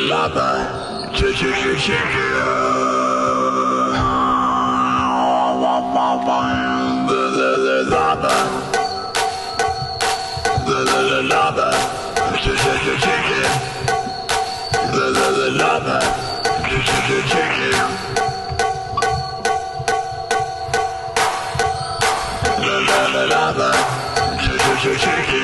S3: Lava, chicken. Lava, chicken. Lava, chicken. Lava, chicken.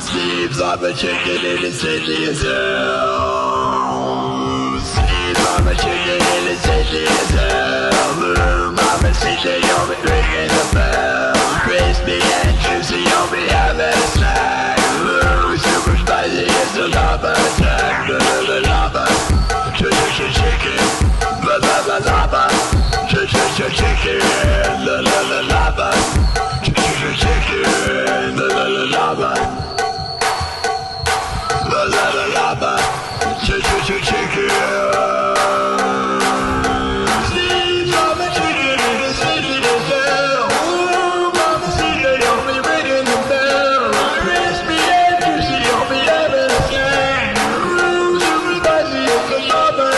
S3: Sleeps on the chicken, it is tasty as hell. Sleeps on the chicken, it is tasty as hell. Ooh, mama, see, they don't be ringing the bell. Crispy and juicy, you'll be having a snack. Ooh, super spicy, it's a lava attack. Lava, chicken. Lava, chicken. Lava, chicken. Lava. Lava, chicken. Sleeps on the chicken, it is tasty as hell. Ooh, mama, see, they don't be ringing the bell. Crispy and juicy, you'll be having a snack. Ooh, super spicy, it's a lava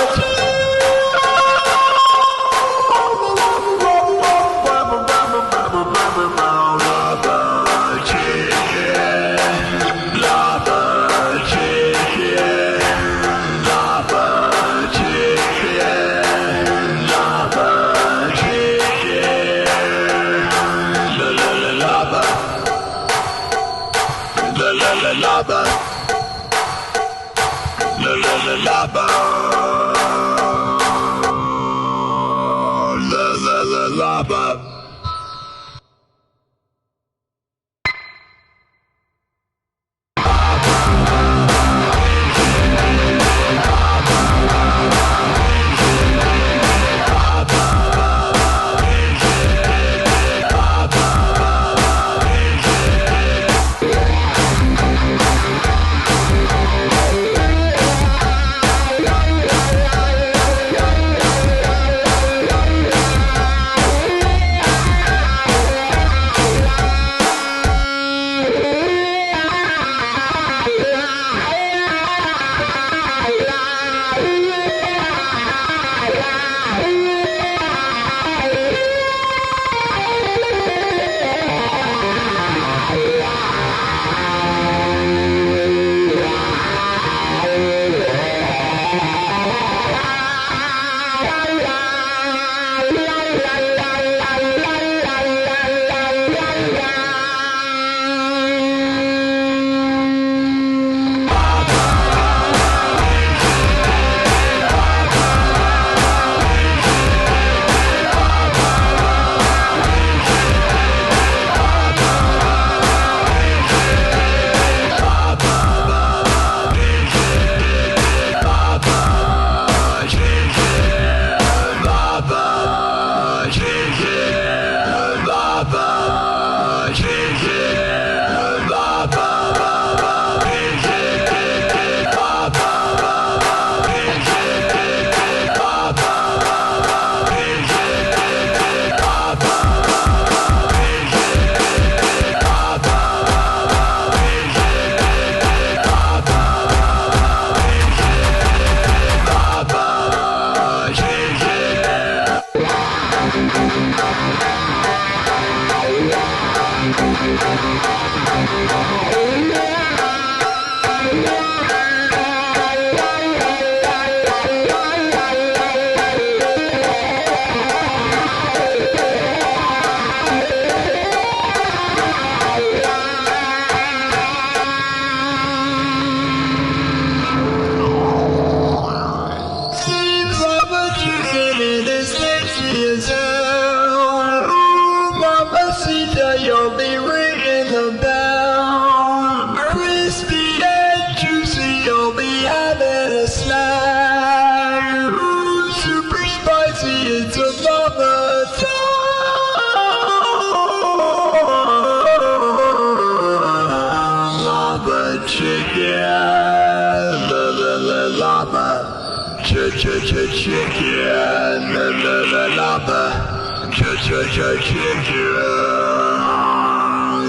S3: lava.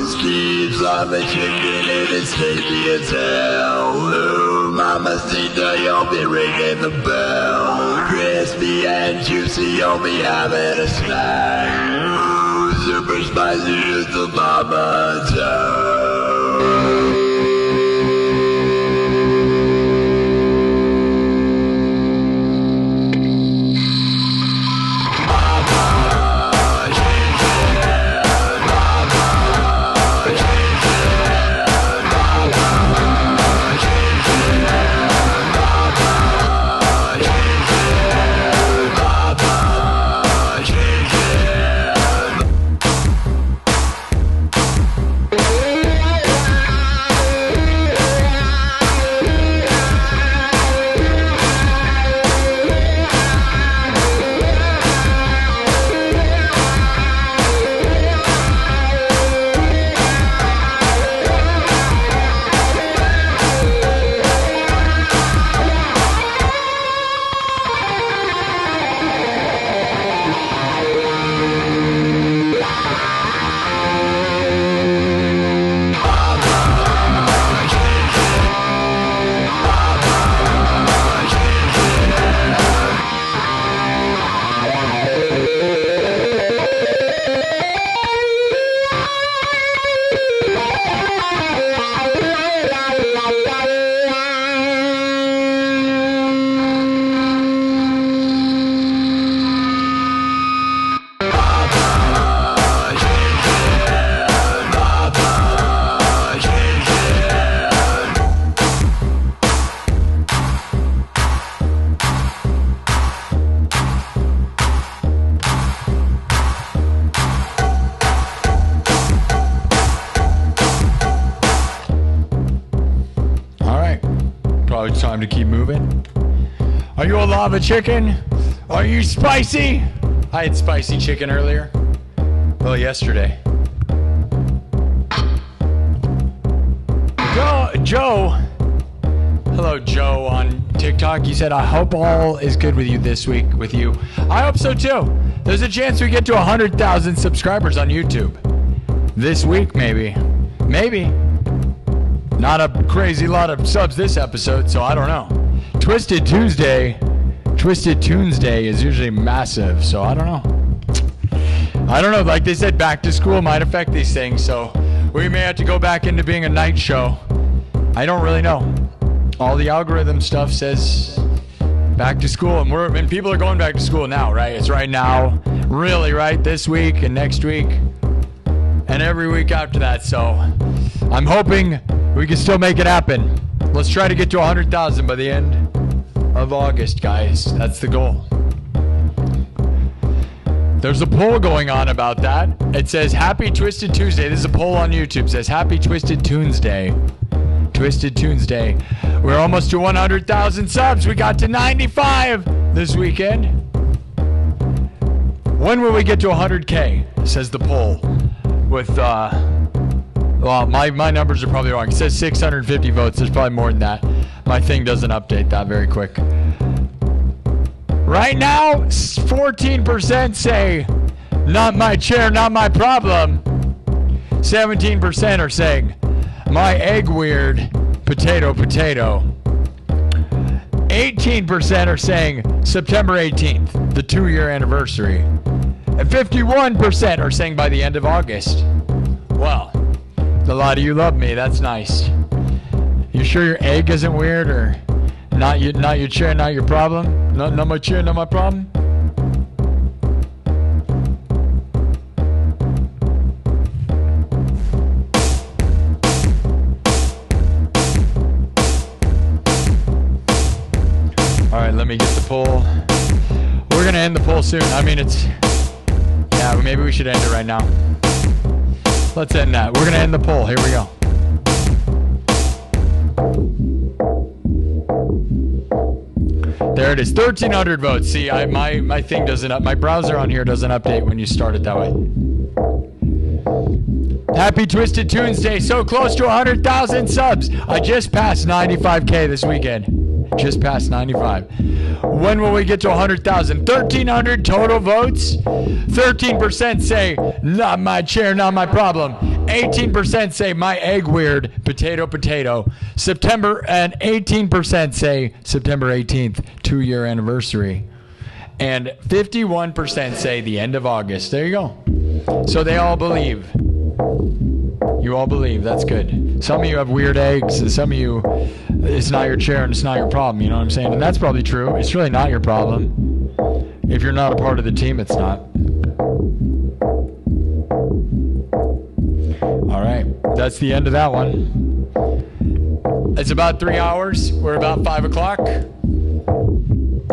S3: Steve's lava chicken and it's tasty as hell. Ooh, mamacita, you'll be ringing the bell. Crispy and juicy, you'll be having a snack. Ooh, super spicy is the mama toe.
S1: Time to keep moving. Are you a lava chicken? Are you spicy? I had spicy chicken earlier. Well, yesterday. Joe. Hello, Joe on TikTok. You said, I hope all is good with you this week with you. I hope so too. There's a chance we get to 100,000 subscribers on YouTube. This week, maybe. Maybe. Not a crazy lot of subs this episode, so I don't know. Twisted Tuesday is usually massive, so I don't know. Like they said, back to school might affect these things, so we may have to go back into being a night show. I don't really know. All the algorithm stuff says back to school, and people are going back to school now, right? It's right now, really, right? This week and next week and every week after that, so I'm hoping we can still make it happen. Let's try to get to 100,000 by the end of August, guys. That's the goal. There's a poll going on about that. It says, Happy Twisted Tuesday. This is a poll on YouTube. It says, Happy Twisted Tuesday. Twisted Tuesday. We're almost to 100,000 subs. We got to 95 this weekend. When will we get to 100K? Says the poll. With, well, my numbers are probably wrong. It says 650 votes. There's probably more than that. My thing doesn't update that very quick. Right now, 14% say, not my chair, not my problem. 17% are saying, my egg weird, potato, potato. 18% are saying September 18th, the 2-year anniversary. And 51% are saying by the end of August. Well, a lot of you love me. That's nice. You sure your egg isn't weird, or not your chair, not your problem? Not my chair, not my problem? All right, let me get the poll. We're gonna end the poll soon. I mean, yeah, maybe we should end it right now. Let's end that. We're going to end the poll. Here we go. There it is. 1,300 votes. See, my thing doesn't my browser on here doesn't update when you start it that way. Happy Twisted Tuesday. So close to 100,000 subs. I just passed 95K this weekend. Just past 95. When will we get to 100,000? 1,300 total votes. 13% say, not my chair, not my problem. 18% say, my egg weird, potato, potato. September, and 18% say, September 18th, 2-year anniversary. And 51% say the end of August. There you go. So they all believe. You all believe. That's good. Some of you have weird eggs, and some of you, it's not your chair and it's not your problem. You know what I'm saying? And that's probably true. It's really not your problem. If you're not a part of the team, it's not. All right. That's the end of that one. It's about 3 hours. We're about 5 o'clock.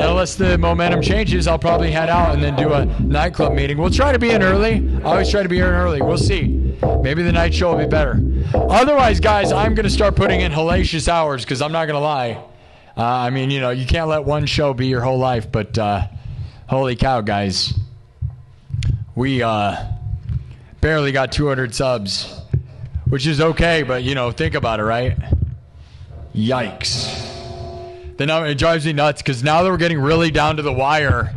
S1: Unless the momentum changes, I'll probably head out and then do a nightclub meeting. We'll try to be in early. I always try to be in early. We'll see. Maybe the night show will be better. Otherwise, guys, I'm going to start putting in hellacious hours because I'm not going to lie. I mean, you know, you can't let one show be your whole life, but holy cow, guys. We barely got 200 subs, which is okay, but, you know, think about it, right? Yikes. Then it drives me nuts because now that we're getting really down to the wire,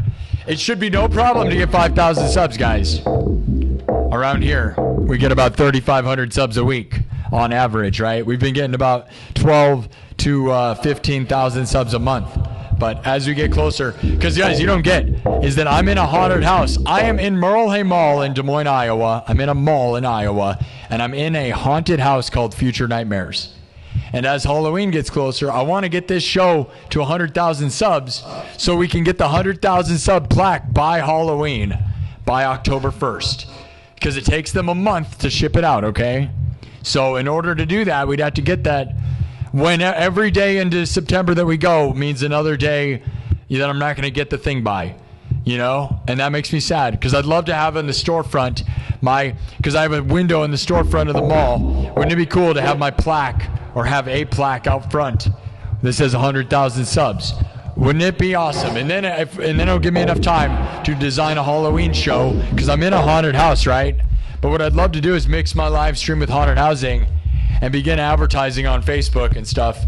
S1: it should be no problem to get 5,000 subs, guys. Around here, we get about 3,500 subs a week on average, right? We've been getting about 12 to 15,000 subs a month. But as we get closer, because guys, you don't get, is that I'm in a haunted house. I am in Merle Mall in Des Moines, Iowa. I'm in a mall in Iowa, and I'm in a haunted house called Future Nightmares. And as Halloween gets closer, I want to get this show to 100,000 subs so we can get the 100,000 sub plaque by Halloween, by October 1st. Because it takes them a month to ship it out, okay? So in order to do that, we'd have to get that. When every day into September that we go means another day that I'm not going to get the thing by, you know? And that makes me sad because I'd love to have in the storefront because I have a window in the storefront of the mall. Wouldn't it be cool to have my plaque or have a plaque out front that says 100,000 subs? Wouldn't it be awesome? And then it'll give me enough time to design a Halloween show because I'm in a haunted house, right? But what I'd love to do is mix my live stream with haunted housing and begin advertising on Facebook and stuff.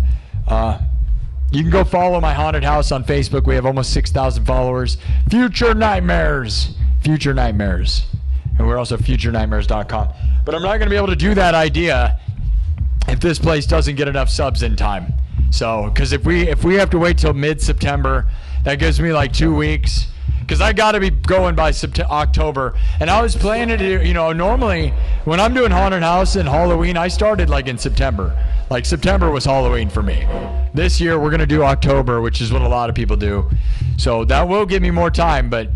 S1: You can go follow my haunted house on Facebook. We have almost 6,000 followers. Future Nightmares. Future Nightmares. And we're also futurenightmares.com. But I'm not going to be able to do that idea if this place doesn't get enough subs in time. So, because if we have to wait till mid-September, that gives me like 2 weeks. Because I got to be going by October. And I was planning to do, you know, normally when I'm doing haunted house and Halloween, I started like in September. Like September was Halloween for me. This year we're going to do October, which is what a lot of people do. So that will give me more time, but...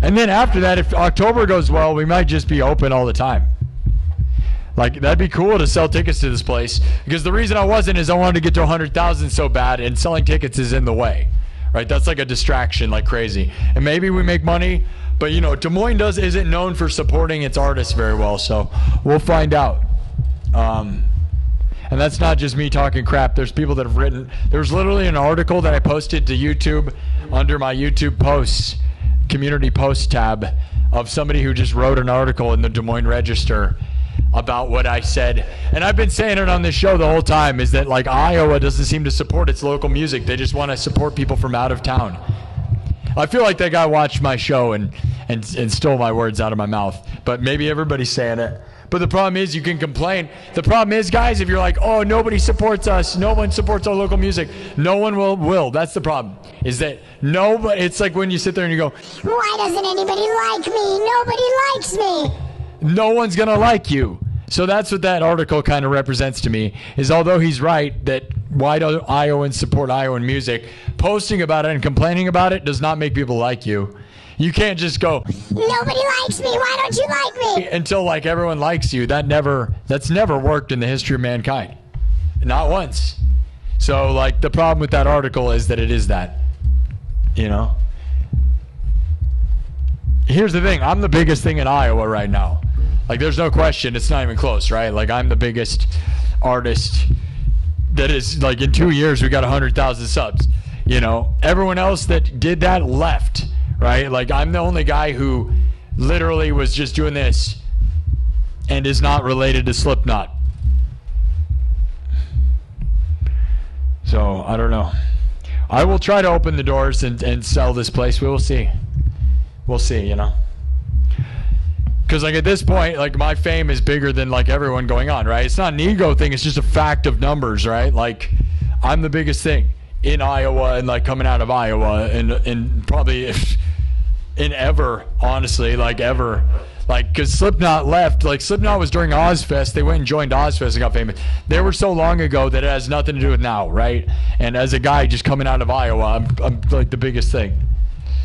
S1: And then after that, if October goes well, we might just be open all the time. Like, that'd be cool to sell tickets to this place. Because the reason I wasn't is I wanted to get to 100,000 so bad, and selling tickets is in the way. Right? That's like a distraction like crazy. And maybe we make money, but, you know, Des Moines isn't known for supporting its artists very well, so we'll find out. And that's not just me talking crap. There's people that have written. There's literally an article that I posted to YouTube under my YouTube posts, community post tab, of somebody who just wrote an article in the Des Moines Register about what I said. And I've been saying it on this show the whole time, is that like Iowa doesn't seem to support its local music. They just want to support people from out of town. I feel like that guy watched my show and stole my words out of my mouth. But maybe everybody's saying it. But the problem is you can complain. The problem is, guys, if you're like, oh, nobody supports us, no one supports our local music, no one will. That's the problem. Is that nobody, it's like when you sit there and you go,
S2: why doesn't anybody like me? Nobody likes me.
S1: No one's going to like you. So that's what that article kind of represents to me, is although he's right that why do Iowans support Iowan music, posting about it and complaining about it does not make people like you. You can't just go,
S2: nobody likes me, why don't you like me?
S1: Until like everyone likes you. That's never worked in the history of mankind. Not once. So like the problem with that article is that it is that, you know. Here's the thing, I'm the biggest thing in Iowa right now. Like there's no question, it's not even close, right? Like I'm the biggest artist that is, like in 2 years we got 100,000 subs. You know, everyone else that did that left. Right? Like, I'm the only guy who literally was just doing this and is not related to Slipknot. So, I don't know. I will try to open the doors and sell this place. We will see. We'll see, you know. Because, like, at this point, like, my fame is bigger than, like, everyone going on, right? It's not an ego thing. It's just a fact of numbers, right? Like, I'm the biggest thing in Iowa and, like, coming out of Iowa and probably in ever, honestly, like, ever. Like, because Slipknot left. Like, Slipknot was during Ozfest. They went and joined Ozfest and got famous. They were so long ago that it has nothing to do with now, right? And as a guy just coming out of Iowa, I'm like, the biggest thing.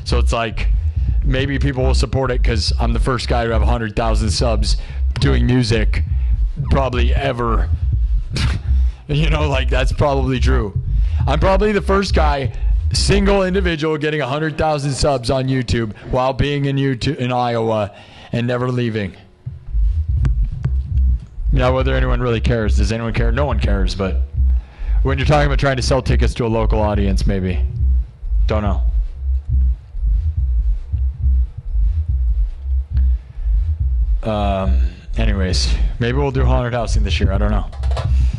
S1: So it's like, maybe people will support it because I'm the first guy to have 100,000 subs doing music probably ever. You know, like, that's probably true. I'm probably the first guy, single individual, getting 100,000 subs on YouTube while being in Iowa and never leaving. You know, whether anyone really cares. Does anyone care? No one cares, but when you're talking about trying to sell tickets to a local audience, maybe. Don't know. Anyways, maybe we'll do haunted housing this year. I don't know.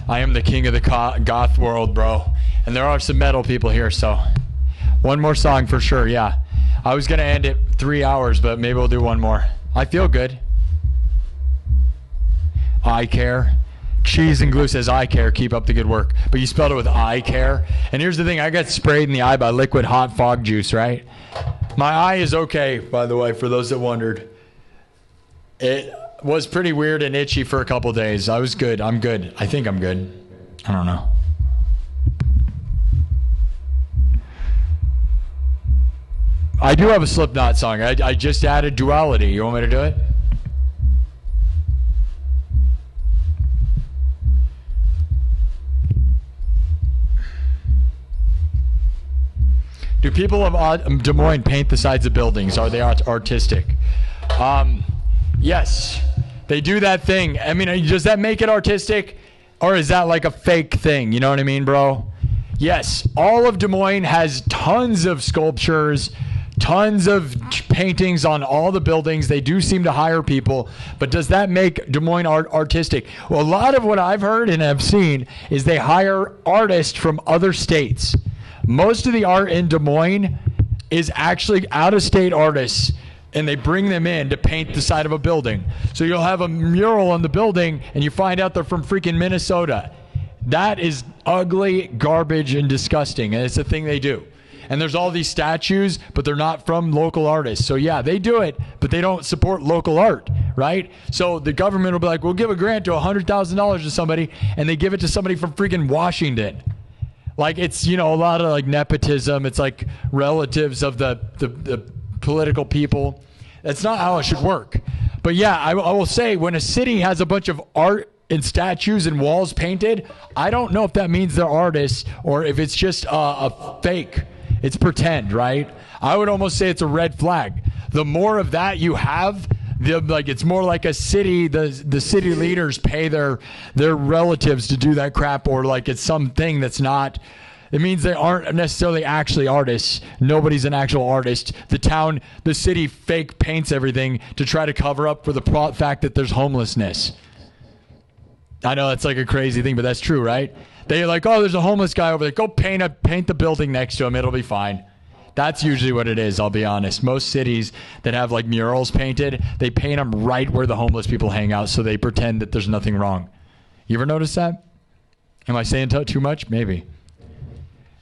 S1: I am the king of the goth world, bro. And there are some metal people here, so one more song for sure, yeah. I was going to end it 3 hours, but maybe we'll do one more. I feel good. I care. Cheese and Glue says, I care. Keep up the good work. But you spelled it with I care. And here's the thing. I got sprayed in the eye by liquid hot fog juice, right? My eye is okay, by the way, for those that wondered. It was pretty weird and itchy for a couple days. I was good. I'm good. I think I'm good. I don't know. I do have a Slipknot song. I just added Duality. You want me to do it? Do people of Des Moines paint the sides of buildings? Are they artistic? Yes. They do that thing. I mean, does that make it artistic? Or is that like a fake thing? You know what I mean, bro? Yes. All of Des Moines has tons of sculptures, tons of paintings on all the buildings. They do seem to hire people, but does that make Des Moines artistic? Well, a lot of what I've heard and have seen is they hire artists from other states. Most of the art in Des Moines is actually out-of-state artists, and they bring them in to paint the side of a building. So you'll have a mural on the building, and you find out they're from freaking Minnesota. That is ugly, garbage, and disgusting, and it's a thing they do. And there's all these statues, but they're not from local artists. So yeah, they do it, but they don't support local art, right? So the government will be like, we'll give a grant to $100,000 to somebody, and they give it to somebody from freaking Washington. Like, it's, you know, a lot of like nepotism. It's like relatives of the political people. That's not how it should work. But yeah, I will say, when a city has a bunch of art and statues and walls painted, I don't know if that means they're artists or if it's just a fake. It's pretend, right? I would almost say it's a red flag. The more of that you have, it's more like a city. The city leaders pay their relatives to do that crap, or like it's something that's not. It means they aren't necessarily actually artists. Nobody's an actual artist. The city fake paints everything to try to cover up for the fact that there's homelessness. I know that's like a crazy thing, but that's true, right? They're like, oh, there's a homeless guy over there. Go paint the building next to him. It'll be fine. That's usually what it is, I'll be honest. Most cities that have like murals painted, they paint them right where the homeless people hang out, so they pretend that there's nothing wrong. You ever notice that? Am I saying too much? Maybe.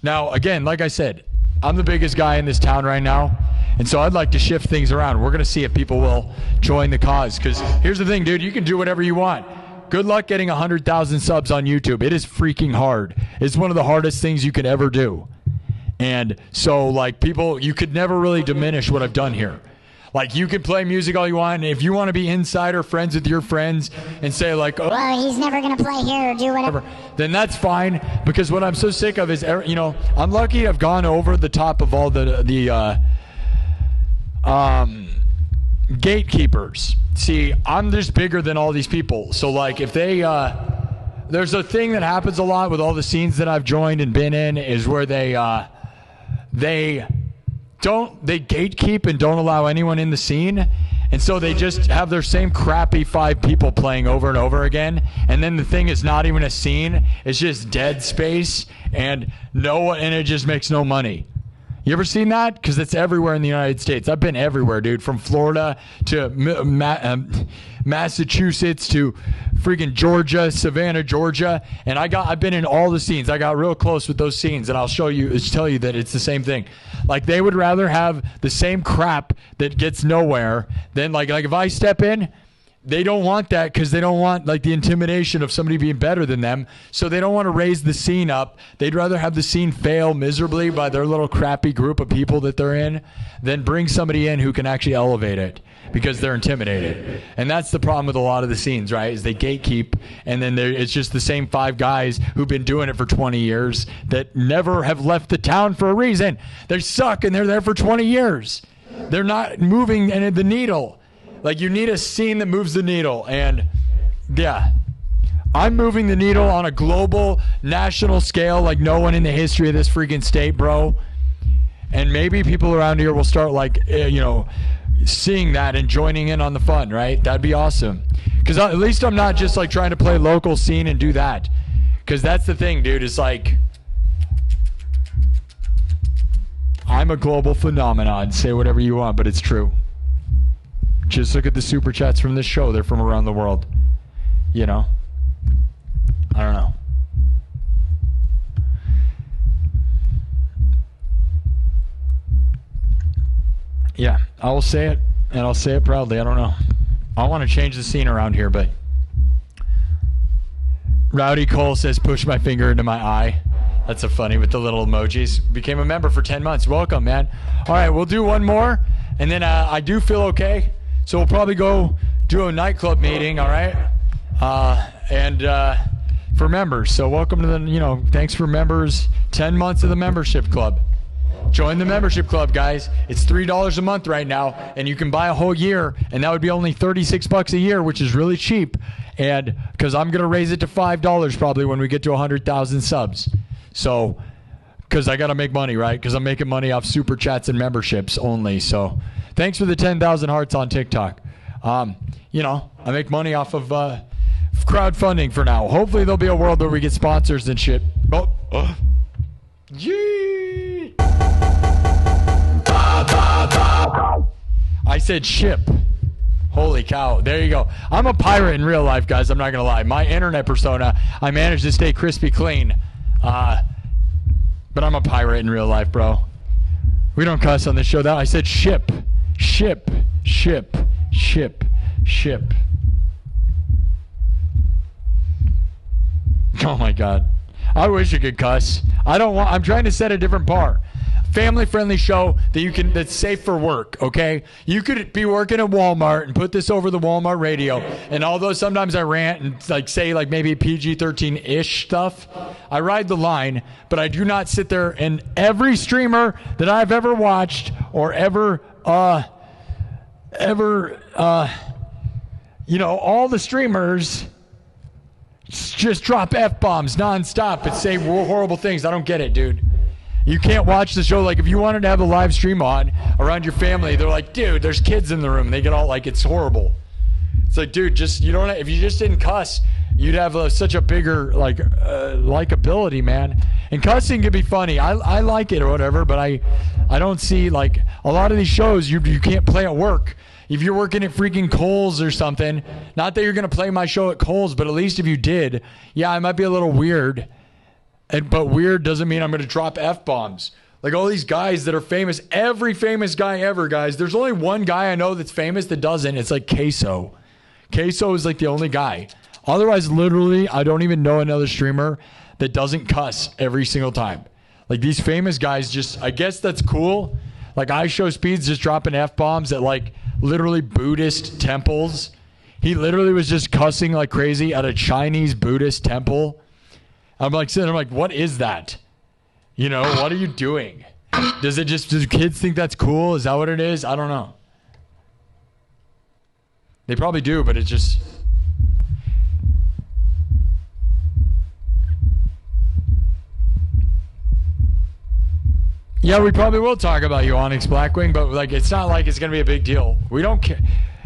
S1: Now, again, like I said, I'm the biggest guy in this town right now, and so I'd like to shift things around. We're going to see if people will join the cause, because here's the thing, dude. You can do whatever you want. Good luck getting 100,000 subs on YouTube. It is freaking hard. It's one of the hardest things you could ever do. And so, like, people, you could never really diminish what I've done here. Like, you can play music all you want, and if you want to be insider friends with your friends and say, like, oh,
S2: well, he's never going to play here or do whatever,
S1: then that's fine, because what I'm so sick of is, you know, I'm lucky I've gone over the top of all the gatekeepers. See, I'm just bigger than all these people. So, like, if they, there's a thing that happens a lot with all the scenes that I've joined and been in, is where they gatekeep and don't allow anyone in the scene. And so they just have their same crappy 5 people playing over and over again. And then the thing is not even a scene. It's just dead space and it just makes no money. You ever seen that? Because it's everywhere in the United States. I've been everywhere, dude. From Florida to Massachusetts to freaking Georgia, Savannah, Georgia. And I've been in all the scenes. I got real close with those scenes, and I'll tell you that it's the same thing. Like, they would rather have the same crap that gets nowhere than like if I step in, they don't want that because they don't want like the intimidation of somebody being better than them. So they don't want to raise the scene up. They'd rather have the scene fail miserably by their little crappy group of people that they're in than bring somebody in who can actually elevate it because they're intimidated. And that's the problem with a lot of the scenes, right? Is they gatekeep, and then it's just the same 5 guys who've been doing it for 20 years that never have left the town for a reason. They suck, and they're there for 20 years. They're not moving the needle. Like, you need a scene that moves the needle. And, yeah, I'm moving the needle on a global, national scale like no one in the history of this freaking state, bro. And maybe people around here will start, like, seeing that and joining in on the fun, right? That'd be awesome. Because at least I'm not just, like, trying to play local scene and do that. Because that's the thing, dude. It's like, I'm a global phenomenon. Say whatever you want, but it's true. Just look at the super chats from this show. They're from around the world. You know? I don't know. Yeah, I will say it, and I'll say it proudly. I don't know. I want to change the scene around here, but Rowdy Cole says, push my finger into my eye. That's so funny with the little emojis. Became a member for 10 months. Welcome, man. All right, we'll do one more, and then I do feel okay. So we'll probably go do a nightclub meeting, all right? And for members. So welcome to the, thanks for members. 10 months of the membership club. Join the membership club, guys. It's $3 a month right now, and you can buy a whole year, and that would be only $36 a year, which is really cheap. And because I'm going to raise it to $5 probably when we get to 100,000 subs. So, because I got to make money, right? Because I'm making money off super chats and memberships only. So, thanks for the 10,000 hearts on TikTok. I make money off of crowdfunding for now. Hopefully, there'll be a world where we get sponsors and shit. Yee! I said ship. Holy cow. There you go. I'm a pirate in real life, guys. I'm not going to lie. My internet persona, I managed to stay crispy clean. But I'm a pirate in real life, bro. We don't cuss on this show. I said ship. Ship. Ship. Ship. Ship. Oh, my God. I wish you could cuss. I'm trying to set a different bar. Family-friendly show that's safe for work, okay? You could be working at Walmart and put this over the Walmart radio, and although sometimes I rant and say maybe PG-13-ish stuff, I ride the line, but I do not sit there, and every streamer that I've ever watched or all the streamers just drop F-bombs nonstop and say horrible things. I don't get it, dude. You can't watch the show. Like, if you wanted to have a live stream on around your family, they're like, dude, there's kids in the room. They get all it's horrible. It's like, dude, if you just didn't cuss, you'd have such a bigger, likability, man. And cussing could be funny. I like it or whatever, but I don't see, a lot of these shows, you can't play at work. If you're working at freaking Kohl's or something, not that you're going to play my show at Kohl's, but at least if you did, yeah, I might be a little weird. But weird doesn't mean I'm going to drop F-bombs. Like all these guys that are famous, every famous guy ever, guys. There's only one guy I know that's famous that doesn't. It's like Queso. Queso is the only guy. Otherwise, literally, I don't even know another streamer that doesn't cuss every single time. Like these famous guys I guess that's cool. Like iShowSpeed's just dropping F-bombs at literally Buddhist temples. He literally was just cussing like crazy at a Chinese Buddhist temple. I'm sitting there, what is that? What are you doing? Do kids think that's cool? Is that what it is? I don't know. They probably do, but it's just... Yeah, we probably will talk about you, Onyx Blackwing, but it's not like it's going to be a big deal. We don't care.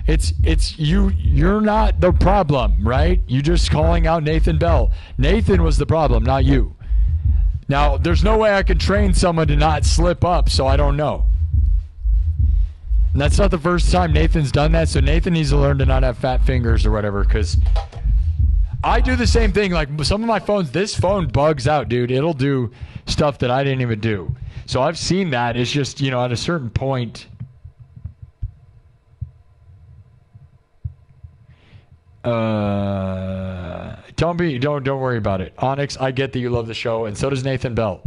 S1: You're not the problem, right? You're just calling out Nathan Bell. Nathan was the problem, not you. Now, there's no way I could train someone to not slip up, so I don't know. And that's not the first time Nathan's done that, so Nathan needs to learn to not have fat fingers or whatever, because I do the same thing. Like some of my phones, this phone bugs out, dude. It'll do stuff that I didn't even do. So I've seen that. It's just, at a certain point. Don't worry about it. Onyx, I get that you love the show, and so does Nathan Bell.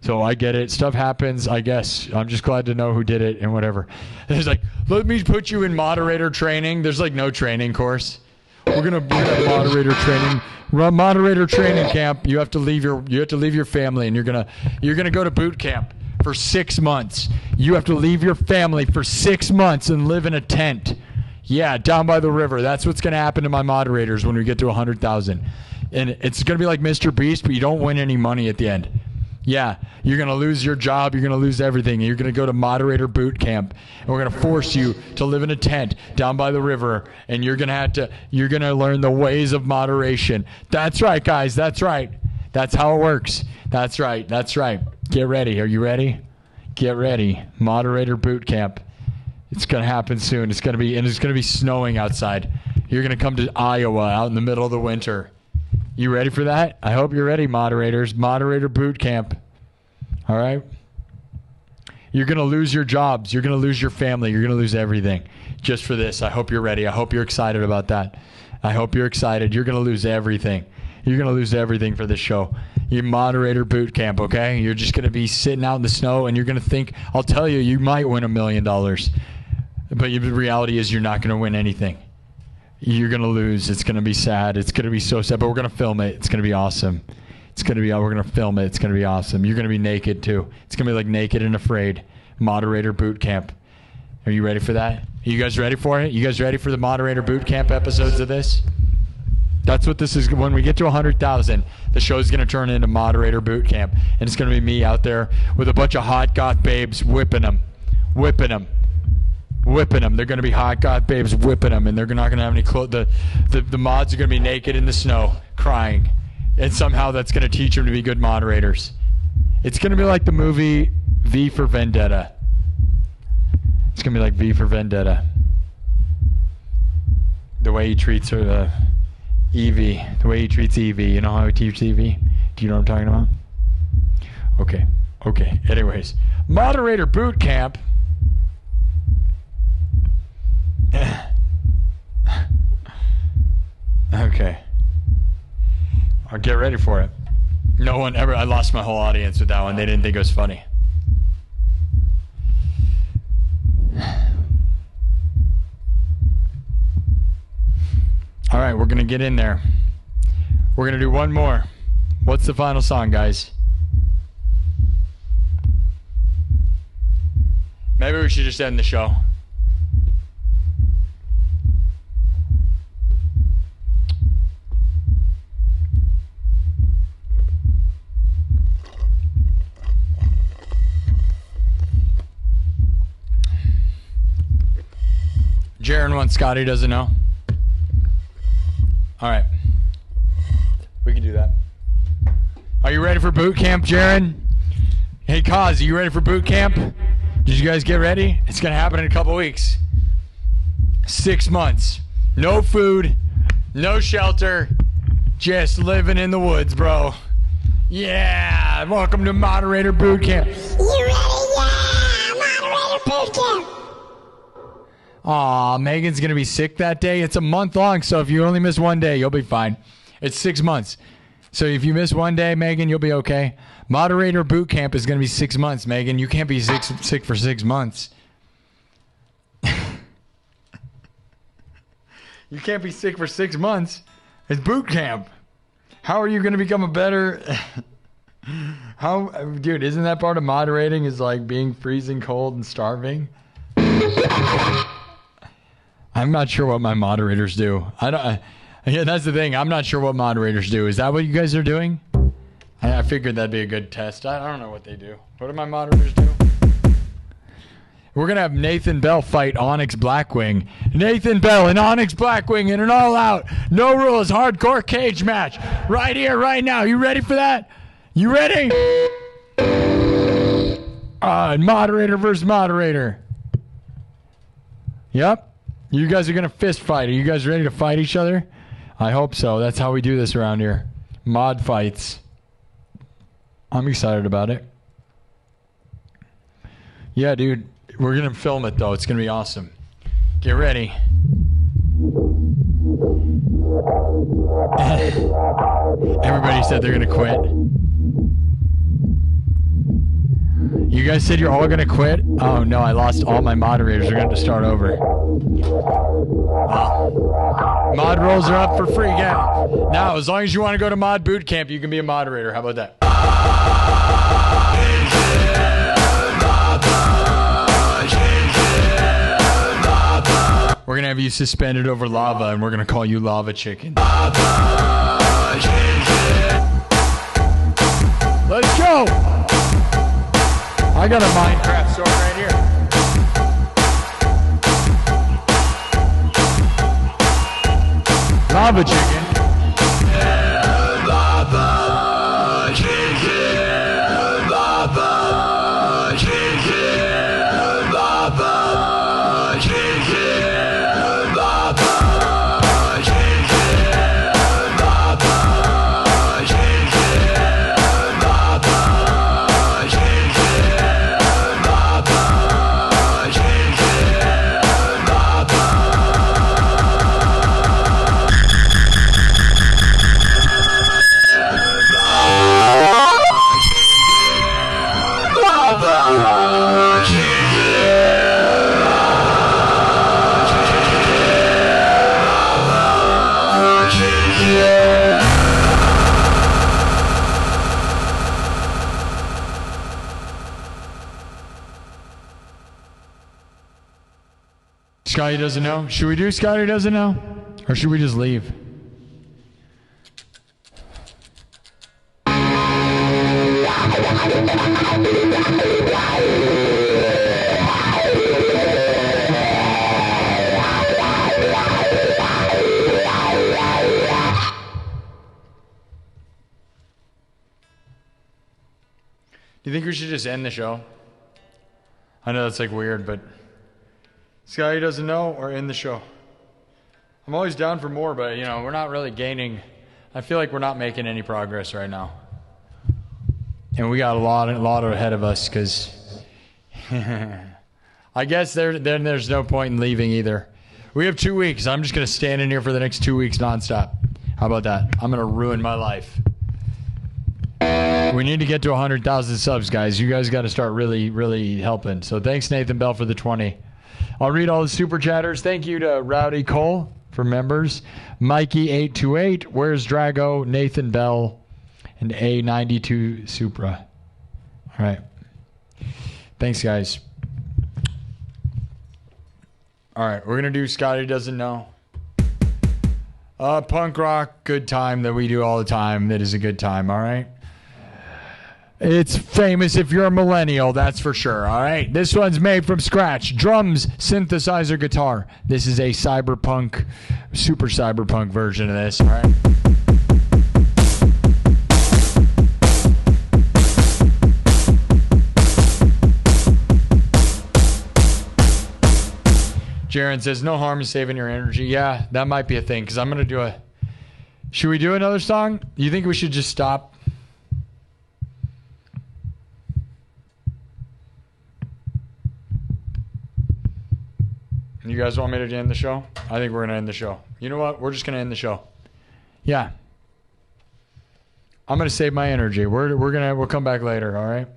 S1: So I get it. Stuff happens, I guess. I'm just glad to know who did it and whatever. And it's like, let me put you in moderator training. There's like no training course. We're gonna moderator training. Run moderator training camp. You have to leave your family, and you're gonna go to boot camp for 6 months. You have to leave your family for 6 months and live in a tent. Yeah, down by the river. That's what's gonna happen to my moderators when we get to 100,000. And it's gonna be like Mr. Beast, but you don't win any money at the end. Yeah, you're going to lose your job. You're going to lose everything. You're going to go to moderator boot camp, and we're going to force you to live in a tent down by the river, and you're going to learn the ways of moderation. That's right, guys. That's right. That's how it works. That's right. That's right. Get ready. Are you ready? Get ready. Moderator boot camp. It's going to happen soon. It's going to be snowing outside. You're going to come to Iowa out in the middle of the winter. You ready for that? I hope you're ready, moderators. Moderator boot camp. All right? You're going to lose your jobs. You're going to lose your family. You're going to lose everything just for this. I hope you're ready. I hope you're excited about that. I hope you're excited. You're going to lose everything. You're going to lose everything for this show. Your moderator boot camp, okay? You're just going to be sitting out in the snow, and you're going to think, I'll tell you, you might win $1 million. But the reality is you're not going to win anything. You're going to lose. It's going to be sad. It's going to be so sad, but we're going to film it. It's going to be awesome. We're going to film it. It's going to be awesome. You're going to be naked too. It's going to be like Naked and Afraid. Moderator boot camp. Are you ready for that? Are you guys ready for it? You guys ready for the moderator boot camp episodes of this? That's what this is. When we get to 100,000, the show is going to turn into moderator boot camp, and it's going to be me out there with a bunch of hot goth babes whipping them. They're going to be hot goth babes whipping them, and they're not going to have any clothes. The mods are going to be naked in the snow, crying, and somehow that's going to teach them to be good moderators. It's going to be like the movie V for Vendetta. It's going to be like V for Vendetta. The way he treats her, Evie. The way he treats Evie. You know how he treats Evie? Do you know what I'm talking about? Okay. Anyways, moderator boot camp. Okay. I'll get ready for it. No one ever. I lost my whole audience with that one. They didn't think it was funny. All right, we're going to get in there. We're going to do one more. What's the final song, guys? Maybe we should just end the show. Jaron wants Scotty doesn't know. All right. We can do that. Are you ready for boot camp, Jaron? Hey, Kaz, are you ready for boot camp? Did you guys get ready? It's going to happen in a couple weeks. 6 months. No food, no shelter, just living in the woods, bro. Yeah, welcome to Moderator Boot Camp.
S2: You ready? Yeah, Moderator Boot Camp.
S1: Aw, Megan's going to be sick that day. It's a month long, so if you only miss one day, you'll be fine. It's 6 months. So if you miss one day, Megan, you'll be okay. Moderator boot camp is going to be 6 months, Megan. You can't be sick for 6 months. You can't be sick for 6 months. It's boot camp. How are you going to become a better... Dude, isn't that part of moderating is like being freezing cold and starving? I'm not sure what my moderators do. Yeah, that's the thing. I'm not sure what moderators do. Is that what you guys are doing? I figured that'd be a good test. I don't know what they do. What do my moderators do? We're going to have Nathan Bell fight Onyx Blackwing. Nathan Bell and Onyx Blackwing in an all-out, no rules, hardcore cage match. Right here, right now. You ready for that? You ready? Moderator versus moderator. Yep. You guys are going to fist fight. Are you guys ready to fight each other? I hope so. That's how we do this around here. Mod fights. I'm excited about it. Yeah, dude. We're going to film it, though. It's going to be awesome. Get ready. Everybody said they're going to quit. You guys said you're all going to quit? Oh, no. I lost all my moderators. We're going to start over. Well, mod roles are up for free. Yeah. Now, as long as you want to go to mod boot camp, you can be a moderator. How about that? We're going to have you suspended over lava, and we're going to call you Lava Chicken. Let's go! I got a Minecraft sword right here. Lava Chicken. Lava Chicken. Lava Chicken. Lava Chicken. Scotty doesn't know. Should we do Scotty doesn't know? Or should we just leave? Do you think we should just end the show? I know that's like weird, but Scotty doesn't know or end the show. I'm always down for more, but you know, we're not really gaining. I feel like we're not making any progress right now. And we got a lot ahead of us because I guess then there's no point in leaving either. We have 2 weeks. I'm just going to stand in here for the next 2 weeks nonstop. How about that? I'm going to ruin my life. We need to get to 100,000 subs, guys. You guys got to start really, really helping. So thanks, Nathan Bell, for the 20. I'll read all the super chatters. Thank you to Rowdy Cole for members. Mikey828, Where's Drago, Nathan Bell, and A92 Supra. All right. Thanks, guys. All right, we're going to do Scotty Doesn't Know. Punk rock, good time that we do all the time. That is a good time, all right? It's famous if you're a millennial, that's for sure, all right? This one's made from scratch. Drums, synthesizer, guitar. This is a cyberpunk, super cyberpunk version of this, all right? Jaron says, no harm in saving your energy. Yeah, that might be a thing, because I'm going to do a... Should we do another song? You think we should just stop? You guys want me to end the show? I think we're going to end the show. You know what? We're just going to end the show. Yeah. I'm going to save my energy. We'll come back later, all right?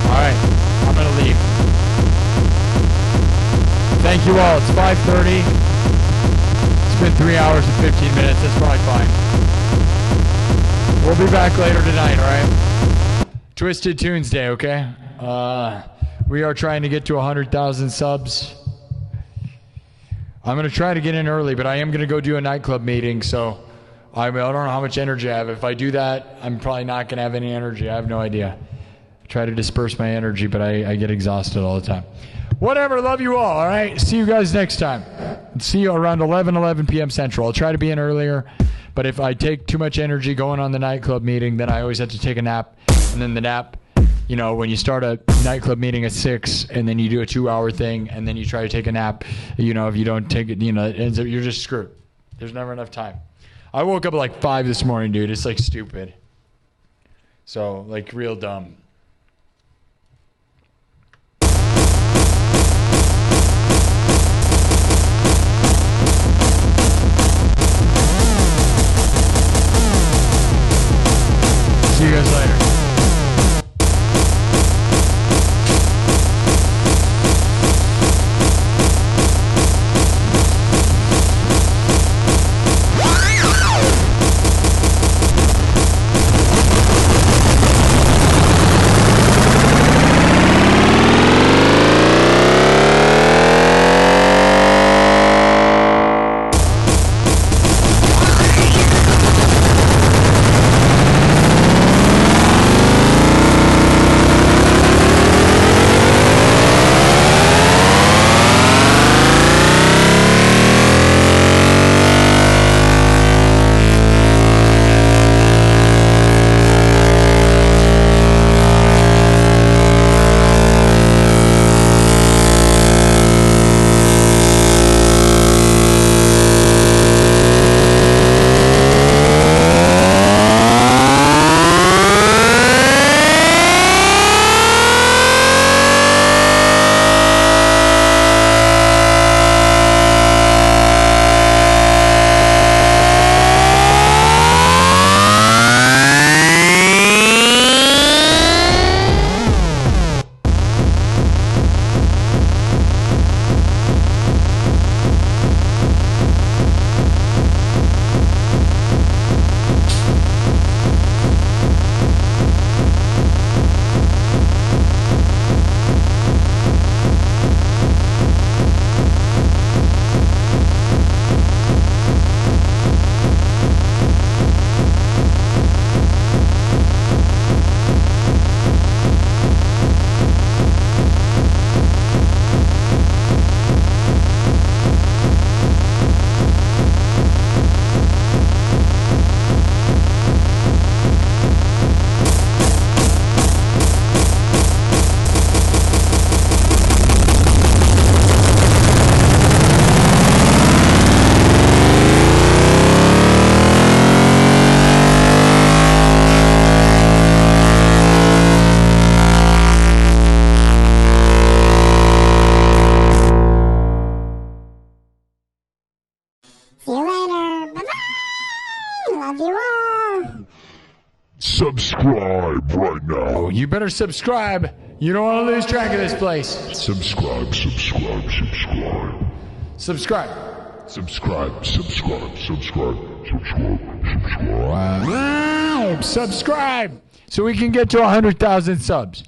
S1: All right, I'm going to leave. Thank you all. It's 5:30. It's been 3 hours and 15 minutes. That's probably fine. We'll be back later tonight, all right? Twisted Tunes Day, okay? We are trying to get to 100,000 subs. I'm going to try to get in early, but I am going to go do a nightclub meeting, so I don't know how much energy I have. If I do that, I'm probably not going to have any energy. I have no idea. I try to disperse my energy, but I get exhausted all the time. Whatever, love you all right? See you guys next time. See you around 11 p.m. Central. I'll try to be in earlier, but if I take too much energy going on the nightclub meeting, then I always have to take a nap, and then the nap, you know, when you start a nightclub meeting at 6 and then you do a 2-hour thing and then you try to take a nap, you know, if you don't take it, you know, it ends up, you're just screwed. There's never enough time. I woke up at like 5 this morning, dude. It's like stupid. So, like, real dumb. See you guys later.
S3: Subscribe right now.
S1: You better subscribe. You don't want to lose track of this place.
S3: Subscribe.
S1: Subscribe. Subscribe. So we can get to 100,000 subs.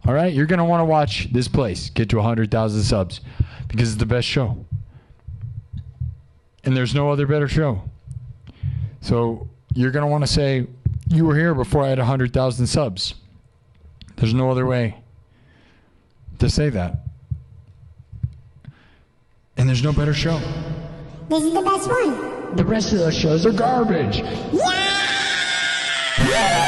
S1: All right? You're going to want to watch this place get to 100,000 subs because it's the best show. And there's no other better show. So you're going to want to say, you were here before I had 100,000 subs. There's no other way to say that. And there's no better show.
S2: This is the best one.
S1: The rest of the shows are garbage.
S2: Yeah!
S3: Yeah.